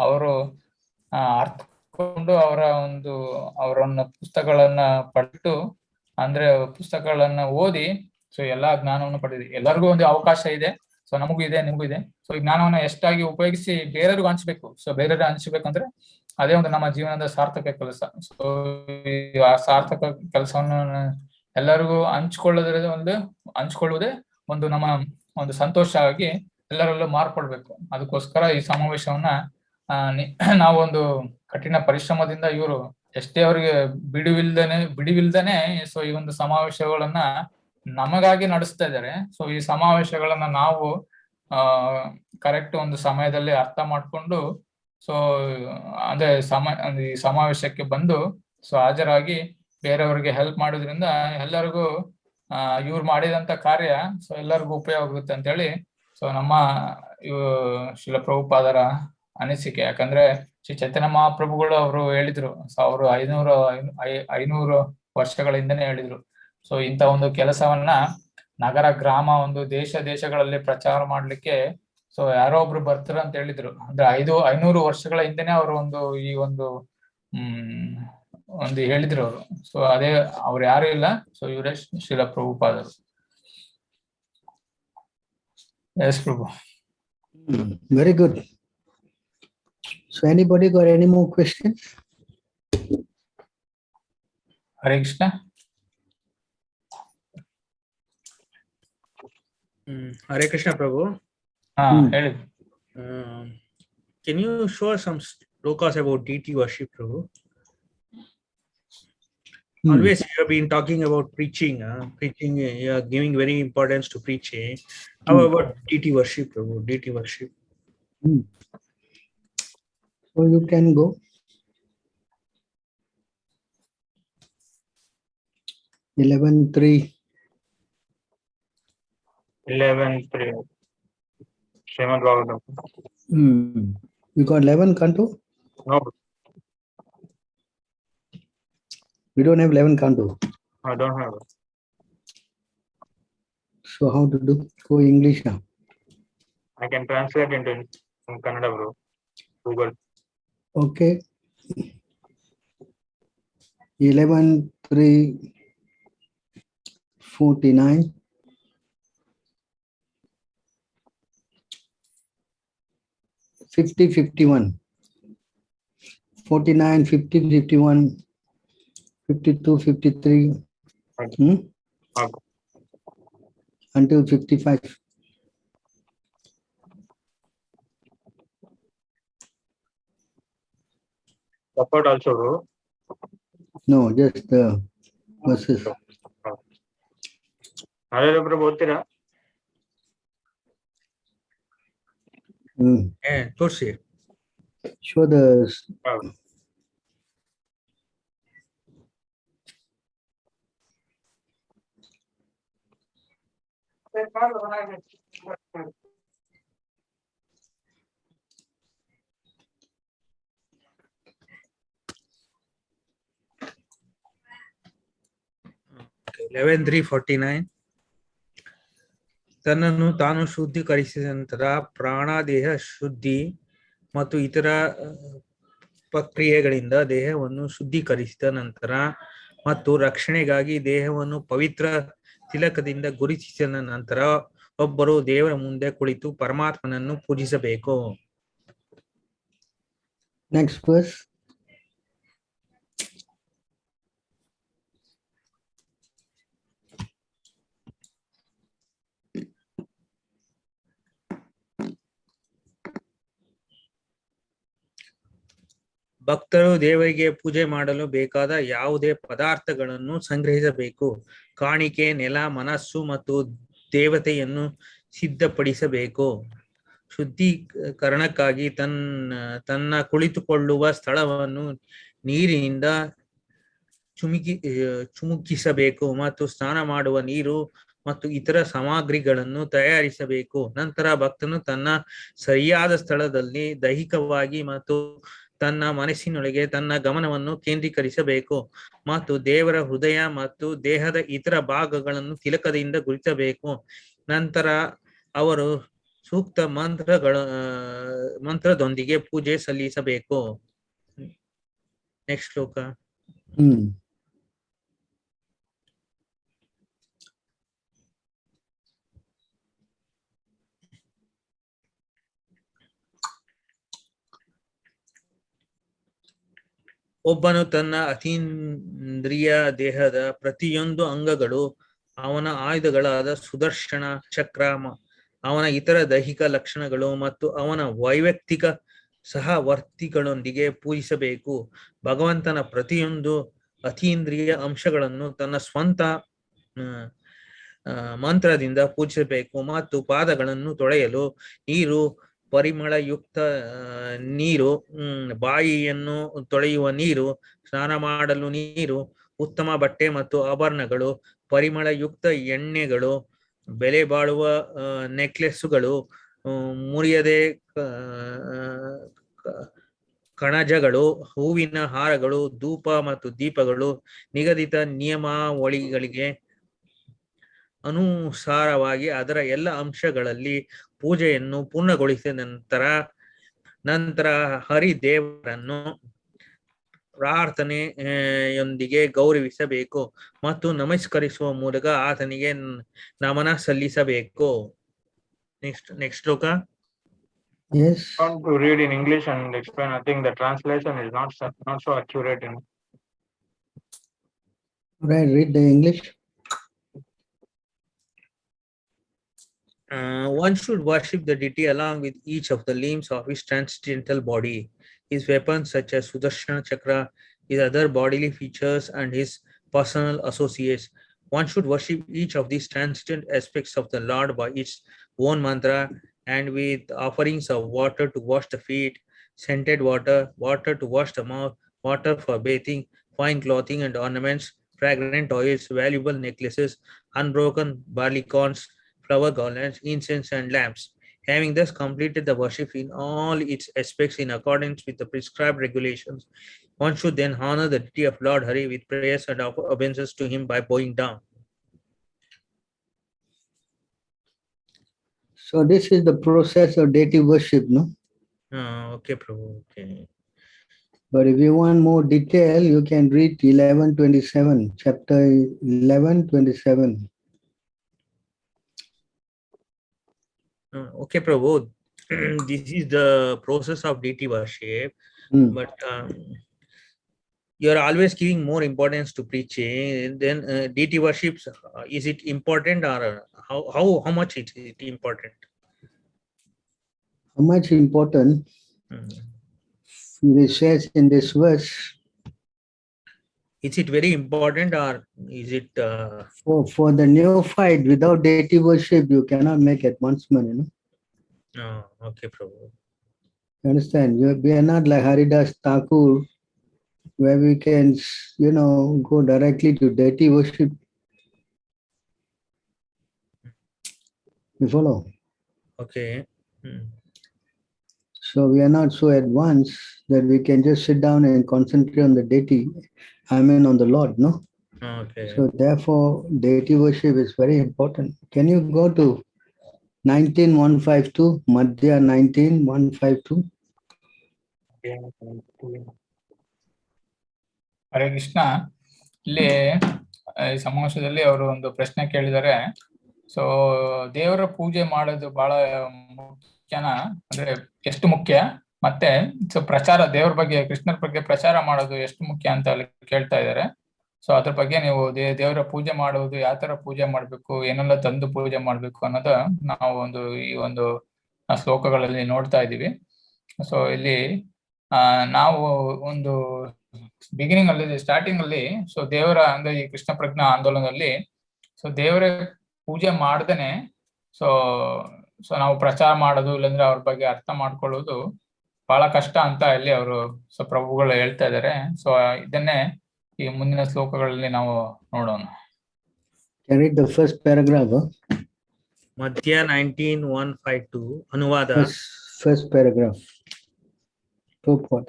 [SPEAKER 2] ಅವರು ಅರ್ಥಕೊಂಡು ಅವರನ್ನ ಪುಸ್ತಕಗಳನ್ನ ಪಡೆದು ಅಂದ್ರೆ ಪುಸ್ತಕಗಳನ್ನ ಓದಿ ಸೊ ಎಲ್ಲಾ ಜ್ಞಾನವನ್ನು ಪಡೆದಿದೆ. ಎಲ್ಲರಿಗೂ ಒಂದು ಅವಕಾಶ ಇದೆ. ಸೊ ನಮಗೂ ಇದೆ, ನಿಮಗೂ ಇದೆ. ಸೊ ಈ ಜ್ಞಾನವನ್ನ ಎಷ್ಟಾಗಿ ಉಪಯೋಗಿಸಿ ಬೇರೆಯವ್ರಿಗೂ ಹಂಚ್ಬೇಕು. ಸೊ ಬೇರೆಯವ್ರಿಗೆ ಹಂಚ್ಬೇಕಂದ್ರೆ ಅದೇ ಒಂದು ನಮ್ಮ ಜೀವನದ ಸಾರ್ಥಕ ಕೆಲಸ. ಸೊ ಆ ಸಾರ್ಥಕ ಕೆಲಸವನ್ನು ಎಲ್ಲರಿಗೂ ಹಂಚ್ಕೊಳ್ಳುವುದೇ ಒಂದು ನಮ್ಮ ಒಂದು ಸಂತೋಷ ಆಗಿ ಎಲ್ಲರಲ್ಲೂ ಮಾರ್ಪಡ್ಬೇಕು. ಅದಕ್ಕೋಸ್ಕರ ಈ ಸಮಾವೇಶವನ್ನ ನಾವೊಂದು ಕಠಿಣ ಪರಿಶ್ರಮದಿಂದ ಇವರು ಎಷ್ಟೇ ಅವರಿಗೆ ಬಿಡುವಿಲ್ದನೆ ಸೊ ಈ ಒಂದು ಸಮಾವೇಶಗಳನ್ನ ನಮಗಾಗಿ ನಡೆಸ್ತಾ ಇದ್ದಾರೆ. ಸೊ ಈ ಸಮಾವೇಶಗಳನ್ನ ನಾವು ಕರೆಕ್ಟ್ ಒಂದು ಸಮಯದಲ್ಲಿ ಅರ್ಥ ಮಾಡ್ಕೊಂಡು ಸೊ ಅದೇ ಈ ಸಮಾವೇಶಕ್ಕೆ ಬಂದು ಸೊ ಹಾಜರಾಗಿ ಬೇರೆಯವ್ರಿಗೆ ಹೆಲ್ಪ್ ಮಾಡೋದ್ರಿಂದ ಎಲ್ಲರಿಗೂ ಇವ್ರು ಮಾಡಿದಂತ ಕಾರ್ಯ ಸೊ ಎಲ್ಲರಿಗೂ ಉಪಯೋಗ ಆಗುತ್ತೆ ಅಂತ ಹೇಳಿ ಸೊ ನಮ್ಮ ಶ್ರೀಲ ಪ್ರಭುಪಾದರ ಅನಿಸಿಕೆ. ಯಾಕಂದ್ರೆ ಶ್ರೀ ಚೈತನ್ಯ ಮಹಾಪ್ರಭುಗಳು ಅವರು ಹೇಳಿದ್ರು 500 ವರ್ಷಗಳ ಹಿಂದೆನೆ ಹೇಳಿದ್ರು. ಸೊ ಇಂಥ ಒಂದು ಕೆಲಸವನ್ನ ನಗರ, ಗ್ರಾಮ, ಒಂದು ದೇಶಗಳಲ್ಲಿ ಪ್ರಚಾರ ಮಾಡ್ಲಿಕ್ಕೆ ಸೊ ಯಾರೋ ಒಬ್ರು ಬರ್ತಾರೆ ಅಂತ ಹೇಳಿದ್ರು. ಅಂದ್ರೆ 500 ವರ್ಷಗಳ ಹಿಂದೆನೆ ಅವರು ಈ ಒಂದು ಹೇಳಿದ್ರು ಅವರು. ಸೊ ಅದೇ ಅವ್ರು ಯಾರು ಇಲ್ಲ, ಸೊ ಇವರೇ ಶ್ರೀಲ ಪ್ರಭುಪಾದರು. ಎಸ್ ಪ್ರಭು.
[SPEAKER 3] Very good. So anybody got any more questions?
[SPEAKER 2] Hare Krishna.
[SPEAKER 4] Hare Krishna Prabhu.
[SPEAKER 2] ಹೇಳಿ.
[SPEAKER 4] Can you show us some shlokas about deity worship, Prabhu? Always you have been talking about preaching. You are giving very importance to preaching. How about deity worship, Prabhu? Deity worship.
[SPEAKER 3] So you can go. 11:3.
[SPEAKER 2] 11:3. Srimad Bhagavatam.
[SPEAKER 3] You got 11 canto?
[SPEAKER 2] No.
[SPEAKER 3] We don't have 11 canto.
[SPEAKER 2] I don't have it.
[SPEAKER 3] So how to do? Go English now.
[SPEAKER 2] I can translate into Kannada, bro. Google.
[SPEAKER 3] Okay. 11:3:49. 50:51. 49, 50, 51, 52, 53.
[SPEAKER 4] Hagu.
[SPEAKER 3] Until 55.
[SPEAKER 4] Support also do.
[SPEAKER 3] No, just the verses.
[SPEAKER 4] ನಾಳೆ ಪ್ರಭು ಓದ್ತೀರಾ? ತೋರಿಸಿ.
[SPEAKER 3] Show the
[SPEAKER 4] Okay, 11:3:49. ತನ್ನನ್ನು ತಾನು ಶುದ್ಧೀಕರಿಸಿದ ನಂತರ ಪ್ರಾಣದೇಹ ಶುದ್ಧಿ ಮತ್ತು ಇತರ ಪ್ರಕ್ರಿಯೆಗಳಿಂದ ದೇಹವನ್ನು ಶುದ್ಧೀಕರಿಸಿದ ನಂತರ ಮತ್ತು ರಕ್ಷಣೆಗಾಗಿ ದೇಹವನ್ನು ಪವಿತ್ರ ತಿಲಕದಿಂದ ಗುರುತಿಸಿದ ನಂತರ ಒಬ್ಬರು ದೇವರ ಮುಂದೆ ಕುಳಿತು ಪರಮಾತ್ಮನನ್ನು ಪೂಜಿಸಬೇಕು.
[SPEAKER 3] next verse.
[SPEAKER 4] ಭಕ್ತರು ದೇವರಿಗೆ ಪೂಜೆ ಮಾಡಲು ಬೇಕಾದ ಯಾವುದೇ ಪದಾರ್ಥಗಳನ್ನು ಸಂಗ್ರಹಿಸಬೇಕು. ಕಾಣಿಕೆ, ನೆಲ, ಮನಸ್ಸು ಮತ್ತು ದೇವತೆಯನ್ನು ಸಿದ್ಧಪಡಿಸಬೇಕು. ಶುದ್ಧೀಕರಣಕ್ಕಾಗಿ ತನ್ನ ಕುಳಿತುಕೊಳ್ಳುವ ಸ್ಥಳವನ್ನು ನೀರಿನಿಂದ ಚುಮುಕಿಸಬೇಕು ಮತ್ತು ಸ್ನಾನ ಮಾಡುವ ನೀರು ಮತ್ತು ಇತರ ಸಾಮಗ್ರಿಗಳನ್ನು ತಯಾರಿಸಬೇಕು. ನಂತರ ಭಕ್ತನು ತನ್ನ ಸರಿಯಾದ ಸ್ಥಳದಲ್ಲಿ ದೈಹಿಕವಾಗಿ ಮತ್ತು ತನ್ನ ಮನಸ್ಸಿನೊಳಗೆ ತನ್ನ ಗಮನವನ್ನು ಕೇಂದ್ರೀಕರಿಸಬೇಕು ಮತ್ತು ದೇವರ ಹೃದಯ ಮತ್ತು ದೇಹದ ಇತರ ಭಾಗಗಳನ್ನು ತಿಲಕದಿಂದ ಗುರುತಿಸಬೇಕು. ನಂತರ ಅವರು ಸೂಕ್ತ ಮಂತ್ರದೊಂದಿಗೆ ಪೂಜೆ ಸಲ್ಲಿಸಬೇಕು. ನೆಕ್ಸ್ಟ್ ಶ್ಲೋಕ. ಒಬ್ಬನು ತನ್ನ ಅತೀಂದ್ರಿಯ ದೇಹದ ಪ್ರತಿಯೊಂದು ಅಂಗಗಳು, ಅವನ ಆಯುಧಗಳಾದ ಸುದರ್ಶನ ಚಕ್ರ, ಅವನ ಇತರ ದೈಹಿಕ ಲಕ್ಷಣಗಳು ಮತ್ತು ಅವನ ವೈಯಕ್ತಿಕ ಸಹವರ್ತಿಗಳೊಂದಿಗೆ ಪೂಜಿಸಬೇಕು. ಭಗವಂತನ ಪ್ರತಿಯೊಂದು ಅತೀಂದ್ರಿಯ ಅಂಶಗಳನ್ನು ತನ್ನ ಸ್ವಂತ ಮಂತ್ರದಿಂದ ಪೂಜಿಸಬೇಕು ಮತ್ತು ಪಾದಗಳನ್ನು ತೊಳೆಯಲು ನೀರು, ಪರಿಮಳಯುಕ್ತ ನೀರು, ಬಾಯಿಯನ್ನು ತೊಳೆಯುವ ನೀರು, ಸ್ನಾನ ಮಾಡಲು ನೀರು, ಉತ್ತಮ ಬಟ್ಟೆ ಮತ್ತು ಆಭರಣಗಳು, ಪರಿಮಳಯುಕ್ತ ಎಣ್ಣೆಗಳು, ಬೆಲೆ ಬಾಳುವ ನೆಕ್ಲೆಸ್ಗಳು, ಮುರಿಯದೆ ಕಣಜಗಳು, ಹೂವಿನ ಹಾರಗಳು, ಧೂಪ ಮತ್ತು ದೀಪಗಳು ನಿಗದಿತ ನಿಯಮಾವಳಿಗಳಿಗೆ ಅನುಸಾರವಾಗಿ ಅದರ ಎಲ್ಲ ಅಂಶಗಳಲ್ಲಿ ಪೂಜೆಯನ್ನು ಪೂರ್ಣಗೊಳಿಸಿದ ನಂತರ ಹರಿದೇವರನ್ನು ಪ್ರಾರ್ಥನೆಯೊಂದಿಗೆ ಗೌರವಿಸಬೇಕು ಮತ್ತು ನಮಸ್ಕರಿಸುವ ಮೂಲಕ ಆತನಿಗೆ ನಮನ ಸಲ್ಲಿಸಬೇಕು. ನೆಕ್ಸ್ಟ್ ಶ್ಲೋಕ.
[SPEAKER 3] Yes.
[SPEAKER 1] I want to read in English and explain. I think the translation is not so accurate.
[SPEAKER 3] Right, read the English.
[SPEAKER 4] One should worship the deity along with each of the limbs of his transcendental body, his weapons such as Sudarshana Chakra, his other bodily features, and his personal associates. One should worship each of these transcendent aspects of the Lord by its own mantra and with offerings of water to wash the feet, scented water, water to wash the mouth, water for bathing, fine clothing and ornaments, fragrant oils, valuable necklaces, unbroken barleycorns, flower garlands, incense, and lamps. Having thus completed the worship in all its aspects in accordance with the prescribed regulations, one should then honor the deity of Lord Hari with prayers and offer obeisances to him by bowing down.
[SPEAKER 3] So this is the process of deity worship, no?
[SPEAKER 4] Okay, Prabhu. Okay.
[SPEAKER 3] But if you want more detail, you can read 11:27, chapter 11:27.
[SPEAKER 4] Okay, Prabhu. This is the process of deity worship, but you are always giving more importance to preaching. Then deity worship, is it important, or how much is it important?
[SPEAKER 3] How much important? It says in this verse.
[SPEAKER 4] Is it very important, or is it
[SPEAKER 3] For the neophyte, without deity worship, you cannot make advancement, you know.
[SPEAKER 4] No, okay, Prabhu.
[SPEAKER 3] You understand? We are not like Haridas Thakur, where we can, you know, go directly to deity worship. You follow?
[SPEAKER 4] Okay.
[SPEAKER 3] So we are not so advanced that we can just sit down and concentrate on the deity, I mean on the Lord, no?
[SPEAKER 4] Okay.
[SPEAKER 3] So therefore, deity worship is very important. Can you go to 19:152, Madhya 19:152?
[SPEAKER 2] Hare Krishna. ಇಲ್ಲಿ ಈ ಸಮಾವೇಶದಲ್ಲಿ ಅವರು ಒಂದು ಪ್ರಶ್ನೆ ಕೇಳಿದರೆ, so ದೇವರ ಪೂಜೆ ಮಾಡೋದು ಬಹಳ ಮುಖ್ಯನಾ, ಅಂದ್ರೆ ಎಷ್ಟು ಮುಖ್ಯ, ಮತ್ತೆ ಸೊ ಪ್ರಚಾರ ದೇವರ ಬಗ್ಗೆ, ಕೃಷ್ಣರ ಬಗ್ಗೆ ಪ್ರಚಾರ ಮಾಡೋದು ಎಷ್ಟು ಮುಖ್ಯ ಅಂತ ಅಲ್ಲಿ ಕೇಳ್ತಾ ಇದ್ದಾರೆ. ಸೊ ಅದ್ರ ಬಗ್ಗೆ ನೀವು ದೇವರ ಪೂಜೆ ಮಾಡುವುದು ಯಾವ ತರ ಪೂಜೆ ಮಾಡ್ಬೇಕು, ಏನೆಲ್ಲ ತಂದು ಪೂಜೆ ಮಾಡ್ಬೇಕು ಅನ್ನೋದು ನಾವು ಈ ಒಂದು ಶ್ಲೋಕಗಳಲ್ಲಿ ನೋಡ್ತಾ ಇದೀವಿ. ಸೊ ಇಲ್ಲಿ ನಾವು ಒಂದು ಬಿಗಿನಿಂಗ್ ಅಲ್ಲಿ, ಸ್ಟಾರ್ಟಿಂಗ್ ಅಲ್ಲಿ, ಸೊ ದೇವರ ಅಂದ್ರೆ ಈ ಕೃಷ್ಣ ಪ್ರಜ್ಞಾ ಆಂದೋಲನದಲ್ಲಿ ಸೊ ದೇವರ ಪೂಜೆ ಮಾಡ್ದೇನೆ ಸೊ ನಾವು ಪ್ರಚಾರ ಮಾಡೋದು, ಇಲ್ಲಾಂದ್ರೆ ಅವ್ರ ಬಗ್ಗೆ ಅರ್ಥ ಮಾಡ್ಕೊಳ್ಳೋದು ಬಹಳ ಕಷ್ಟ ಅಂತ ಇಲ್ಲಿ ಅವರು ಸೊ ಪ್ರಭುಗಳು ಹೇಳ್ತಾ ಇದ್ದಾರೆ. ಸೊ ಇದನ್ನೇ ಈ ಮುಂದಿನ ಶ್ಲೋಕಗಳಲ್ಲಿ ನಾವು ನೋಡೋಣ.
[SPEAKER 3] Can read the first paragraph.
[SPEAKER 4] Madhya 19:152 ಅನುವಾದ.
[SPEAKER 3] First paragraph. Purport.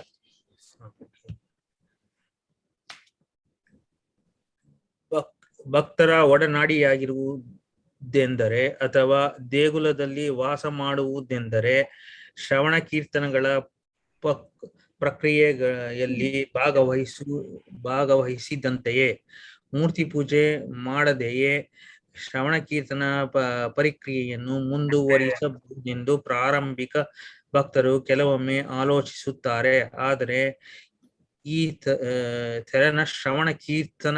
[SPEAKER 4] ಭಕ್ತರ ಒಡನಾಡಿಯಾಗಿರುವುದೆಂದರೆ ಅಥವಾ ದೇಗುಲದಲ್ಲಿ ವಾಸ ಮಾಡುವುದೆಂದರೆ ಶ್ರವಣ ಕೀರ್ತನಗಳ ಪ್ರಕ್ರಿಯೆಯಲ್ಲಿ ಭಾಗವಹಿಸಿದಂತೆಯೇ. ಮೂರ್ತಿ ಪೂಜೆ ಮಾಡದೆಯೇ ಶ್ರವಣ ಕೀರ್ತನ ಪ್ರಕ್ರಿಯೆಯನ್ನು ಮುಂದುವರಿಸಬಹುದೆಂದು ಪ್ರಾರಂಭಿಕ ಭಕ್ತರು ಕೆಲವೊಮ್ಮೆ ಆಲೋಚಿಸುತ್ತಾರೆ. ಆದರೆ ಈ ತೆರನ ಶ್ರವಣ ಕೀರ್ತನ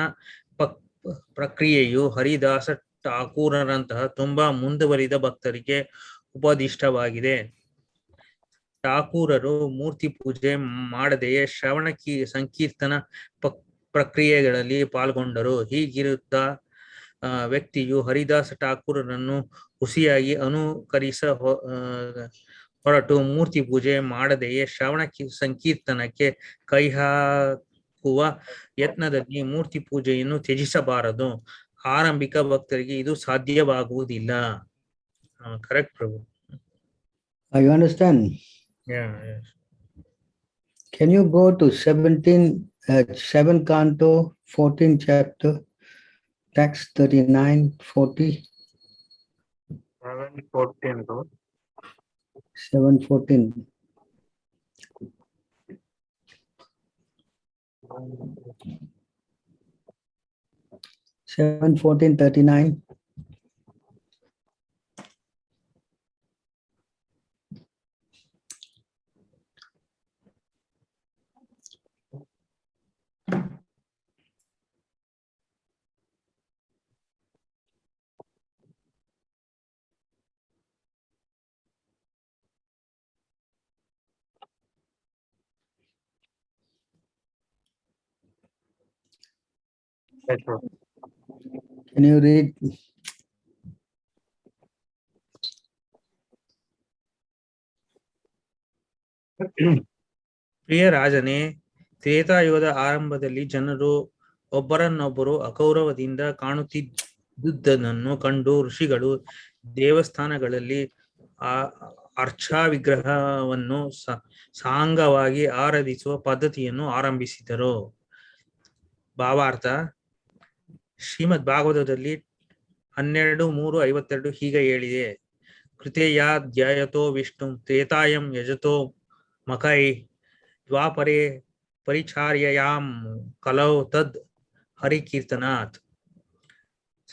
[SPEAKER 4] ಪ್ರಕ್ರಿಯೆಯು ಹರಿದಾಸ ಠಾಕೂರರಂತಹ ತುಂಬಾ ಮುಂದುವರಿದ ಭಕ್ತರಿಗೆ ಉಪದಿಷ್ಟವಾಗಿದೆ. ಠಾಕೂರರು ಮೂರ್ತಿ ಪೂಜೆ ಮಾಡದೆಯೇ ಶ್ರವಣ ಸಂಕೀರ್ತನ ಪ್ರಕ್ರಿಯೆಗಳಲ್ಲಿ ಪಾಲ್ಗೊಂಡರು. ಹೀಗಿರುತ್ತ ವ್ಯಕ್ತಿಯು ಹರಿದಾಸ ಠಾಕೂರರನ್ನು ಹುಸಿಯಾಗಿ ಅನುಕರಿಸ ಹೊರಟು ಮೂರ್ತಿ ಪೂಜೆ ಮಾಡದೆಯೇ ಶ್ರವಣ ಸಂಕೀರ್ತನಕ್ಕೆ ಕೈ ಹಾಕುವ ಯತ್ನದಲ್ಲಿ ಮೂರ್ತಿ ಪೂಜೆಯನ್ನು ತ್ಯಜಿಸಬಾರದು. ಆರಂಭಿಕ ಭಕ್ತರಿಗೆ ಇದು ಸಾಧ್ಯವಾಗುವುದಿಲ್ಲ. Correct Prabhu?
[SPEAKER 3] You understand?
[SPEAKER 4] Yeah, yes.
[SPEAKER 3] Can you go to 7 canto, 14 chapter, text 39-40?
[SPEAKER 1] 7:14.
[SPEAKER 3] 7:14. 7:14-39. Can you read?
[SPEAKER 4] ಪ್ರಿಯ ರಾಜನೇ, ತ್ರೇತಾಯುಗದ ಆರಂಭದಲ್ಲಿ ಜನರು ಒಬ್ಬರನ್ನೊಬ್ಬರು ಅಗೌರವದಿಂದ ಕಾಣುತ್ತಿದ್ದುದನ್ನು ಕಂಡು ಋಷಿಗಳು ದೇವಸ್ಥಾನಗಳಲ್ಲಿ ಅರ್ಚಾ ವಿಗ್ರಹವನ್ನು ಸಾಂಗವಾಗಿ ಆರಾಧಿಸುವ ಪದ್ಧತಿಯನ್ನು ಆರಂಭಿಸಿದರು. ಭಾವಾರ್ಥ: ಶ್ರೀಮದ್ ಭಾಗವತದಲ್ಲಿ 12:3-52 ಹೀಗೆ ಹೇಳಿದೆ: ಕೃತೇಯಾಧ್ಯಾಯತೋ ವಿಷ್ಣು ತ್ರೇತಾಯಂ ಯಜತೋ ಮಖೈ ದ್ವಾಪರೇ ಪರಿಚಾರ್ಯಯಾಂ ಕಲೌ ತದ್ ಹರಿಕೀರ್ತನಾತ್.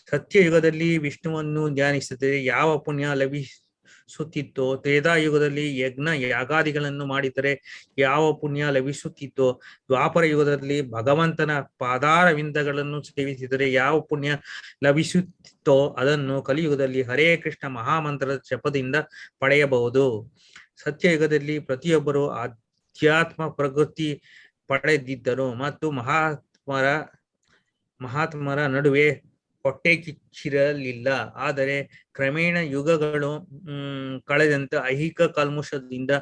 [SPEAKER 4] ಸತ್ಯಯುಗದಲ್ಲಿ ವಿಷ್ಣುವನ್ನು ಧ್ಯಾನಿಸಿದರೆ ಯಾವ ಪುಣ್ಯ ಲಭಿಸುತ್ತಿತ್ತೋ, ತ್ರೇತಾಯುಗದಲ್ಲಿ ಯಜ್ಞ ಯಾಗಾದಿಗಳನ್ನು ಮಾಡಿದರೆ ಯಾವ ಪುಣ್ಯ ಲಭಿಸುತ್ತಿತ್ತೋ, ದ್ವಾಪರ ಯುಗದಲ್ಲಿ ಭಗವಂತನ ಪಾದಾರವಿಂದಗಳನ್ನು ಸೇವಿಸಿದರೆ ಯಾವ ಪುಣ್ಯ ಲಭಿಸುತ್ತಿತ್ತೋ ಅದನ್ನು ಕಲಿಯುಗದಲ್ಲಿ ಹರೇ ಕೃಷ್ಣ ಮಹಾಮಂತ್ರದ ಜಪದಿಂದ ಪಡೆಯಬಹುದು. ಸತ್ಯಯುಗದಲ್ಲಿ ಪ್ರತಿಯೊಬ್ಬರು ಆಧ್ಯಾತ್ಮ ಪ್ರಗತಿ ಪಡೆದಿದ್ದರು ಮತ್ತು ಮಹಾತ್ಮರ ನಡುವೆ ಹೊಟ್ಟೆ ಕಿಚ್ಚಿರಲಿಲ್ಲ. ಆದರೆ ಕ್ರಮೇಣ ಯುಗಗಳು ಕಳೆದಂತೆ ಐಹಿಕ ಕಲ್ಮುಷದಿಂದ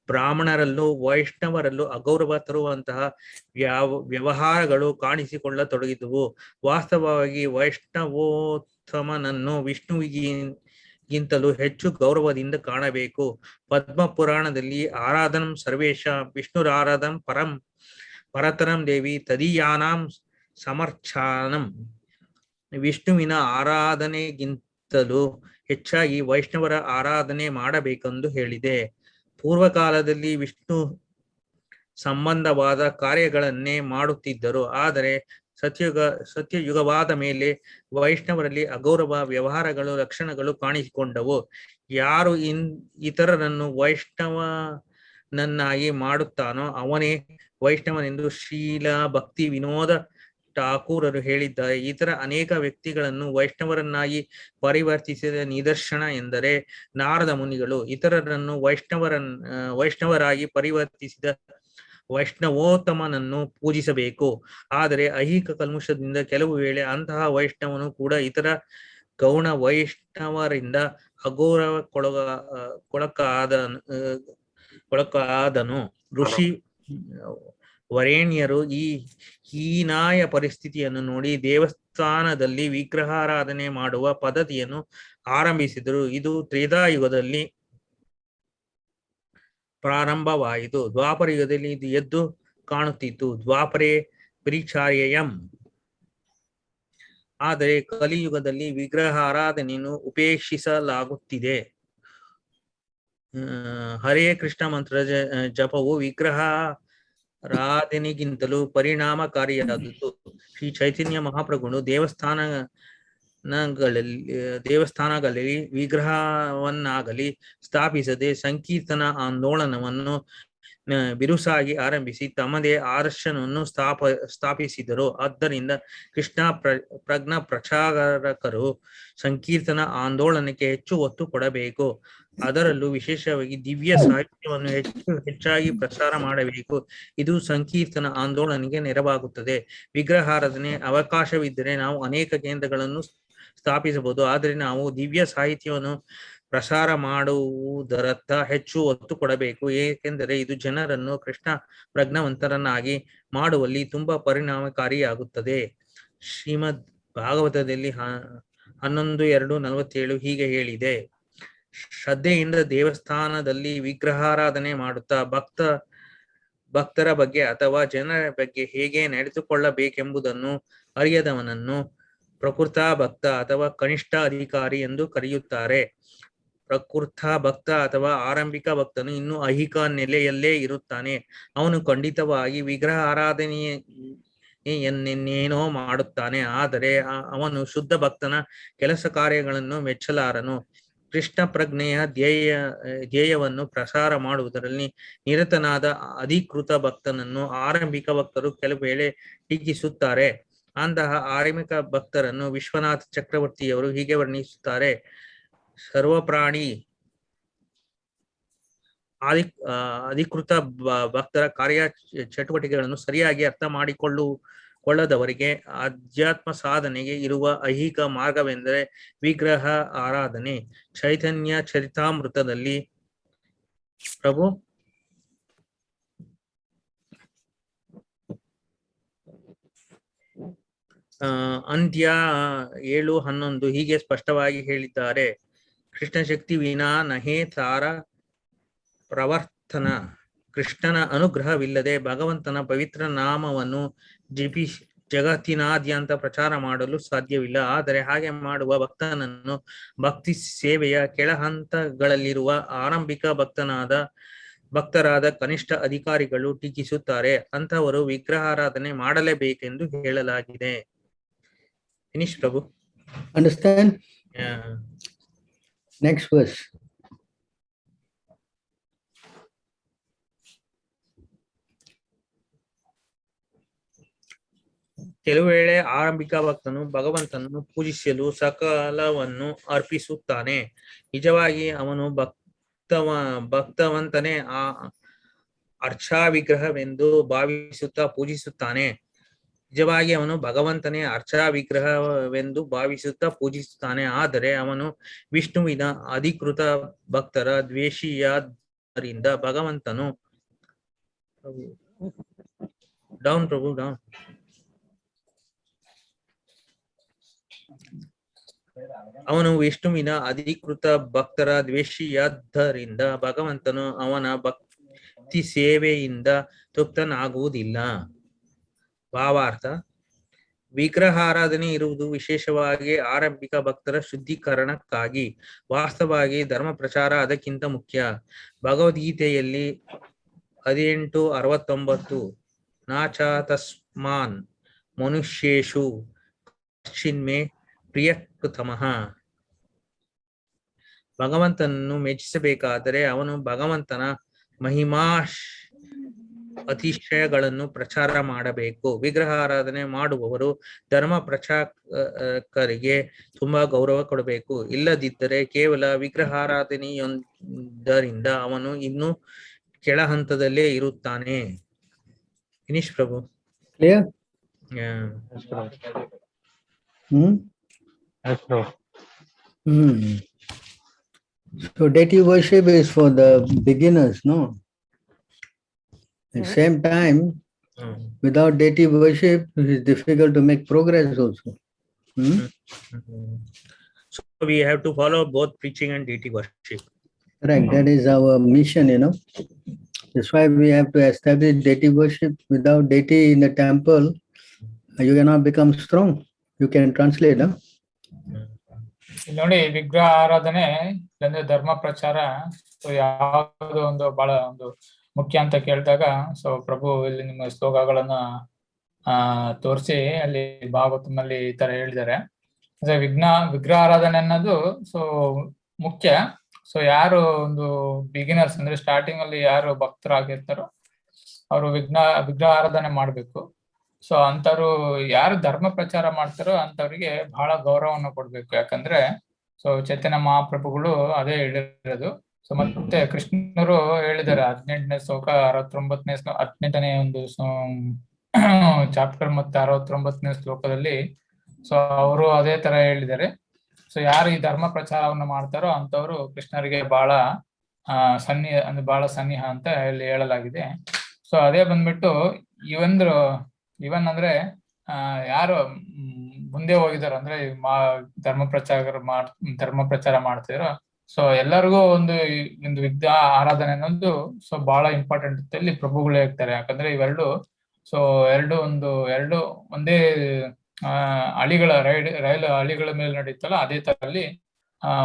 [SPEAKER 4] ಬ್ರಾಹ್ಮಣರಲ್ಲೂ ವೈಷ್ಣವರಲ್ಲೂ ಅಗೌರವ ತರುವಂತಹ ವ್ಯವಹಾರಗಳು ಕಾಣಿಸಿಕೊಳ್ಳತೊಡಗಿದವು. ವಾಸ್ತವವಾಗಿ ವೈಷ್ಣವೋತ್ತಮನನ್ನು ವಿಷ್ಣುವಿಗಿಂತಲೂ ಹೆಚ್ಚು ಗೌರವದಿಂದ ಕಾಣಬೇಕು. ಪದ್ಮ ಪುರಾಣದಲ್ಲಿ ಆರಾಧನಂ ಸರ್ವೇಶ ವಿಷ್ಣುರಾರಾಧನಂ ಪರತರಂ ದೇವಿ ತದೀಯಾನಾಂ ಸಮರ್ಚಾನಂ, ವಿಷ್ಣುವಿನ ಆರಾಧನೆಗಿಂತಲೂ ಹೆಚ್ಚಾಗಿ ವೈಷ್ಣವರ ಆರಾಧನೆ ಮಾಡಬೇಕೆಂದು ಹೇಳಿದೆ. ಪೂರ್ವಕಾಲದಲ್ಲಿ ವಿಷ್ಣು ಸಂಬಂಧವಾದ ಕಾರ್ಯಗಳನ್ನೇ ಮಾಡುತ್ತಿದ್ದರು. ಆದರೆ ಸತ್ಯಯುಗವಾದ ಮೇಲೆ ವೈಷ್ಣವರಲ್ಲಿ ಅಗೌರವ ವ್ಯವಹಾರಗಳು ಲಕ್ಷಣಗಳು ಕಾಣಿಸಿಕೊಂಡವು. ಯಾರು ಇತರರನ್ನು ವೈಷ್ಣವನನ್ನಾಗಿ ಮಾಡುತ್ತಾನೋ ಅವನೇ ವೈಷ್ಣವನೆಂದು ಶ್ರೀಲ ಭಕ್ತಿ ವಿನೋದ ಠಾಕೂರರು ಹೇಳಿದ್ದಾರೆ. ಇತರ ಅನೇಕ ವ್ಯಕ್ತಿಗಳನ್ನು ವೈಷ್ಣವರನ್ನಾಗಿ ಪರಿವರ್ತಿಸಿದ ನಿದರ್ಶನ ಎಂದರೆ ನಾರದ ಮುನಿಗಳು ಇತರರನ್ನು ವೈಷ್ಣವರಾಗಿ ಪರಿವರ್ತಿಸಿದ ವೈಷ್ಣವೋತ್ತಮನನ್ನು ಪೂಜಿಸಬೇಕು. ಆದರೆ ಐಹಿಕ ಕಲ್ಮುಷದಿಂದ ಕೆಲವು ವೇಳೆ ಅಂತಹ ವೈಷ್ಣವನು ಕೂಡ ಇತರ ಗೌಣ ವೈಷ್ಣವರಿಂದ ಅಗೌರವಕ್ಕೊಳಗಾದನು. ಋಷಿ ವರೇಣ್ಯರು ಈ ಹೀನಾಯ ಪರಿಸ್ಥಿತಿಯನ್ನು ನೋಡಿ ದೇವಸ್ಥಾನದಲ್ಲಿ ವಿಗ್ರಹಾರಾಧನೆ ಮಾಡುವ ಪದ್ಧತಿಯನ್ನು ಆರಂಭಿಸಿದರು. ಇದು ತ್ರೇತಾಯುಗದಲ್ಲಿ ಪ್ರಾರಂಭವಾಯಿತು. ದ್ವಾಪರ ಯುಗದಲ್ಲಿ ಇದು ಎದ್ದು ಕಾಣುತ್ತಿತ್ತು. ದ್ವಾಪರೇ ಪರಿಚಾರ್ಯಯಂ. ಆದರೆ ಕಲಿಯುಗದಲ್ಲಿ ವಿಗ್ರಹಾರಾಧನೆಯನ್ನು ಉಪೇಕ್ಷಿಸಲಾಗುತ್ತಿದೆ. ಹರೇ ಕೃಷ್ಣ ಮಂತ್ರ ಜಪವು ವಿಗ್ರಹಾರಾಧನೆಗಿಂತಲೂ ಪರಿಣಾಮಕಾರಿಯಾದದ್ದು. ಶ್ರೀ ಚೈತನ್ಯ ಮಹಾಪ್ರಭುಗಳು ದೇವಸ್ಥಾನಗಳಲ್ಲಿ ವಿಗ್ರಹವನ್ನಾಗಲಿ ಸ್ಥಾಪಿಸದೆ ಸಂಕೀರ್ತನ ಆಂದೋಲನವನ್ನು ಬಿರುಸಾಗಿ ಆರಂಭಿಸಿ ತಮ್ಮದೇ ಆದರ್ಶನವನ್ನು ಸ್ಥಾಪಿಸಿದರು. ಆದ್ದರಿಂದ ಕೃಷ್ಣ ಪ್ರಜ್ಞಾ ಪ್ರಚಾರಕರು ಸಂಕೀರ್ತನ ಆಂದೋಲನಕ್ಕೆ ಹೆಚ್ಚು ಒತ್ತು ಕೊಡಬೇಕು. ಅದರಲ್ಲೂ ವಿಶೇಷವಾಗಿ ದಿವ್ಯ ಸಾಹಿತ್ಯವನ್ನು ಹೆಚ್ಚಾಗಿ ಪ್ರಸಾರ ಮಾಡಬೇಕು. ಇದು ಸಂಕೀರ್ತನ ಆಂದೋಲನಕ್ಕೆ ನೆರವಾಗುತ್ತದೆ. ವಿಗ್ರಹಾರಾಧನೆ ಅವಕಾಶವಿದ್ದರೆ ನಾವು ಅನೇಕ ಕೇಂದ್ರಗಳನ್ನು ಸ್ಥಾಪಿಸಬಹುದು. ಆದರೆ ನಾವು ದಿವ್ಯ ಸಾಹಿತ್ಯವನ್ನು ಪ್ರಸಾರ ಮಾಡುವುದರತ್ತ ಹೆಚ್ಚು ಒತ್ತು ಕೊಡಬೇಕು. ಏಕೆಂದರೆ ಇದು ಜನರನ್ನು ಕೃಷ್ಣ ಪ್ರಜ್ಞಾವಂತರನ್ನಾಗಿ ಮಾಡುವಲ್ಲಿ ತುಂಬಾ ಪರಿಣಾಮಕಾರಿಯಾಗುತ್ತದೆ. ಶ್ರೀಮದ್ ಭಾಗವತದಲ್ಲಿ 11:2:47 ಹೀಗೆ ಹೇಳಿದೆ: ಶ್ರದ್ಧೆಯಿಂದ ದೇವಸ್ಥಾನದಲ್ಲಿ ವಿಗ್ರಹಾರಾಧನೆ ಮಾಡುತ್ತಾ ಭಕ್ತರ ಬಗ್ಗೆ ಅಥವಾ ಜನರ ಬಗ್ಗೆ ಹೇಗೆ ನಡೆದುಕೊಳ್ಳಬೇಕೆಂಬುದನ್ನು ಅರಿಯದವನನ್ನು ಪ್ರಕೃತ ಭಕ್ತ ಅಥವಾ ಕನಿಷ್ಠ ಅಧಿಕಾರಿ ಎಂದು ಕರೆಯುತ್ತಾರೆ. ಪ್ರಕೃತ ಭಕ್ತ ಅಥವಾ ಆರಂಭಿಕ ಭಕ್ತನು ಇನ್ನು ಐಹಿಕ ನೆಲೆಯಲ್ಲೇ ಇರುತ್ತಾನೆ. ಅವನು ಖಂಡಿತವಾಗಿ ವಿಗ್ರಹ ಆರಾಧನೆಯನ್ನೇನೋ ಮಾಡುತ್ತಾನೆ. ಆದರೆ ಅವನು ಶುದ್ಧ ಭಕ್ತನ ಕೆಲಸ ಕಾರ್ಯಗಳನ್ನು ಮೆಚ್ಚಲಾರನು. ಕೃಷ್ಣ ಪ್ರಜ್ಞೆಯ ಧ್ಯೇಯವನ್ನು ಪ್ರಸಾರ ಮಾಡುವುದರಲ್ಲಿ ನಿರತನಾದ ಅಧಿಕೃತ ಭಕ್ತನನ್ನು ಆರಂಭಿಕ ಭಕ್ತರು ಕೆಲವು ವೇಳೆ ಟೀಕಿಸುತ್ತಾರೆ. ಅಂತಹ ಆರಂಭಿಕ ಭಕ್ತರನ್ನು ವಿಶ್ವನಾಥ ಚಕ್ರವರ್ತಿಯವರು ಹೀಗೆ ವರ್ಣಿಸುತ್ತಾರೆ: ಸರ್ವಪ್ರಾಣಿ ಅಧಿಕೃತ ಭಕ್ತರ ಕಾರ್ಯ ಚಟುವಟಿಕೆಗಳನ್ನು ಸರಿಯಾಗಿ ಅರ್ಥ ಮಾಡಿಕೊಳ್ಳದವರಿಗೆ ಅಧ್ಯಾತ್ಮ ಸಾಧನೆಗೆ ಇರುವ ಐಹಿಕ ಮಾರ್ಗವೆಂದರೆ ವಿಗ್ರಹ ಆರಾಧನೆ. ಚೈತನ್ಯ ಚರಿತಾಮೃತದಲ್ಲಿ ಪ್ರಭು ಅಂತ್ಯ 7:11 ಹೀಗೆ ಸ್ಪಷ್ಟವಾಗಿ ಹೇಳಿದ್ದಾರೆ: ಕೃಷ್ಣ ಶಕ್ತಿ ವಿನಾ ನಹೇ ತಾರ ಪ್ರವರ್ತನ. ಕೃಷ್ಣನ ಅನುಗ್ರಹವಿಲ್ಲದೆ ಭಗವಂತನ ಪವಿತ್ರ ನಾಮವನ್ನು ಜಗತ್ತಿನಾದ್ಯಂತ ಪ್ರಚಾರ ಮಾಡಲು ಸಾಧ್ಯವಿಲ್ಲ. ಆದರೆ ಹಾಗೆ ಮಾಡುವ ಭಕ್ತನನ್ನು ಭಕ್ತಿ ಸೇವೆಯ ಕೆಳಹಂತಗಳಲ್ಲಿರುವ ಆರಂಭಿಕ ಭಕ್ತನಾದ ಭಕ್ತರಾದ ಕನಿಷ್ಠ ಅಧಿಕಾರಿಗಳು ಟೀಕಿಸುತ್ತಾರೆ. ಅಂತವರು ವಿಗ್ರಹಾರಾಧನೆ ಮಾಡಲೇಬೇಕೆಂದು ಹೇಳಲಾಗಿದೆ. ಫಿನಿಶ್ ಪ್ರಭು.
[SPEAKER 3] Understand?
[SPEAKER 4] Yeah.
[SPEAKER 3] Next verse.
[SPEAKER 4] ಕೆಲವು ವೇಳೆ ಆರಂಭಿಕ ಭಕ್ತನು ಭಗವಂತನನ್ನು ಪೂಜಿಸಲು ಸಕಲವನ್ನು ಅರ್ಪಿಸುತ್ತಾನೆ. ನಿಜವಾಗಿ ಅವನು ಭಕ್ತವಂತನೇ ಆ ಅರ್ಚಾ ವಿಗ್ರಹವೆಂದು ಭಾವಿಸುತ್ತಾ ಪೂಜಿಸುತ್ತಾನೆ. ನಿಜವಾಗಿ ಅವನು ಭಗವಂತನೇ ಅರ್ಚಾ ವಿಗ್ರಹವೆಂದು ಭಾವಿಸುತ್ತಾ ಪೂಜಿಸುತ್ತಾನೆ. ಆದರೆ ಅವನು ವಿಷ್ಣುವಿನ ಅಧಿಕೃತ ಭಕ್ತರ ದ್ವೇಷಿಯಾದ್ದರಿಂದ ಭಗವಂತನು ಡೌನ್ ಪ್ರಭು ಡೌನ್ ಅವನು ವಿಷ್ಣುವಿನ ಅಧಿಕೃತ ಭಕ್ತರ ದ್ವೇಷಿಯಾದ್ದರಿಂದ ಭಗವಂತನು ಅವನ ಭಕ್ತಿ ಸೇವೆಯಿಂದ ತೃಪ್ತನಾಗುವುದಿಲ್ಲ. ಭಾವಾರ್ಥ: ವಿಗ್ರಹಾರಾಧನೆ ಇರುವುದು ವಿಶೇಷವಾಗಿ ಆರಂಭಿಕ ಭಕ್ತರ ಶುದ್ಧೀಕರಣಕ್ಕಾಗಿ. ವಾಸ್ತವವಾಗಿ ಧರ್ಮ ಪ್ರಚಾರ ಅದಕ್ಕಿಂತ ಮುಖ್ಯ. ಭಗವದ್ಗೀತೆಯಲ್ಲಿ 18:69 ನಾಚಾತಸ್ಮಾನ್ ಮನುಷ್ಯೇಷು ಕಶ್ಚಿನ್ಮೇ ಪ್ರಿಯಕೃತಮಃ. ಭಗವಂತನನ್ನು ಮೆಚ್ಚಿಸಬೇಕಾದರೆ ಅವನು ಭಗವಂತನ ಮಹಿಮಾ ಅತಿಶಯಗಳನ್ನು ಪ್ರಚಾರ ಮಾಡಬೇಕು. ವಿಗ್ರಹಾರಾಧನೆ ಮಾಡುವವರು ಧರ್ಮ ಪ್ರಚಾರಕರಿಗೆ ತುಂಬಾ ಗೌರವ ಕೊಡಬೇಕು. ಇಲ್ಲದಿದ್ದರೆ ಕೇವಲ ವಿಗ್ರಹಾರಾಧನೆಯೊಂದರಿಂದ ಅವನು ಇನ್ನೂ ಕೆಳ ಹಂತದಲ್ಲೇ ಇರುತ್ತಾನೆ. Finish Prabhu.
[SPEAKER 3] Clear?
[SPEAKER 1] Yes, Prabhu.
[SPEAKER 3] Hmm?
[SPEAKER 1] Yes, Prabhu.
[SPEAKER 3] So deity worship is for the beginners, no? At the same time, without deity worship, it is difficult to make progress also.
[SPEAKER 4] So we have to follow both preaching and deity worship.
[SPEAKER 3] Correct. That is our mission, That's why we have to establish deity worship. Without deity in the temple, you cannot become strong. You can translate, huh?
[SPEAKER 2] ಇಲ್ಲಿ ನೋಡಿ, ವಿಗ್ರಹ ಆರಾಧನೆ ಇಲ್ಲಂದ್ರೆ ಧರ್ಮ ಪ್ರಚಾರ ಯಾವ್ದು ಒಂದು ಬಹಳ ಒಂದು ಮುಖ್ಯ ಅಂತ ಕೇಳಿದಾಗ, ಸೊ ಪ್ರಭು ಇಲ್ಲಿ ನಿಮ್ಮ ಶ್ಲೋಕಗಳನ್ನ ತೋರಿಸಿ ಅಲ್ಲಿ ಭಾಗವತನಲ್ಲಿ ಈ ತರ ಹೇಳಿದ್ದಾರೆ. ವಿಗ್ರಹ ಆರಾಧನೆ ಅನ್ನೋದು ಸೊ ಮುಖ್ಯ. ಸೊ ಯಾರು ಒಂದು ಬಿಗಿನರ್ಸ್ ಅಂದ್ರೆ ಸ್ಟಾರ್ಟಿಂಗ್ ಅಲ್ಲಿ ಯಾರು ಭಕ್ತರಾಗಿರ್ತಾರೋ ಅವರು ವಿಗ್ರಹ ಆರಾಧನೆ ಮಾಡ್ಬೇಕು. ಸೊ ಅಂತವ್ರು ಯಾರು ಧರ್ಮ ಪ್ರಚಾರ ಮಾಡ್ತಾರೋ ಅಂತವ್ರಿಗೆ ಬಹಳ ಗೌರವವನ್ನು ಕೊಡ್ಬೇಕು. ಯಾಕಂದ್ರೆ ಸೊ ಚೈತನ್ಯ ಮಹಾಪ್ರಭುಗಳು ಅದೇ ಹೇಳಿರೋದು. ಸೊ ಮತ್ತೆ ಕೃಷ್ಣರು ಹೇಳಿದ್ದಾರೆ 18ನೇ ಶ್ಲೋಕ 18ನೇ ಒಂದು ಚಾಪ್ಟರ್ ಮತ್ತೆ 69ನೇ ಶ್ಲೋಕದಲ್ಲಿ ಸೊ ಅವರು ಅದೇ ತರ ಹೇಳಿದ್ದಾರೆ. ಸೊ ಯಾರು ಈ ಧರ್ಮ ಪ್ರಚಾರವನ್ನು ಮಾಡ್ತಾರೋ ಅಂತವ್ರು ಕೃಷ್ಣರಿಗೆ ಬಹಳ ಬಹಳ ಸನ್ನಿಹ ಅಂತ ಹೇಳಲಾಗಿದೆ. ಸೊ ಅದೇ ಬಂದ್ಬಿಟ್ಟು ಇವನ್ ಅಂದ್ರೆ ಯಾರು ಮುಂದೆ ಹೋಗಿದಾರೋ ಅಂದ್ರೆ ಧರ್ಮ ಪ್ರಚಾರ ಮಾಡ್ತಿದಾರೋ ಸೊ ಎಲ್ಲರಿಗೂ ಒಂದು ವಿಗ್ರಹ ಆರಾಧನೆ ಅನ್ನೋದು ಸೊ ಬಹಳ ಇಂಪಾರ್ಟೆಂಟ್ ಅಂತ ಇಲ್ಲಿ ಪ್ರಭುಗಳು ಹೇಳ್ತಾರೆ. ಯಾಕಂದ್ರೆ ಇವೆರಡು ಸೊ ಎರಡು ಒಂದೇ ರೈಲು ಹಳಿಗಳ ಮೇಲೆ ನಡೀತಲ್ಲ ಅದೇ ತರಲ್ಲಿ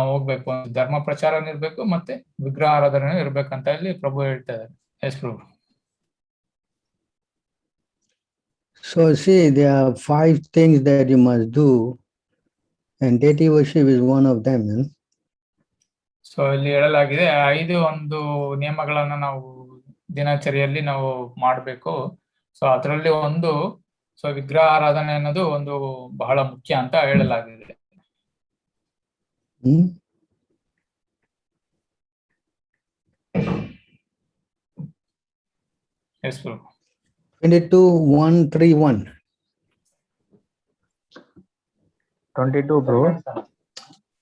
[SPEAKER 2] ಹೋಗ್ಬೇಕು. ಧರ್ಮ ಪ್ರಚಾರ ಇರ್ಬೇಕು ಮತ್ತೆ ವಿಗ್ರಹ ಆರಾಧನೆ ಇರ್ಬೇಕಂತ ಇಲ್ಲಿ ಪ್ರಭು ಹೇಳ್ತಾ ಇದ್ದಾರೆ. Yes Prabhu.
[SPEAKER 3] So see, there are 5 things that you must do, and deity worship is one of them.
[SPEAKER 2] So ಇಲ್ಲಿ ಹೇಳಲಾಗಿದೆ 5 ಒಂದು ನಿಯಮಗಳನ್ನ ನಾವು ದಿನಚರಿಯಲ್ಲಿ ನಾವು ಮಾಡ್ಬೇಕು. ಸೊ ಅದರಲ್ಲಿ ಒಂದು ಸೊ ವಿಗ್ರಹ ಆರಾಧನೆ ಅನ್ನೋದು ಒಂದು ಬಹಳ ಮುಖ್ಯ ಅಂತ ಹೇಳಲಾಗಿದೆ. ಎಸ್ ಪ್ರಭು.
[SPEAKER 3] 22:131.
[SPEAKER 1] 22 bro.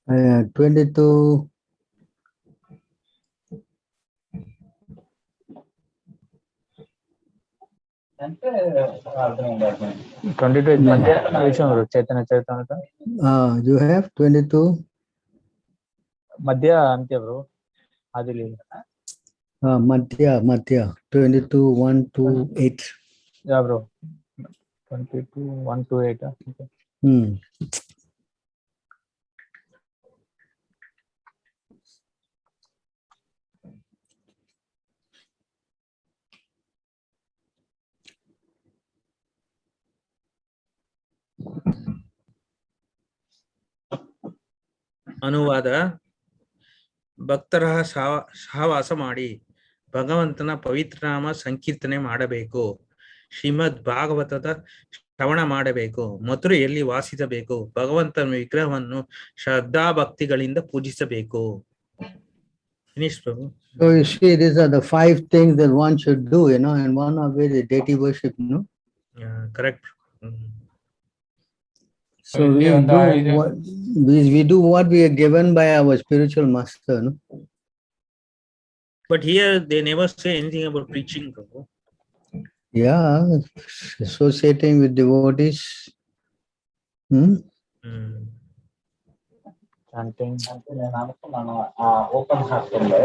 [SPEAKER 3] 22.
[SPEAKER 1] ಮಧ್ಯ ಚೈತನ್ಯ ಚರಿತಾಮೃತ.
[SPEAKER 3] You have 22.
[SPEAKER 1] ಮಧ್ಯ ಅಂತ್ಯ ಬ್ರೋ. ಅದಿಲ್ಲ.
[SPEAKER 3] ಮಧ್ಯ 22:1-8.
[SPEAKER 1] Yeah bro. 22:1-8.
[SPEAKER 4] ಅನುವಾದ ಭಕ್ತರ ಸಹವಾಸ ಮಾಡಿ ಭಗವಂತನ ಪವಿತ್ರ ನಾಮ ಸಂಕೀರ್ತನೆ ಮಾಡಬೇಕು, ಶ್ರೀಮದ್ ಭಾಗವತದ ಶ್ರವಣ ಮಾಡಬೇಕು, ಮಥುರೆಯಲ್ಲಿ ವಾಸಿಸಬೇಕು, ಭಗವಂತನ ವಿಗ್ರಹವನ್ನು ಶ್ರದ್ಧಾ ಭಕ್ತಿಗಳಿಂದ ಪೂಜಿಸಬೇಕು. Finish, Prabhu.
[SPEAKER 3] So you see, these are the 5 things that one should do, and one of it is deity worship,
[SPEAKER 4] Yeah, correct.
[SPEAKER 3] So we do what we are given by our spiritual master, no?
[SPEAKER 4] But here they never say anything about preaching, Prabhu.
[SPEAKER 3] Yeah, associating with devotees.
[SPEAKER 1] Chanting.
[SPEAKER 5] ನಾನು open ಹಾಕ್ಕೊಂಡೆ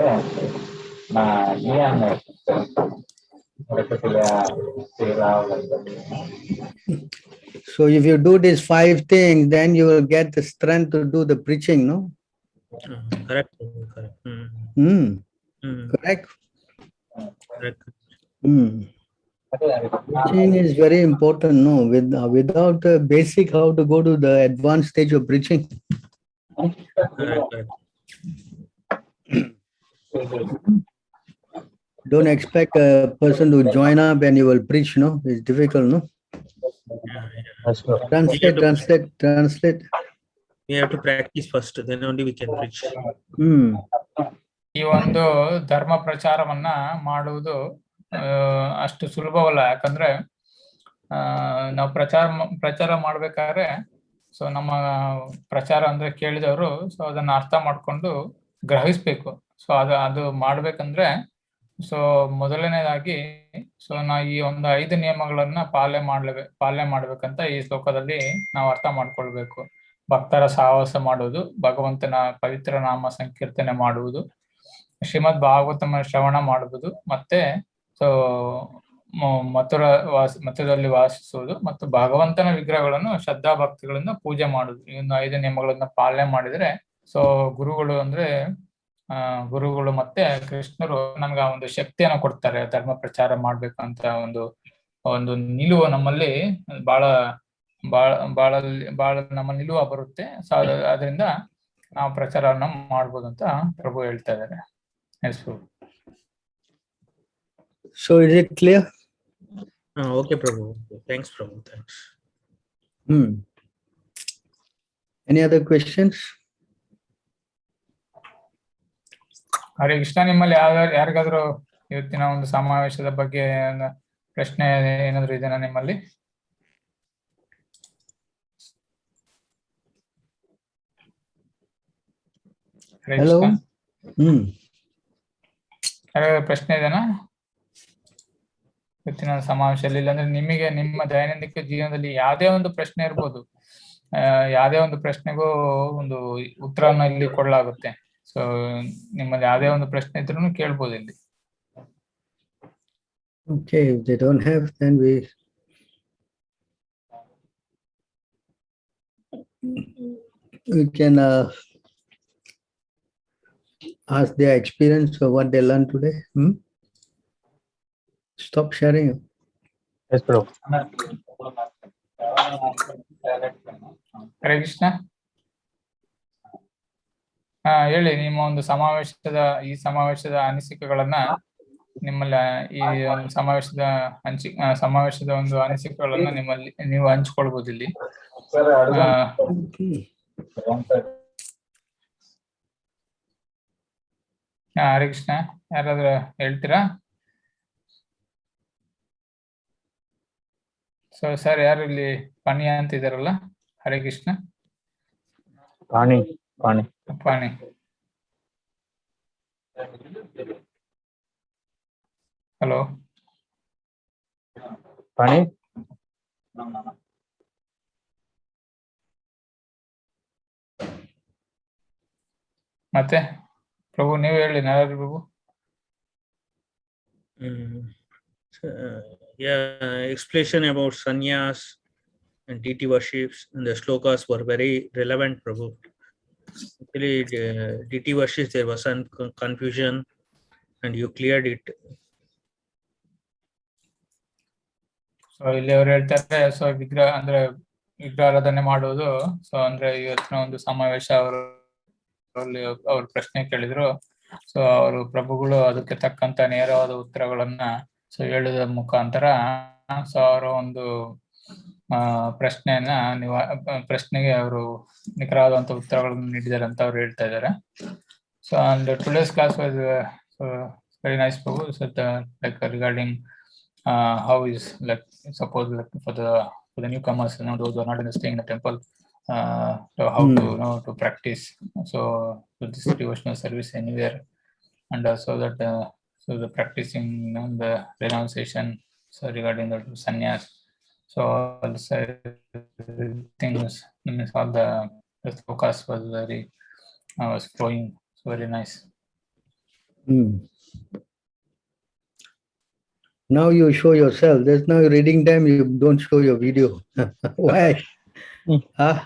[SPEAKER 3] So if you do these 5 things, then you will get the strength to do the preaching, no?
[SPEAKER 4] Correct. Correct.
[SPEAKER 3] Correct.
[SPEAKER 4] Correct.
[SPEAKER 3] Preaching is very important, no? Without the basic how to go to the advanced stage of preaching.
[SPEAKER 4] Correct.
[SPEAKER 3] Don't expect a person to join up and you will preach, no? It's difficult, no? Translate.
[SPEAKER 4] We have to practice first, then only we can preach.
[SPEAKER 2] ಈ ಒಂದು ಧರ್ಮ ಪ್ರಚಾರವನ್ನ ಮಾಡುವುದು ಅಷ್ಟು ಸುಲಭವಲ್ಲ. ಯಾಕಂದ್ರೆ ನಾವು ಪ್ರಚಾರ ಮಾಡ್ಬೇಕಾದ್ರೆ ಸೊ ನಮ್ಮ ಪ್ರಚಾರ ಅಂದ್ರೆ ಕೇಳಿದವರು ಸೊ ಅದನ್ನ ಅರ್ಥ ಮಾಡ್ಕೊಂಡು ಗ್ರಹಿಸ್ಬೇಕು. ಸೊ ಅದು ಮಾಡ್ಬೇಕಂದ್ರೆ ಸೊ ಮೊದಲನೇದಾಗಿ ಸೊ ನಾವು ಈ ಒಂದು 5 ನಿಯಮಗಳನ್ನ ಪಾಲನೆ ಮಾಡ್ಬೇಕಂತ ಈ ಶ್ಲೋಕದಲ್ಲಿ ನಾವು ಅರ್ಥ ಮಾಡ್ಕೊಳ್ಬೇಕು. ಭಕ್ತರ ಸಹವಾಸ ಮಾಡುವುದು, ಭಗವಂತನ ಪವಿತ್ರ ನಾಮ ಸಂಕೀರ್ತನೆ ಮಾಡುವುದು, ಶ್ರೀಮದ್ ಭಾಗವತನ ಶ್ರವಣ ಮಾಡುವುದು, ಮತ್ತೆ ಸೊ ಮಥುರದಲ್ಲಿ ವಾಸಿಸುವುದು ಮತ್ತು ಭಗವಂತನ ವಿಗ್ರಹಗಳನ್ನು ಶ್ರದ್ಧಾ ಭಕ್ತಿಗಳಿಂದ ಪೂಜೆ ಮಾಡುವುದು. ಈ ಒಂದು 5 ನಿಯಮಗಳನ್ನ ಪಾಲನೆ ಮಾಡಿದ್ರೆ ಸೊ ಗುರುಗಳು ಮತ್ತೆ ಕೃಷ್ಣರು ನಮ್ಗೆ ಆ ಒಂದು ಶಕ್ತಿಯನ್ನು ಕೊಡ್ತಾರೆ ಧರ್ಮ ಪ್ರಚಾರ ಮಾಡ್ಬೇಕಂತ ಒಂದು ನಿಲುವು ನಮ್ಮಲ್ಲಿ ಬಹಳ ನಮ್ಮ ನಿಲುವು ಬರುತ್ತೆ. ಸೊ ಅದರಿಂದ ನಾವು ಪ್ರಚಾರವನ್ನ ಮಾಡ್ಬೋದು ಅಂತ ಪ್ರಭು ಹೇಳ್ತಾ ಇದ್ದಾರೆ.
[SPEAKER 3] So is it clear?
[SPEAKER 4] Okay, Prabhu. Thanks, Prabhu. Thanks.
[SPEAKER 3] Any other questions?
[SPEAKER 2] Hare Krishna, ನಿಮ್ಮಲ್ಲಿ ಯಾರಿಗಾದ್ರೂ ಇವತ್ತಿನ ಒಂದು ಸಮಾವೇಶದ ಬಗ್ಗೆ ಪ್ರಶ್ನೆ ಏನಾದ್ರು ಇದೆನಾ ನಿಮ್ಮಲ್ಲಿ?
[SPEAKER 3] Hello.
[SPEAKER 2] ಯಾರಿಗಾದ್ರೂ ಪ್ರಶ್ನೆ ಇದೆನಾ ಇವತ್ತಿನ ಸಮಾವೇಶದಲ್ಲಿ? ಇಲ್ಲಾಂದ್ರೆ ನಿಮಗೆ ನಿಮ್ಮ ದೈನಂದಿನ ಜೀವನದಲ್ಲಿ ಯಾವುದೇ ಒಂದು ಪ್ರಶ್ನೆ ಇರ್ಬೋದು, ಯಾವುದೇ ಒಂದು ಪ್ರಶ್ನೆಗೂ ಒಂದು ಉತ್ತರವನ್ನು ಇಲ್ಲಿ ಕೊಡಲಾಗುತ್ತೆ. ಸೊ ನಿಮ್ಮಲ್ಲಿ ಯಾವುದೇ ಒಂದು ಪ್ರಶ್ನೆ ಇದ್ರೂ ಕೇಳ್ಬೋದು ಇಲ್ಲಿ.
[SPEAKER 3] Okay, if they don't have, then we can ask their experience or what they learned today. Stop sharing.
[SPEAKER 1] Yes, bro.
[SPEAKER 2] Hare Krishna. ಹೇಳಿ, ನಿಮ್ಮ ಒಂದು ಈ ಸಮಾವೇಶದ ಅನಿಸಿಕೆಗಳನ್ನ ನಿಮ್ಮಲ್ಲಿ ಈ ಒಂದು ಸಮಾವೇಶದ ಒಂದು ಅನಿಸಿಕೆಗಳನ್ನ ನಿಮ್ಮಲ್ಲಿ ನೀವು ಹಂಚ್ಕೊಳ್ಬಹುದು ಇಲ್ಲಿ. ಹರೇ ಕೃಷ್ಣ, ಯಾರಾದ್ರೂ ಹೇಳ್ತೀರಾ? ಸೊ ಸರ್, ಯಾರು ಇಲ್ಲಿ ಪಾಣಿ ಅಂತ ಇದಾರಲ್ಲ? ಹರೇ ಕೃಷ್ಣ.
[SPEAKER 1] ಪಾಣಿ.
[SPEAKER 2] ಹಲೋ
[SPEAKER 1] ಪಾಣಿ.
[SPEAKER 2] ಮತ್ತೆ ಪ್ರಭು ನೀವು ಹೇಳಿ, ನಾರಾಯಣ ಪ್ರಭು.
[SPEAKER 4] Explanation about sannyas and deity worships and the shlokas were very relevant, Prabhu. Actually, deity worships, there was some confusion and you cleared it.
[SPEAKER 2] So ಇಲ್ಲಿ ಅವ್ರು ಹೇಳ್ತಾರೆ, ಸೊ ವಿಗ್ರಹಾರಾಧನೆ ಮಾಡೋದು, ಸೊ ಅಂದ್ರೆ ಇವತ್ತಿನ ಒಂದು ಸಮಾವೇಶ ಅವರು ಅಲ್ಲಿ ಅವ್ರು ಪ್ರಶ್ನೆ ಕೇಳಿದ್ರು. ಸೊ ಅವರು ಪ್ರಭುಗಳು ಅದಕ್ಕೆ ತಕ್ಕಂತ ನೇರವಾದ ಉತ್ತರಗಳನ್ನ ಸೊ ಹೇಳುವುದರ ಮುಖಾಂತರ ಸೊ ಅವರ ಒಂದು ಪ್ರಶ್ನೆಗೆ ಅವರು ನಿಖರವಾದಂತ ಉತ್ತರಗಳನ್ನು ನೀಡಿದ್ದಾರೆ ಅಂತ ಅವ್ರು ಹೇಳ್ತಾ ಇದ್ದಾರೆ. So and today's class was very nice, Prabhu. So like regarding how is like suppose like for the newcomers, those who are not staying in the temple, so how to to practice so this devotional service anywhere, and also that so the practicing the renunciation, so regarding the sannyas, so all things, means all the focus was very was flowing, so very nice.
[SPEAKER 3] Now you show yourself. There's no reading time. You don't show your video. Why? Huh?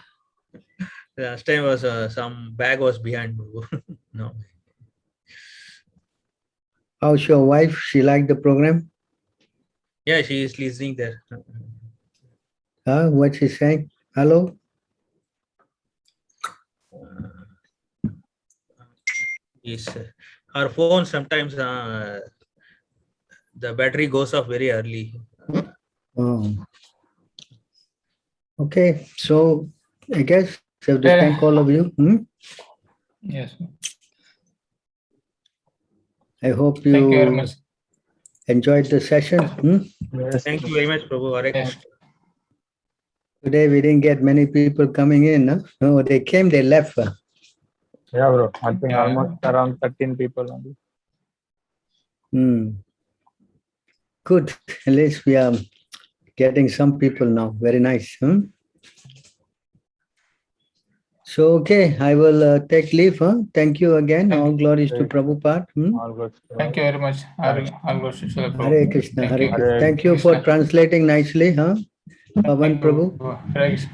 [SPEAKER 4] Last time was some bag was behind. No.
[SPEAKER 3] How's your wife? She liked the program?
[SPEAKER 4] Yeah, she is listening there.
[SPEAKER 3] What she saying? Hello?
[SPEAKER 4] Yes, her phone sometimes the battery goes off very early.
[SPEAKER 3] Oh. Okay, so I guess I have to thank all of you.
[SPEAKER 2] Yes.
[SPEAKER 3] I hope
[SPEAKER 2] Thank you very
[SPEAKER 3] you
[SPEAKER 2] much.
[SPEAKER 3] enjoyed the session.
[SPEAKER 1] Yes.
[SPEAKER 4] Thank you very much, Prabhu. Hare
[SPEAKER 2] Yes.
[SPEAKER 4] Krishna.
[SPEAKER 3] Today we didn't get many people coming in. Huh? No, they came, they left.
[SPEAKER 1] Yeah, bro. I think
[SPEAKER 2] Yeah.
[SPEAKER 1] almost around 13 people only.
[SPEAKER 3] Good. At least we are getting some people now. Very nice. So, okay, I will take leave. Thank you again. All glories to
[SPEAKER 1] Great.
[SPEAKER 3] Prabhupada.
[SPEAKER 1] All good.
[SPEAKER 2] Thank you very much. All goes to Srila Prabhu.
[SPEAKER 3] Hare Krishna.
[SPEAKER 2] Thank
[SPEAKER 3] Hare
[SPEAKER 2] you.
[SPEAKER 3] Krishna.
[SPEAKER 1] Hare
[SPEAKER 3] Thank you for
[SPEAKER 2] Krishna.
[SPEAKER 3] translating nicely. Pavan
[SPEAKER 2] Thank you.
[SPEAKER 3] Prabhu.
[SPEAKER 2] Hare Krishna.